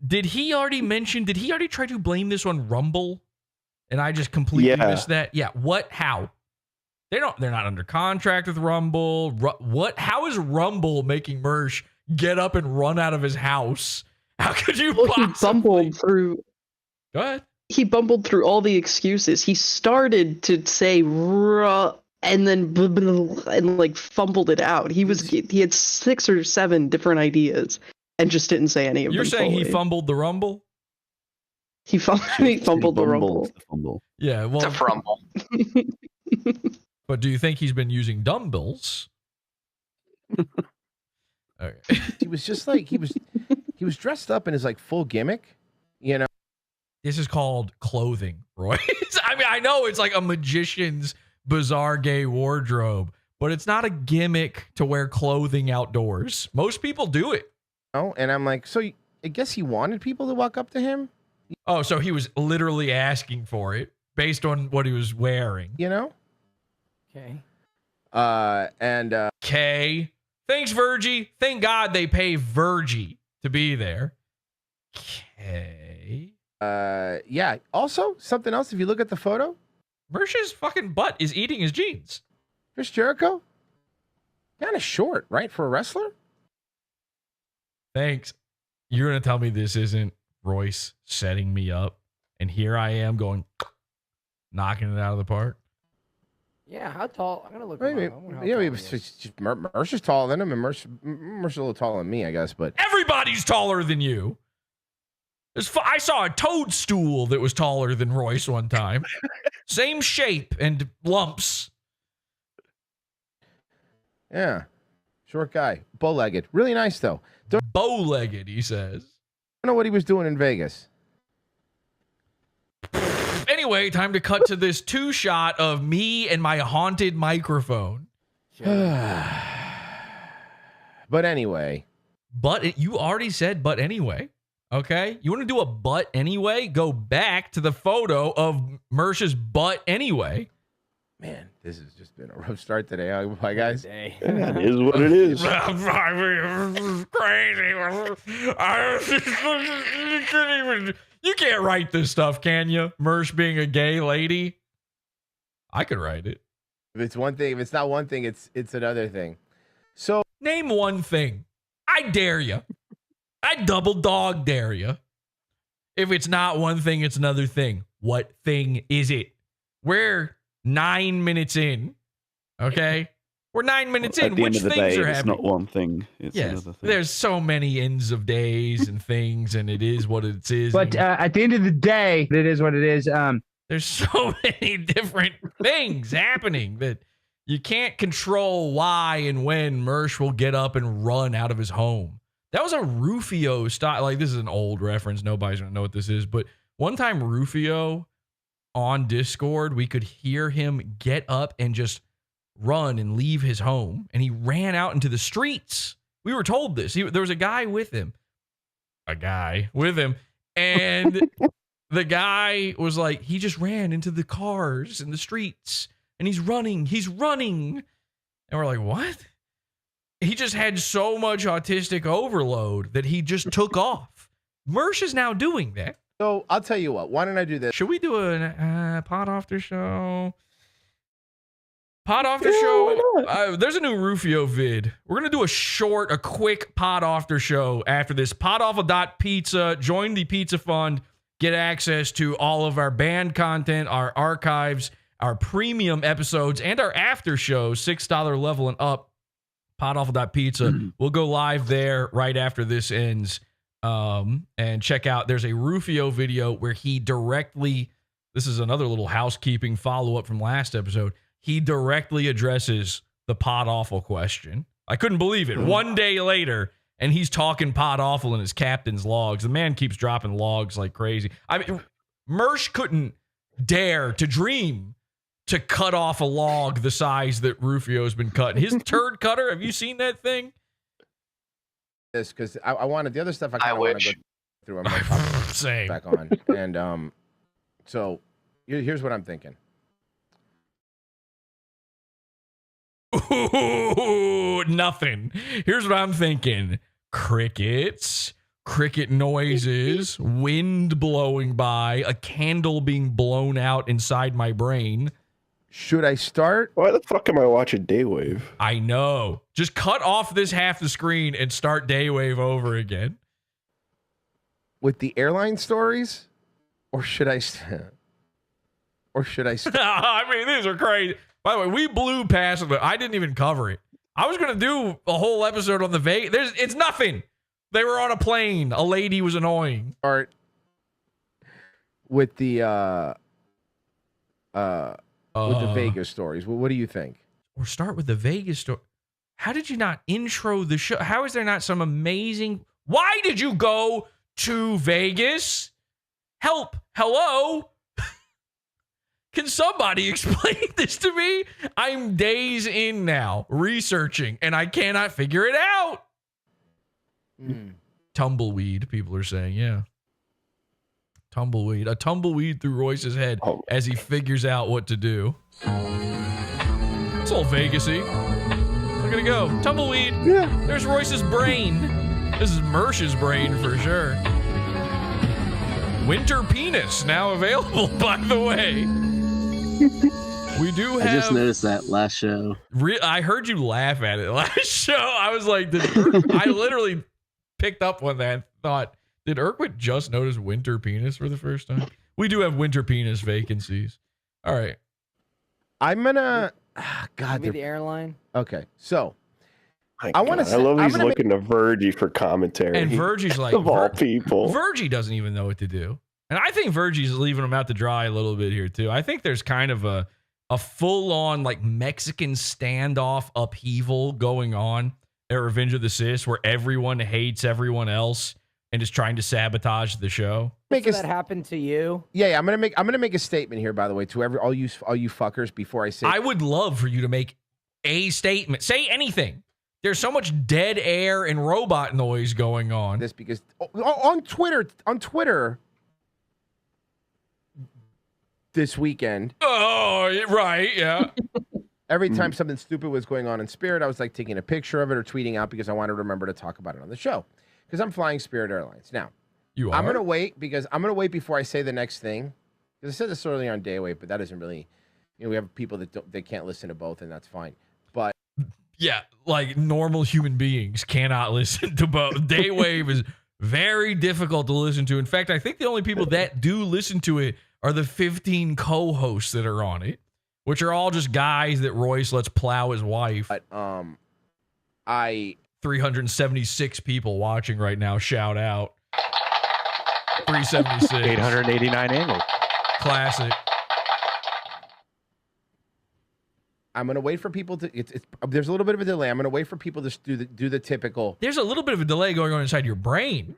Did he already try to blame this on Rumble? And I just completely missed that. Yeah. What? How? They're not under contract with Rumble. What? How is Rumble making Mersh get up and run out of his house? How could you possibly? He bumbled through. Go ahead. He bumbled through all the excuses. He started to say and then and like fumbled it out. He had 6 or 7 different ideas and just didn't say any of them. You're saying he fumbled the Rumble? He fumbled the Rumble. Yeah, well, it's a frumble. But do you think he's been using dumbbells? Okay. He was just like he was dressed up in his like full gimmick, you know. This is called clothing, Roy. I mean, I know it's like a magician's bizarre gay wardrobe, but it's not a gimmick to wear clothing outdoors. Most people do it. Oh, and I'm like, so I guess he wanted people to walk up to him. Oh, so he was literally asking for it based on what he was wearing. You know? Okay. K. Thanks, Virgie. Thank God they pay Virgie to be there. K. Yeah. Also, something else. If you look at the photo, Mersh's fucking butt is eating his jeans. Chris Jericho, kind of short, right, for a wrestler? Thanks. You're gonna tell me this isn't Royce setting me up, and here I am going, knocking it out of the park. Yeah, how tall? I'm gonna look. Mersh is taller than him, and Mersh is a little taller than me, I guess. But everybody's taller than you. I saw a toadstool that was taller than Royce one time. Same shape and lumps. Yeah, short guy, bow-legged, really nice though. Bow-legged, he says. I don't know what he was doing in Vegas. Anyway, time to cut to this 2-shot of me and my haunted microphone. But anyway. You already said but anyway. Okay? You want to do a butt anyway? Go back to the photo of Mersh's butt anyway. Man, this has just been a rough start today. Bye, guys. It is what it is. Crazy. You can't write this stuff, can you? Mersh being a gay lady? I could write it. If it's one thing, if it's not one thing, it's another thing. So name one thing. I dare you. I double dog dare you. If it's not one thing, it's another thing. What thing is it? We're 9 minutes in. Okay? We're 9 minutes in. Which things are happening? It's not one thing. It's another thing. There's so many ends of days and things, and it is what it is. But at the end of the day, it is what it is. There's so many different things happening that You can't control why and when Mersh will get up and run out of his home. That was a Rufio style. Like, this is an old reference. Nobody's going to know what this is. But one time, Rufio on Discord, we could hear him get up and just run and leave his home. And he ran out into the streets. We were told this. There was a guy with him. And the guy was like, he just ran into the cars in the streets. And he's running. And we're like, what? He just had so much autistic overload that he just took off. Mersh is now doing that. So I'll tell you what. Why don't I do this? Should we do a pod after show? Pod after show. There's a new Rufio vid. We're going to do a quick pod after show after this. Podawful.pizza. Join the pizza fund. Get access to all of our band content, our archives, our premium episodes, and our after shows, $6 level and up. Podawful.pizza. We'll go live there right after this ends. And check out, there's a Rufio video where he directly, this is another little housekeeping follow-up from last episode, he directly addresses the Pod Awful question. I couldn't believe it. One day later, and he's talking Pod Awful in his captain's logs. The man keeps dropping logs like crazy. I mean, Mersh couldn't dare to dream to cut off a log the size that Rufio's been cutting. His turd cutter, have you seen that thing? This because I wanted the other stuff I kind of want to go through. I'm gonna Same. Back on. And so here's what I'm thinking. Ooh, nothing. Here's what I'm thinking. Crickets, cricket noises, wind blowing by, a candle being blown out inside my brain. Should I start? Why the fuck am I watching Daywave? I know. Just cut off this half the screen and start Daywave over again. With the airline stories? Or should I... I mean, these are crazy. By the way, we blew past it. I didn't even cover it. I was going to do a whole episode on the Vegas. It's nothing. They were on a plane. A lady was annoying. Start with the Vegas stories. Well, what do you think? Or start with the Vegas story. How did you not intro the show? How is there not some amazing... Why did you go to Vegas? Help. Hello? Can somebody explain this to me? I'm days in now researching, and I cannot figure it out. Tumbleweed, people are saying, yeah. Tumbleweed. A tumbleweed through Royce's head as he figures out what to do. It's all Vegas-y. Look at it go. Tumbleweed. Yeah. There's Royce's brain. This is Mersh's brain for sure. Winter penis now available, by the way. We do have... I just noticed that last show. I heard you laugh at it last show. I was like, I literally picked up on that and thought, did Urquit just notice winter penis for the first time? We do have winter penis vacancies. All right. I'm gonna... God, the airline. Okay, so... I want to. I love he's looking to Virgie for commentary. And Virgie's like... of all people. Virgie doesn't even know what to do. And I think Virgie's leaving him out to dry a little bit here, too. I think there's kind of a full-on, like, Mexican standoff upheaval going on at Revenge of the Sis, where everyone hates everyone else and is trying to sabotage the show. Did that happen to you? Yeah, I'm gonna make a statement here, by the way, to all you fuckers before I say. I would love for you to make a statement. Say anything. There's so much dead air and robot noise going on. This because on Twitter this weekend. Oh, right, yeah. Every time something stupid was going on in Spirit, I was like taking a picture of it or tweeting out because I wanted to remember to talk about it on the show. Because I'm flying Spirit Airlines. Now, I'm going to wait before I say the next thing. Because I said this earlier on Daywave, but that isn't really, we have people that can't listen to both, and that's fine. But yeah, like normal human beings cannot listen to both. Daywave is very difficult to listen to. In fact, I think the only people that do listen to it are the 15 co-hosts that are on it, which are all just guys that Royce lets plow his wife. But 376 people watching right now. Shout out. 376. 889 annual. Classic. I'm gonna wait for people to. There's a little bit of a delay. I'm gonna wait for people to do the typical. There's a little bit of a delay going on inside your brain.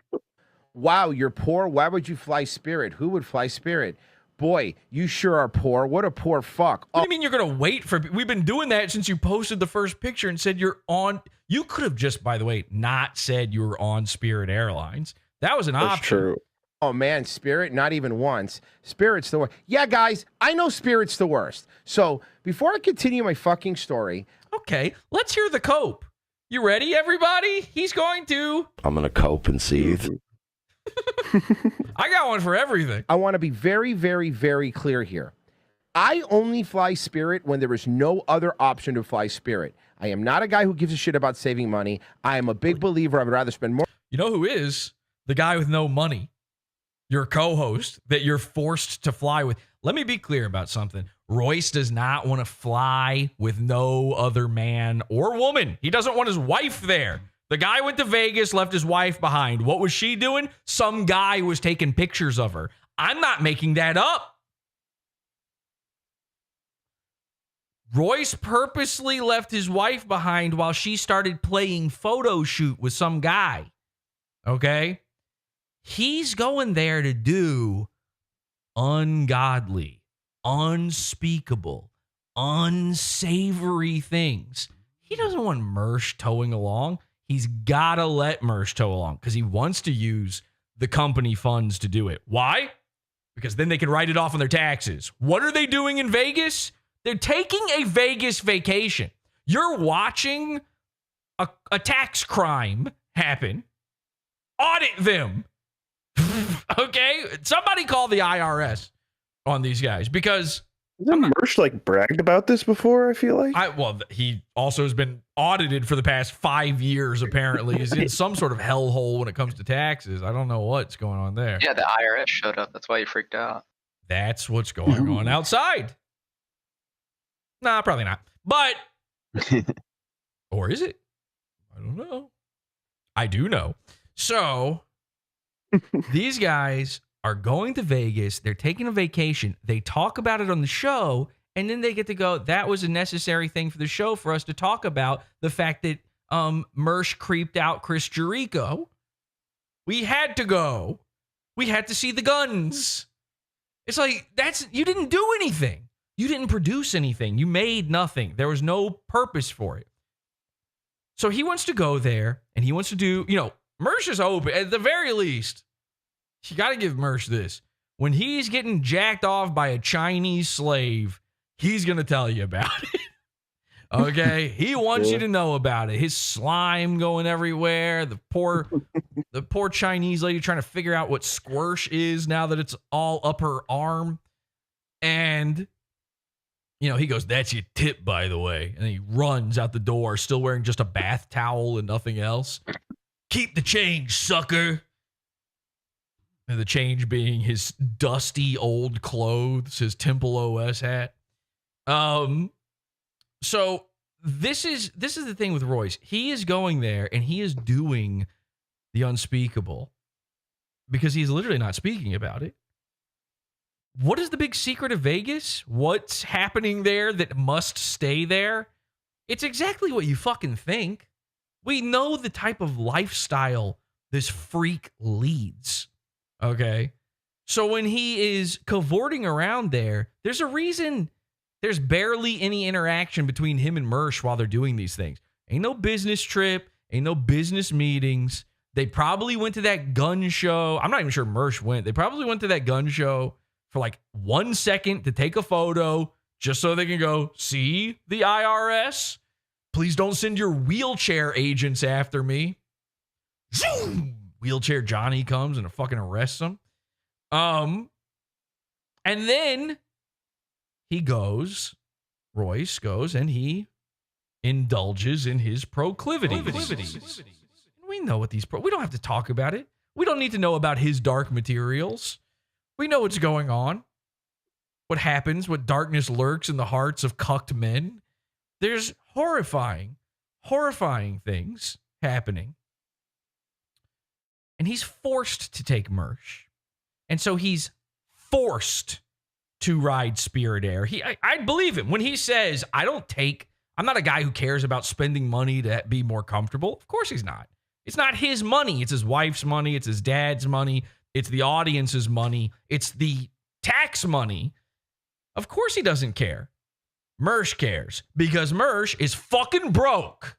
Wow, you're poor. Why would you fly Spirit? Who would fly Spirit? Boy, you sure are poor. What a poor fuck. What do you mean you're gonna wait for? We've been doing that since you posted the first picture and said you're on. You could have just, by the way, not said you were on Spirit Airlines. That was an option. True. Oh man, Spirit, not even once. Spirit's the worst. Yeah, guys, I know Spirit's the worst. So before I continue my fucking story. Okay, let's hear the cope. You ready, everybody? He's going to. I'm going to cope and seethe. I got one for everything. I want to be very, very, very clear here. I only fly Spirit when there is no other option to fly Spirit. I am not a guy who gives a shit about saving money. I am a big believer. I would rather spend more. You know who is? The guy with no money. Your co-host that you're forced to fly with. Let me be clear about something. Royce does not want to fly with no other man or woman. He doesn't want his wife there. The guy went to Vegas, left his wife behind. What was she doing? Some guy was taking pictures of her. I'm not making that up. Royce purposely left his wife behind while she started playing photo shoot with some guy. Okay? He's going there to do ungodly, unspeakable, unsavory things. He doesn't want Mersh towing along. He's got to let Mersh tow along because he wants to use the company funds to do it. Why? Because then they can write it off on their taxes. What are they doing in Vegas? They're taking a Vegas vacation. You're watching a tax crime happen. Audit them. Okay? Somebody call the IRS on these guys because... Hasn't Mersh like bragged about this before, I feel like? He also has been audited for the past 5 years, apparently. He's in some sort of hellhole when it comes to taxes. I don't know what's going on there. Yeah, the IRS showed up. That's why you freaked out. That's what's going on outside. Nah, probably not. But, or is it? I don't know. I do know. So, these guys are going to Vegas. They're taking a vacation. They talk about it on the show, and then they get to go, that was a necessary thing for the show for us to talk about the fact that Mersh creeped out Chris Jericho. We had to go. We had to see the guns. It's like, you didn't do anything. You didn't produce anything. You made nothing. There was no purpose for it. So he wants to go there, and he wants to do, Mersh is open. At the very least, you got to give Mersh this. When he's getting jacked off by a Chinese slave, he's going to tell you about it. Okay? He wants you to know about it. His slime going everywhere. The poor Chinese lady trying to figure out what squirsh is now that it's all up her arm. And... he goes, that's your tip, by the way. And he runs out the door, still wearing just a bath towel and nothing else. Keep the change, sucker. And the change being his dusty old clothes, his Temple OS hat. So this is the thing with Royce. He is going there and he is doing the unspeakable because he's literally not speaking about it. What is the big secret of Vegas? What's happening there that must stay there? It's exactly what you fucking think. We know the type of lifestyle this freak leads. Okay? So when he is cavorting around there, there's a reason there's barely any interaction between him and Mersh while they're doing these things. Ain't no business trip. Ain't no business meetings. They probably went to that gun show. I'm not even sure Mersh went. They probably went to that gun show for like 1 second to take a photo just so they can go, see the IRS? Please don't send your wheelchair agents after me. Zoom! Wheelchair Johnny comes and fucking arrests him. And then Royce goes and he indulges in his proclivities. We know what we don't have to talk about it. We don't need to know about his dark materials. We know what's going on. What happens, what darkness lurks in the hearts of cucked men. There's horrifying things happening. And he's forced to take Mersh. And so he's forced to ride Spirit Air. I believe him when he says, I'm not a guy who cares about spending money to be more comfortable. Of course he's not. It's not his money. It's his wife's money. It's his dad's money. It's the audience's money. It's the tax money. Of course he doesn't care. Mersh cares because Mersh is fucking broke.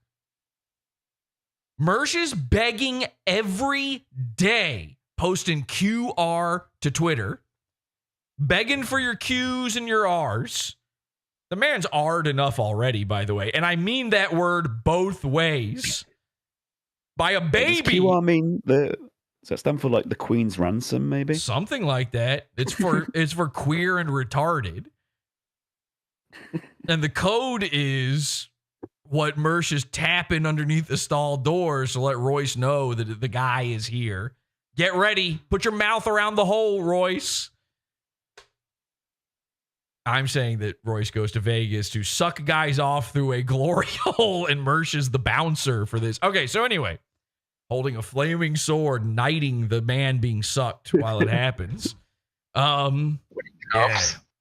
Mersh is begging every day, posting QR to Twitter, begging for your Qs and your Rs. The man's R'd enough already, by the way. And I mean that word both ways. By a baby. Does QR mean does that stand for like the Queen's ransom, maybe? Something like that. It's for queer and retarded. And the code is what Mersh is tapping underneath the stall doors to let Royce know that the guy is here. Get ready. Put your mouth around the hole, Royce. I'm saying that Royce goes to Vegas to suck guys off through a glory hole, and Mersh is the bouncer for this. Okay, so anyway, holding a flaming sword, knighting the man being sucked while it happens.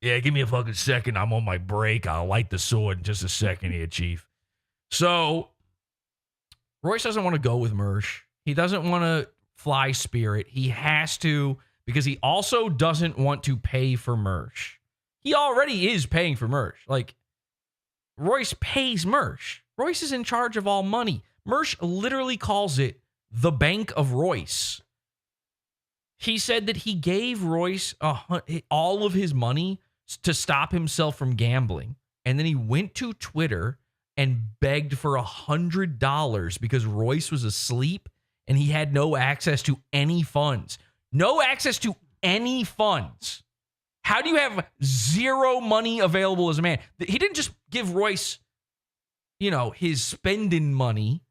Yeah, give me a fucking second. I'm on my break. I'll light the sword in just a second here, Chief. So, Royce doesn't want to go with Mersh. He doesn't want to fly Spirit. He has to because he also doesn't want to pay for Mersh. He already is paying for Mersh. Like, Royce pays Mersh. Royce is in charge of all money. Mersh literally calls it the Bank of Royce. He said that he gave Royce all of his money to stop himself from gambling. And then he went to Twitter and begged for $100 because Royce was asleep and he had no access to any funds. No access to any funds. How do you have zero money available as a man? He didn't just give Royce, his spending money.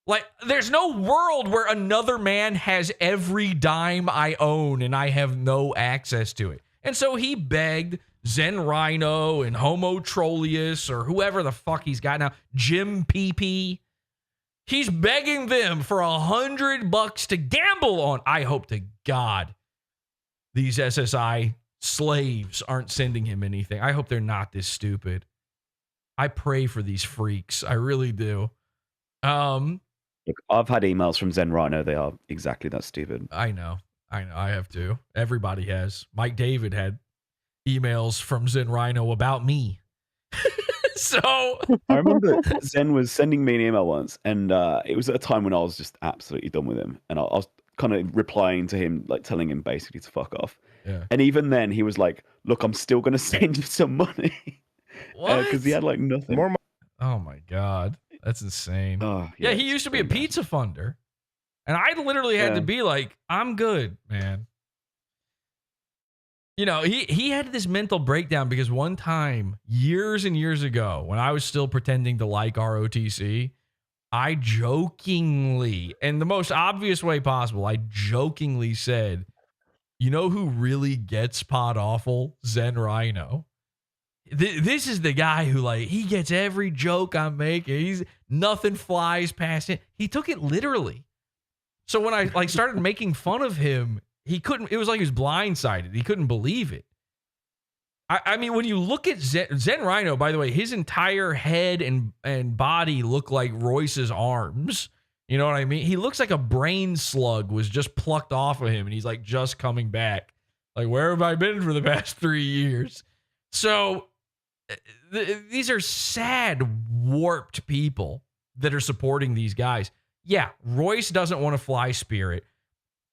Like, there's no world where another man has every dime I own and I have no access to it. And so he begged Zen Rhino and Homo Trolleus or whoever the fuck he's got now, Jim PP. He's begging them for $100 to gamble on. I hope to God these SSI slaves aren't sending him anything. I hope they're not this stupid. I pray for these freaks. I really do. Look, I've had emails from Zen Rhino. They are exactly that stupid. I know. I have too. Everybody has. Mike David had emails from Zen Rhino about me. So I remember Zen was sending me an email once, and it was at a time when I was just absolutely done with him, and I was kind of replying to him, like telling him basically to fuck off. Yeah. And even then, he was like, "Look, I'm still going to send you some money," because he had like nothing. More money. Oh my God, that's insane. Yeah, he used to be a pizza funder, and I literally had to be like, "I'm good, man." He had this mental breakdown because one time, years and years ago, when I was still pretending to like ROTC, I jokingly, in the most obvious way possible, I jokingly said, "You know who really gets PODAWFUL? Zen Rhino. This is the guy who, like, he gets every joke I'm making. Nothing flies past him." He took it literally. So when I started making fun of him, he couldn't. It was like he was blindsided. He couldn't believe it. I mean, when you look at Zen Rhino, by the way, his entire head and body look like Royce's arms. You know what I mean? He looks like a brain slug was just plucked off of him, and he's like just coming back. Like, where have I been for the past 3 years? So these are sad, warped people that are supporting these guys. Yeah, Royce doesn't want to fly Spirit.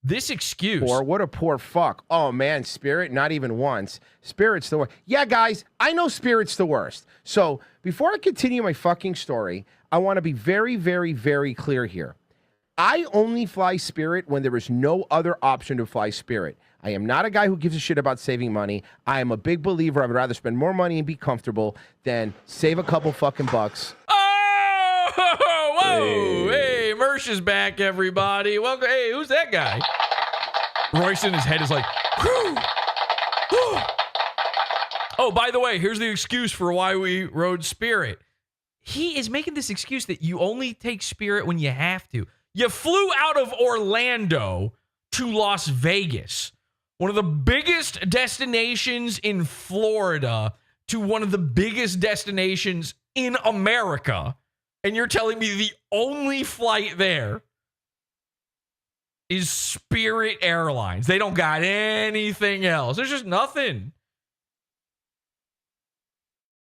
This excuse. Or what a poor fuck. Oh, man, Spirit, not even once. Spirit's the worst. Yeah, guys, I know Spirit's the worst. So before I continue my fucking story, I want to be very, very, very clear here. I only fly Spirit when there is no other option to fly Spirit. I am not a guy who gives a shit about saving money. I am a big believer. I would rather spend more money and be comfortable than save a couple fucking bucks. Oh, whoa. Hey, Mersh is back, everybody. Welcome. Hey, who's that guy? Royce in his head is like, whew, whew. Oh, by the way, here's the excuse for why we rode Spirit. He is making this excuse that you only take Spirit when you have to. You flew out of Orlando to Las Vegas. one of the biggest destinations in Florida to one of the biggest destinations in America, and you're telling me the only flight there is Spirit Airlines. They don't got anything else. There's just nothing.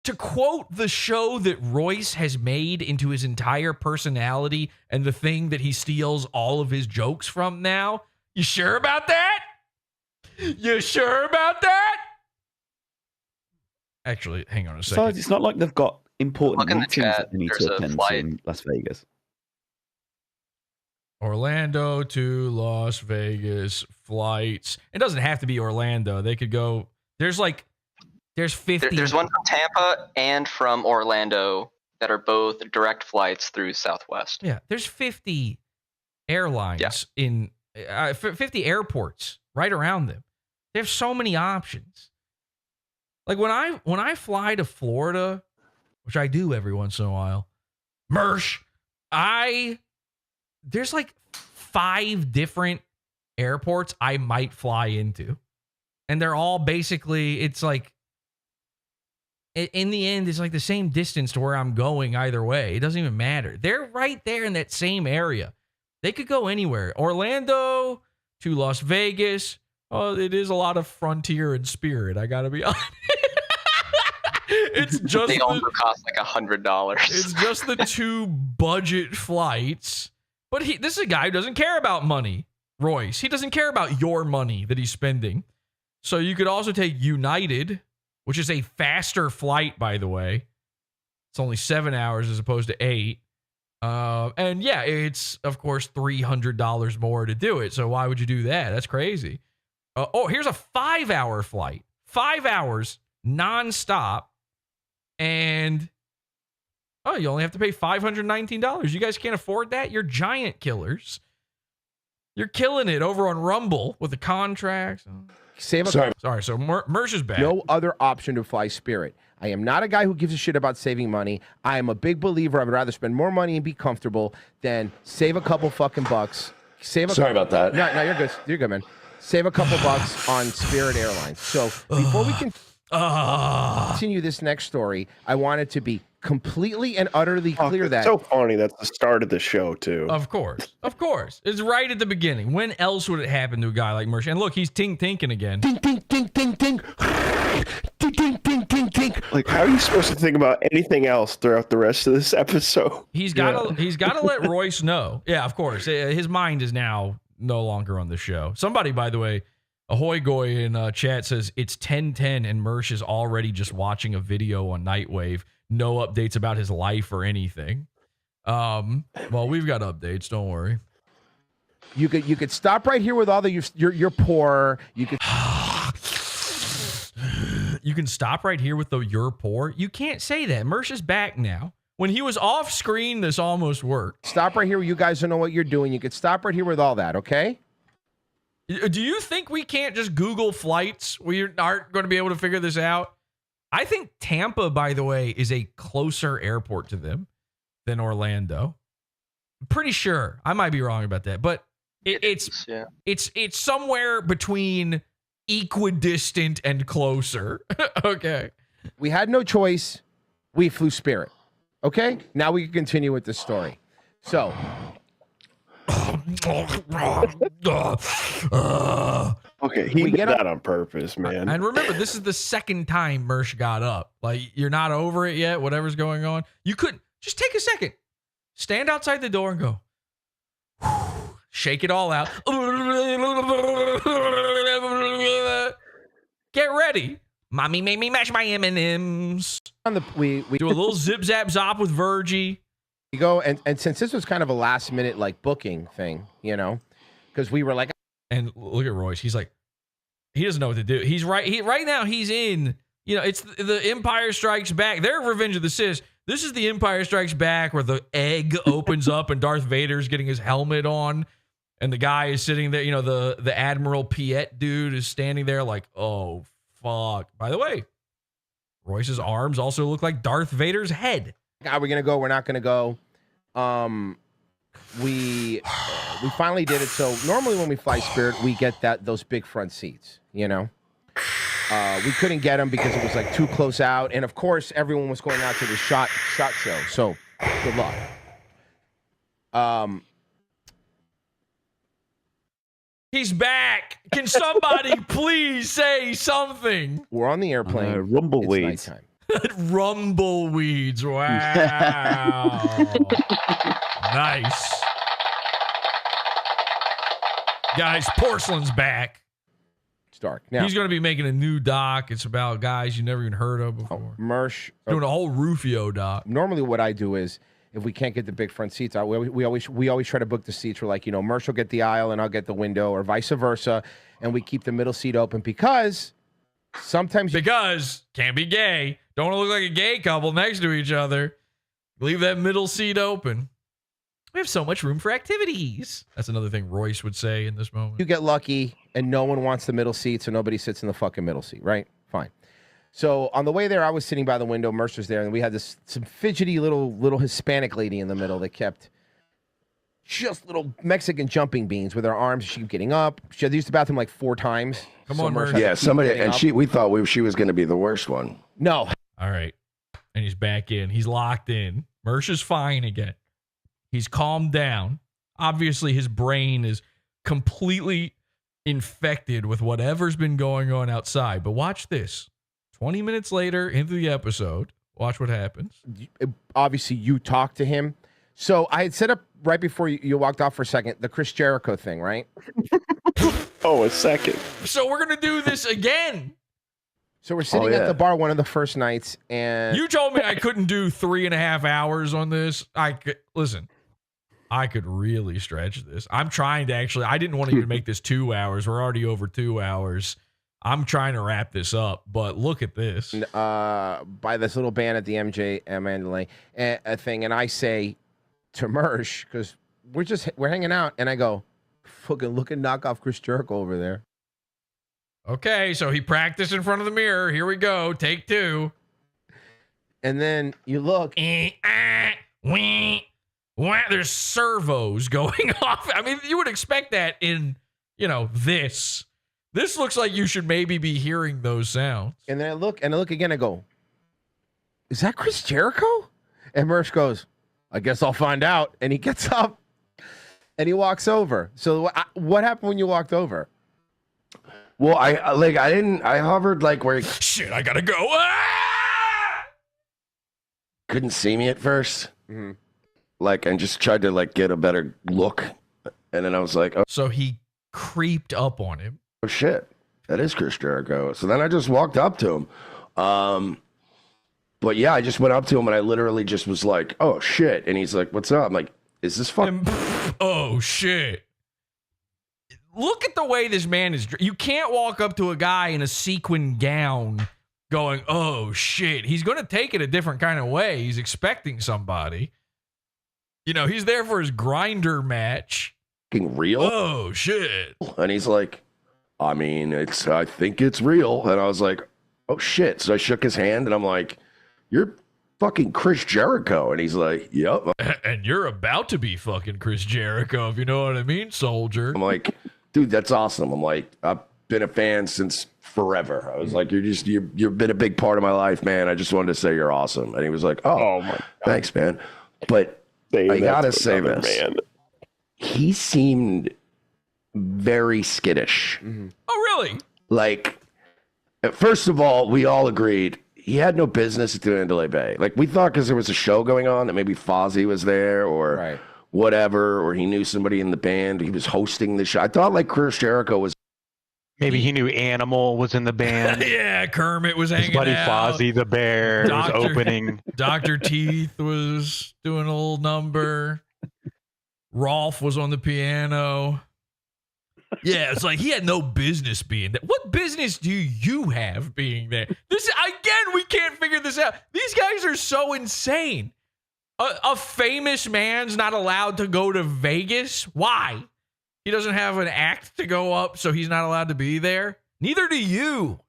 To quote the show that Royce has made into his entire personality and the thing that he steals all of his jokes from now, you sure about that? You sure about that? Actually, hang on a second. Besides, it's not like they've got important Look in the meetings chat. that they need There's to a attend flight. in Las Vegas. Orlando to Las Vegas flights. It doesn't have to be Orlando. They could go. There's 50. There's one from Tampa and from Orlando that are both direct flights through Southwest. Yeah, there's 50 airlines in 50 airports right around them. They have so many options. Like when I fly to Florida, which I do every once in a while, Mersh, there's like 5 different airports I might fly into. And they're all basically, it's like, in the end, it's like the same distance to where I'm going either way. It doesn't even matter. They're right there in that same area. They could go anywhere. Orlando to Las Vegas. Oh, it is a lot of Frontier and Spirit. I got to be honest. It's just they also cost like $100. It's just the 2 budget flights. But this is a guy who doesn't care about money, Royce. He doesn't care about your money that he's spending. So you could also take United, which is a faster flight, by the way. It's only 7 hours as opposed to 8. And yeah, it's, of course, $300 more to do it. So why would you do that? That's crazy. Here's a 5-hour flight. 5 hours, nonstop. And, you only have to pay $519. You guys can't afford that? You're giant killers. You're killing it over on Rumble with the contracts. Sorry, so Mersh is back. No other option to fly Spirit. I am not a guy who gives a shit about saving money. I am a big believer. I would rather spend more money and be comfortable than save a couple fucking bucks. Sorry about that. No, you're good. You're good, man. Save a couple bucks on Spirit Airlines. So before we can continue this next story, I want it to be completely and utterly clear that. It's so funny. That's the start of the show, too. Of course. It's right at the beginning. When else would it happen to a guy like Mersh? And look, he's Tink Tinking again. Tink, tink, tink, tink, tink. Tink, tink, tink, tink, tink. Like, how are you supposed to think about anything else throughout the rest of this episode? He's got to let Royce know. Yeah, of course. His mind is now no longer on the show. Somebody, by the way, Ahoy Goy in chat says it's 10:10 and Mersh is already just watching a video on Nightwave. No updates about his life or anything. Well, we've got updates. Don't worry. You could stop right here with all the you're poor. You could. You can stop right here with the you're poor. You can't say that. Mersh is back now. When he was off screen, this almost worked. Stop right here where you guys don't know what you're doing. You could stop right here with all that, okay? Do you think we can't just Google flights? We aren't going to be able to figure this out? I think Tampa, by the way, is a closer airport to them than Orlando. I'm pretty sure. I might be wrong about that, but it's somewhere between equidistant and closer. Okay. We had no choice. We flew Spirit. Okay? Now we can continue with the story. So. Okay, he did that on purpose, man. And remember, this is the second time Mersh got up. Like, you're not over it yet, whatever's going on. You couldn't. Just take a second. Stand outside the door and go. Shake it all out. Get ready. Mommy made me mash my M&Ms. We do a little zip zap zop with Virgie. You go and since this was kind of a last minute like booking thing, you know, because we were like, and look at Royce. He's like, he doesn't know what to do. He's right. Right now he's in. You know, it's the Empire Strikes Back. They're Revenge of the Sith. This is the Empire Strikes Back where the egg opens up and Darth Vader's getting his helmet on, and the guy is sitting there. You know, the Admiral Piet dude is standing there like, oh fuck. By the way, Royce's arms also look like Darth Vader's head. Are we gonna go? We're not gonna go. we finally did it. So normally when we fly Spirit, we get those big front seats, you know. We couldn't get them because it was like too close out, and of course everyone was going out to the shot show. So good luck. He's back. Can somebody please say something? We're on the airplane. Rumbleweeds. Rumbleweeds. Wow. Nice. Guys, Porcelain's back. It's dark. Now, he's going to be making a new doc. It's about guys you never even heard of before. Mersh. Doing a whole Rufio doc. Normally what I do is, if we can't get the big front seats, we always try to book the seats. We're like, you know, Mersh will get the aisle and I'll get the window, or vice versa, and we keep the middle seat open because sometimes can't be gay. Don't want to look like a gay couple next to each other. Leave that middle seat open. We have so much room for activities. That's another thing Royce would say in this moment. You get lucky and no one wants the middle seat, so nobody sits in the fucking middle seat, right? Fine. So on the way there, I was sitting by the window. Mersh was there, and we had some fidgety little Hispanic lady in the middle that kept just little Mexican jumping beans with her arms. She kept getting up. She had to use the bathroom like 4 times. Come on, Mersh. Yeah, somebody, and we thought she was going to be the worst one. No. All right. And he's back in. He's locked in. Mersh is fine again. He's calmed down. Obviously, his brain is completely infected with whatever's been going on outside. But watch this. 20 minutes later into the episode, watch what happens. Obviously, you talked to him. So I had set up right before you walked off for a second, the Chris Jericho thing, right? Oh, a second. So we're going to do this again. So we're sitting at the bar one of the first nights, and you told me I couldn't do 3.5 hours on this. Listen, I could really stretch this. I'm trying to I didn't want to even make this 2 hours. We're already over 2 hours. I'm trying to wrap this up, but look at this. By this little band at the MJ Mandalay thing, and I say to Mersh, because we're hanging out, and I go, fucking look and knock off Chris Jericho over there. Okay, so he practiced in front of the mirror. Here we go. Take 2. And then you look. There's servos going off. I mean, you would expect that in, this. This looks like you should maybe be hearing those sounds. And then I look again. I go, is that Chris Jericho? And Mersh goes, I guess I'll find out. And he gets up and he walks over. So what happened when you walked over? Well, I hovered like where shit, I gotta go. Couldn't see me at first. Mm-hmm. And just tried to get a better look. And then I was like, oh. So he creeped up on him. Oh shit, that is Chris Jericho. So then I just walked up to him. But yeah, I just went up to him and I literally just was like, oh shit. And he's like, what's up? I'm like, is this fucking... Oh shit. Look at the way this man is. You can't walk up to a guy in a sequin gown going, oh shit. He's going to take it a different kind of way. He's expecting somebody. He's there for his grinder match. Real? Oh shit. And he's like, I think it's real. And I was like, oh shit. So I shook his hand and I'm like, you're fucking Chris Jericho. And he's like, yep. And you're about to be fucking Chris Jericho, if you know what I mean, soldier. I'm like, dude, that's awesome. I'm like, I've been a fan since forever. I was like, you've been a big part of my life, man. I just wanted to say you're awesome. And he was like, oh my God. Thanks, man. But I gotta say this. Man. He seemed very skittish. Mm-hmm. Oh, really? First of all, we all agreed he had no business at the Mandalay Bay. We thought because there was a show going on that maybe Fozzie was there or whatever, or he knew somebody in the band. He was hosting the show. I thought Chris Jericho was. Maybe he knew Animal was in the band. Yeah, Kermit was hanging out. His buddy out. Fozzie the Bear was opening. Dr. Teeth was doing a little number. Rolf was on the piano. Yeah, it's he had no business being there. What business do you have being there? We can't figure this out. These guys are so insane. A famous man's not allowed to go to Vegas? Why? He doesn't have an act to go up, so he's not allowed to be there? Neither do you.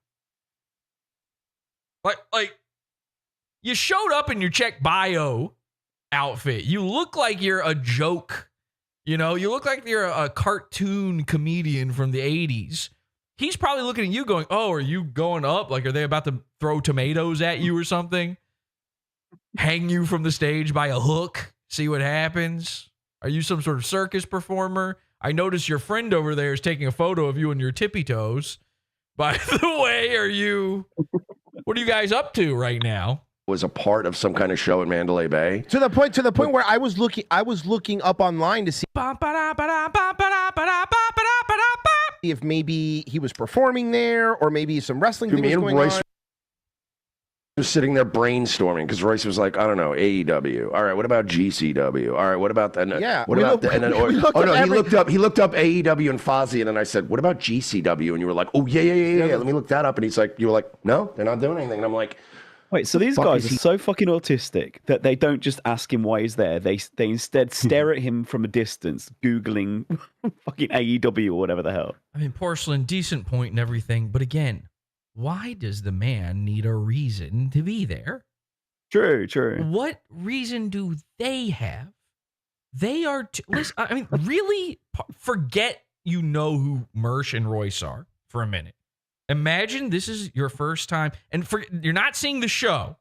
You showed up in your check bio outfit. You look like you're a joke You know, you look like you're a cartoon comedian from the 80s. He's probably looking at you going, oh, are you going up? Like, are they about to throw tomatoes at you or something? Hang you from the stage by a hook? See what happens? Are you some sort of circus performer? I notice your friend over there is taking a photo of you and your tippy toes. By the way, what are you guys up to right now? Was a part of some kind of show in Mandalay Bay. To the point where I was looking up online to see if maybe he was performing there or maybe some wrestling thing was going on. Was sitting there brainstorming because Royce was like, I don't know, AEW. All right, what about GCW? All right, what about that? Yeah, what about that? And then, he looked up AEW and Fozzy, and then I said, what about GCW? And you were like, oh yeah. Let me look that up. And you were like, no, they're not doing anything. And I'm like, wait, so these guys are so fucking autistic that they don't just ask him why he's there. They instead stare at him from a distance, Googling fucking AEW or whatever the hell. I mean, Porcelain, decent point and everything, but again, why does the man need a reason to be there? True. What reason do they have? They are, listen, I mean, really forget you know who Mersh and Royce are for a minute. Imagine this is your first time, and you're not seeing the show.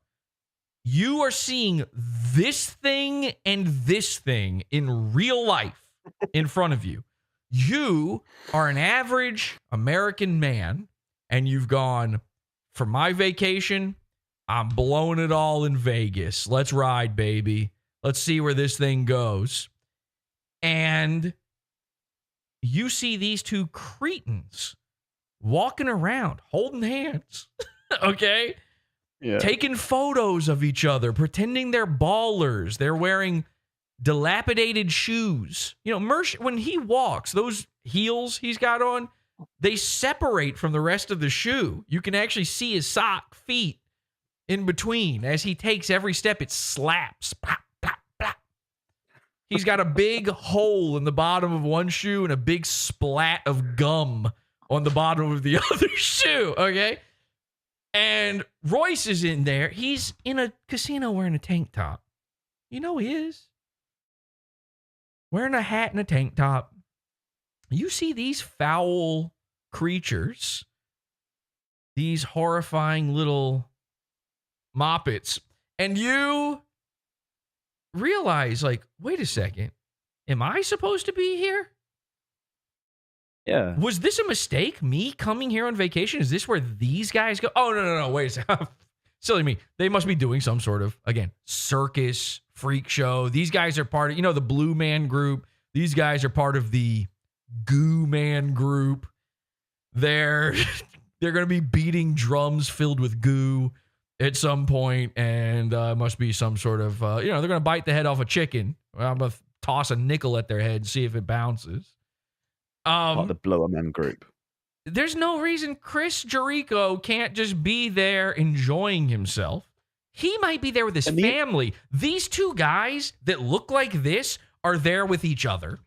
You are seeing this thing and this thing in real life in front of you. You are an average American man. And you've gone, for my vacation, I'm blowing it all in Vegas. Let's ride, baby. Let's see where this thing goes. And you see these two cretins walking around, holding hands, okay? Yeah. Taking photos of each other, pretending they're ballers. They're wearing dilapidated shoes. You know, Mersh, when he walks, those heels he's got on, they separate from the rest of the shoe. You can actually see his sock feet in between. As he takes every step, it slaps. Plop, plop, plop. He's got a big hole in the bottom of one shoe and a big splat of gum on the bottom of the other shoe, okay? And Royce is in there. He's in a casino wearing a tank top. You know he is. Wearing a hat and a tank top. You see these foul creatures, these horrifying little moppets, and you realize, like, wait a second, am I supposed to be here? Yeah. Was this a mistake, me coming here on vacation? Is this where these guys go? Oh, no, wait a second. Silly me. They must be doing some sort of, again, circus, freak show. These guys are part of, the Blue Man Group. These guys are part of the Goo Man Group. They're going to be beating drums filled with goo at some point, and must be some sort of they're going to bite the head off a chicken. I'm going to toss a nickel at their head and see if it bounces. The Blower Man Group. There's no reason Chris Jericho can't just be there enjoying himself. He might be there with his family. These two guys that look like this are there with each other.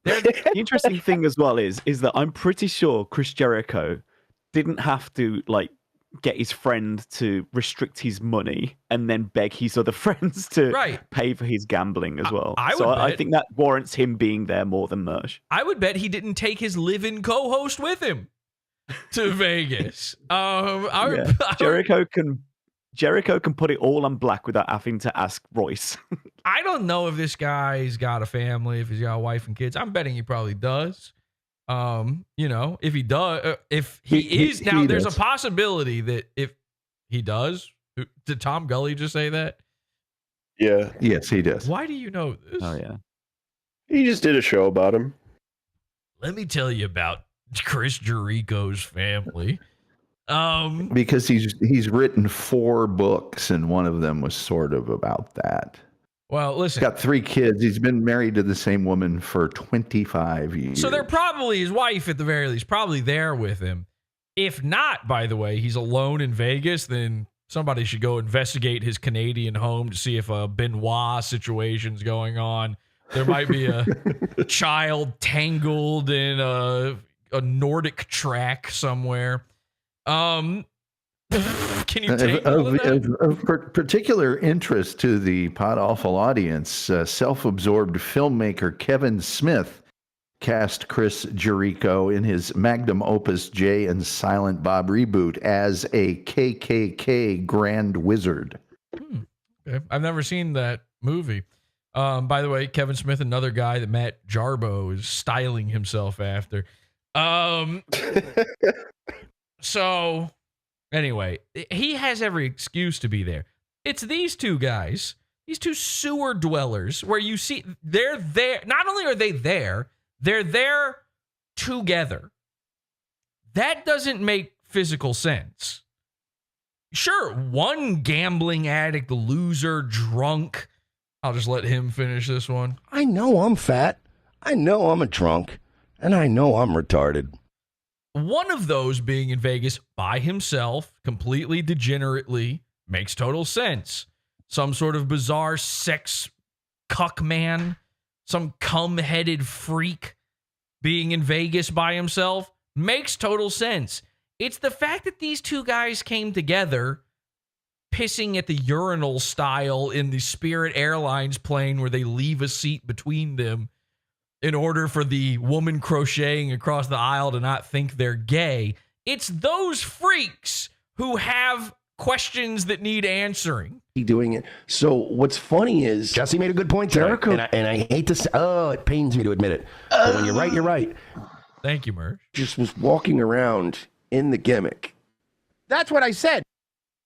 The interesting thing as well is that I'm pretty sure Chris Jericho didn't have to get his friend to restrict his money and then beg his other friends to pay for his gambling as well. I think that warrants him being there more than Mersh. I would bet he didn't take his live-in co-host with him to Vegas. Jericho can put it all on black without having to ask Royce. I don't know if this guy's got a family, if he's got a wife and kids. I'm betting he probably does. If he does, if he is now, there's a possibility that if he does, did Tom Gully just say that? Yeah. Yes, he does. Why do you know this? Oh yeah. He just did a show about him. Let me tell you about Chris Jericho's family. Because he's written 4 books, and one of them was sort of about that. Well, listen. He's got 3 kids. He's been married to the same woman for 25 years. So they're probably, his wife at the very least, probably there with him. If not, by the way, he's alone in Vegas, then somebody should go investigate his Canadian home to see if a Benoit situation's going on. There might be a child tangled in a Nordic track somewhere. Can you take all of that? Of particular interest to the PodAwful audience, self-absorbed filmmaker Kevin Smith cast Chris Jericho in his magnum opus Jay and Silent Bob reboot as a KKK Grand Wizard. Okay. I've never seen that movie. By the way, Kevin Smith, another guy that Matt Jarbo is styling himself after. So anyway, he has every excuse to be there. It's these two guys, these two sewer dwellers, where you see they're there. Not only are they there, they're there together. That doesn't make physical sense. Sure, one gambling addict, loser, drunk. I'll just let him finish this one. I know I'm fat. I know I'm a drunk. And I know I'm retarded. One of those being in Vegas by himself, completely degenerately, makes total sense. Some sort of bizarre sex cuck man, some cum-headed freak being in Vegas by himself, makes total sense. It's the fact that these two guys came together, pissing at the urinal style in the Spirit Airlines plane where they leave a seat between them in order for the woman crocheting across the aisle to not think they're gay. It's those freaks who have questions that need answering. Doing it. So what's funny is Jesse made a good point, Jericho, and I hate to say, it pains me to admit it, but when you're right, you're right. Thank you, Mersh. Just was walking around in the gimmick. That's what I said.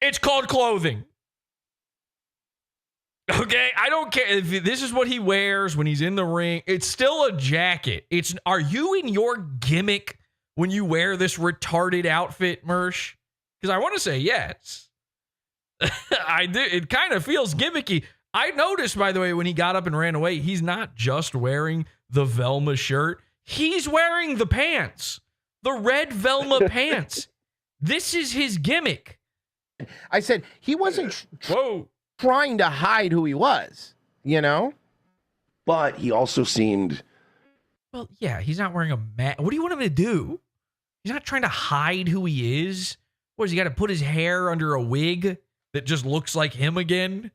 It's called clothing. Okay, I don't care if this is what he wears when he's in the ring. It's still a jacket. Are you in your gimmick when you wear this retarded outfit, Mersh? Because I want to say yes. I do. It kind of feels gimmicky. I noticed, by the way, when he got up and ran away, he's not just wearing the Velma shirt. He's wearing the pants, the red Velma pants. This is his gimmick. I said he wasn't trying to hide who he was, But he also seemed... Well, yeah, he's not wearing a mask. What do you want him to do? He's not trying to hide who he is. What, has he got to put his hair under a wig that just looks like him again?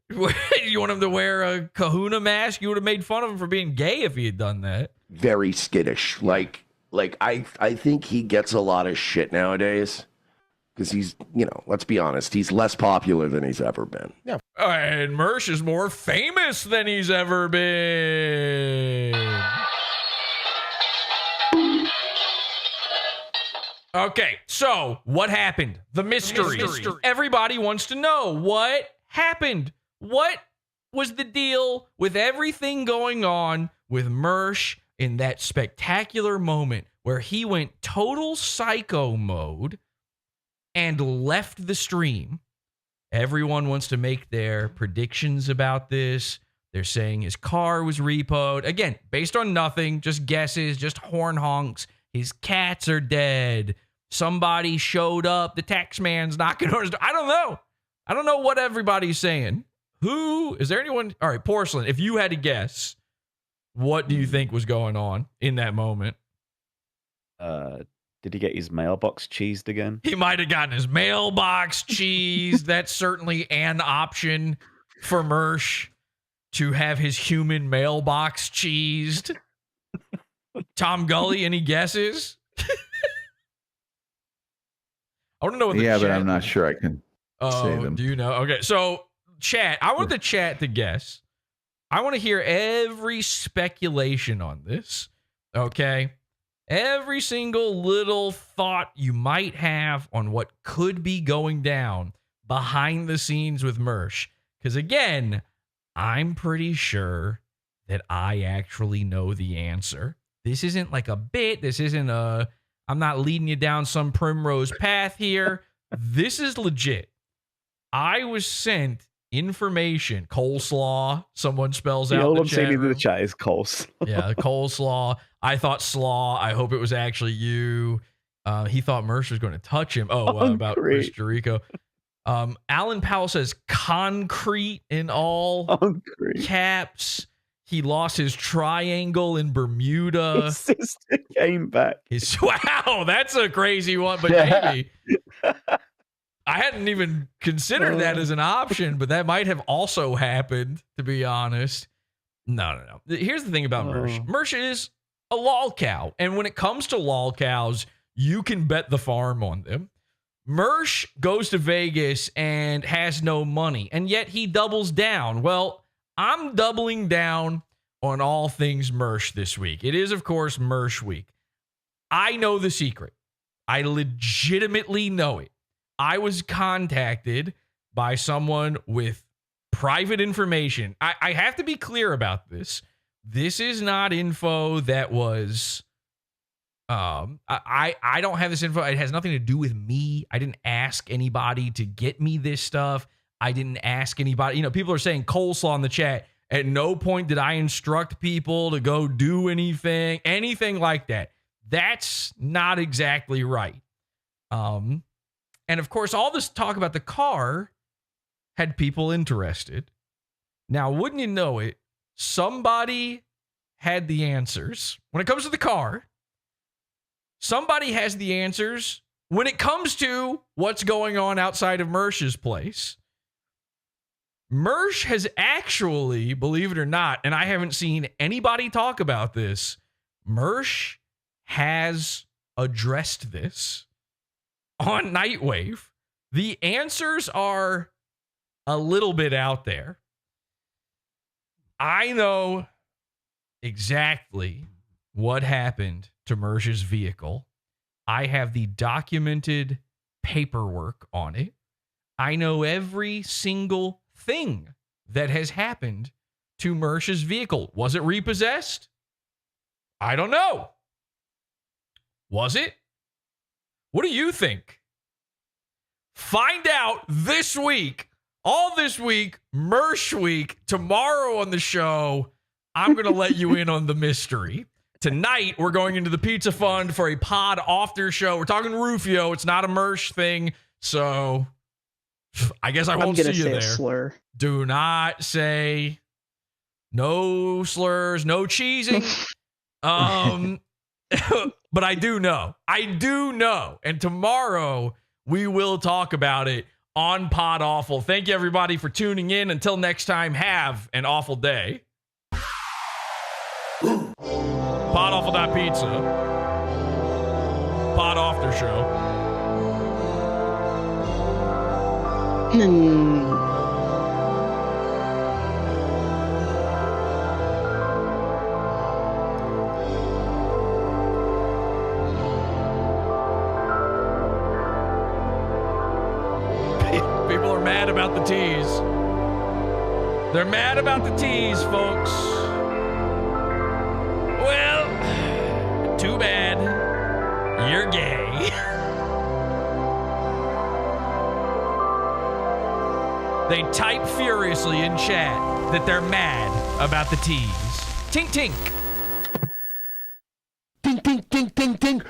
You want him to wear a kahuna mask? You would have made fun of him for being gay if he had done that. Very skittish. Like I think he gets a lot of shit nowadays. Because he's, let's be honest, he's less popular than he's ever been. Yeah. And Mersh is more famous than he's ever been. Okay, so what happened? The mystery. Everybody wants to know what happened. What was the deal with everything going on with Mersh in that spectacular moment where he went total psycho mode and left the stream? Everyone wants to make their predictions about this. They're saying his car was repoed. Again, based on nothing, just guesses, just horn honks. His cats are dead. Somebody showed up. The tax man's knocking on his door. I don't know. I don't know what everybody's saying. Is there anyone? All right, Porcelain, if you had to guess, what do you think was going on in that moment? Did he get his mailbox cheesed again? He might have gotten his mailbox cheesed. That's certainly an option for Mersh, to have his human mailbox cheesed. Tom Gully, any guesses? I want to know what the chat... but I'm not sure I can say them. Do you know? Okay, so chat. I want the chat to guess. I want to hear every speculation on this. Okay? Every single little thought you might have on what could be going down behind the scenes with Mersh. Because again, I'm pretty sure that I actually know the answer. This isn't like a bit. This isn't I'm not leading you down some primrose path here. This is legit. I was sent information. Coleslaw. Someone spells out all the I'm saying in room. the chat is coleslaw. Yeah, coleslaw. I thought slaw. I hope it was actually you. He thought Mersh was going to touch him. About Chris Jericho. Alan Powell says concrete in all caps. He lost his triangle in Bermuda. His sister came back. Wow, that's a crazy one, but maybe. I hadn't even considered that as an option, but that might have also happened, to be honest. No. Here's the thing about Mersh. Mersh is a lolcow. And when it comes to lolcows, you can bet the farm on them. Mersh goes to Vegas and has no money, and yet he doubles down. Well, I'm doubling down on all things Mersh this week. It is, of course, Mersh Week. I know the secret. I legitimately know it. I was contacted by someone with private information. I have to be clear about this. This is not info that was... I don't have this info. It has nothing to do with me. I didn't ask anybody to get me this stuff. I didn't ask anybody. You know, people are saying coleslaw in the chat. At no point did I instruct people to go do anything like that. That's not exactly right. And of course, all this talk about the car had people interested. Now, wouldn't you know it, somebody had the answers. When it comes to the car, somebody has the answers when it comes to what's going on outside of Mersh's place. Mersh has actually, believe it or not, and I haven't seen anybody talk about this, Mersh has addressed this on Nightwave. The answers are a little bit out there. I know exactly what happened to Mersh's vehicle. I have the documented paperwork on it. I know every single thing that has happened to Mersh's vehicle. Was it repossessed? I don't know. Was it? What do you think? Find out this week, all this week, Mersh Week, tomorrow on the show. I'm going to let you in on the mystery. Tonight, we're going into the Pizza Fund for a pod after show. We're talking Rufio. It's not a Mersh thing, so I guess I won't see you there. Slur. Do not say no slurs, no cheesing. But I do know. And tomorrow, we will talk about it on Pod Awful. Thank you, everybody, for tuning in. Until next time, have an awful day. Podawful.pizza. Pod After Show. People are mad about the tease. They're mad about the tease, folks. Well, too bad. You're gay. They type furiously in chat that they're mad about the tease. Tink Tink. Tink, tink, tink, tink, tink.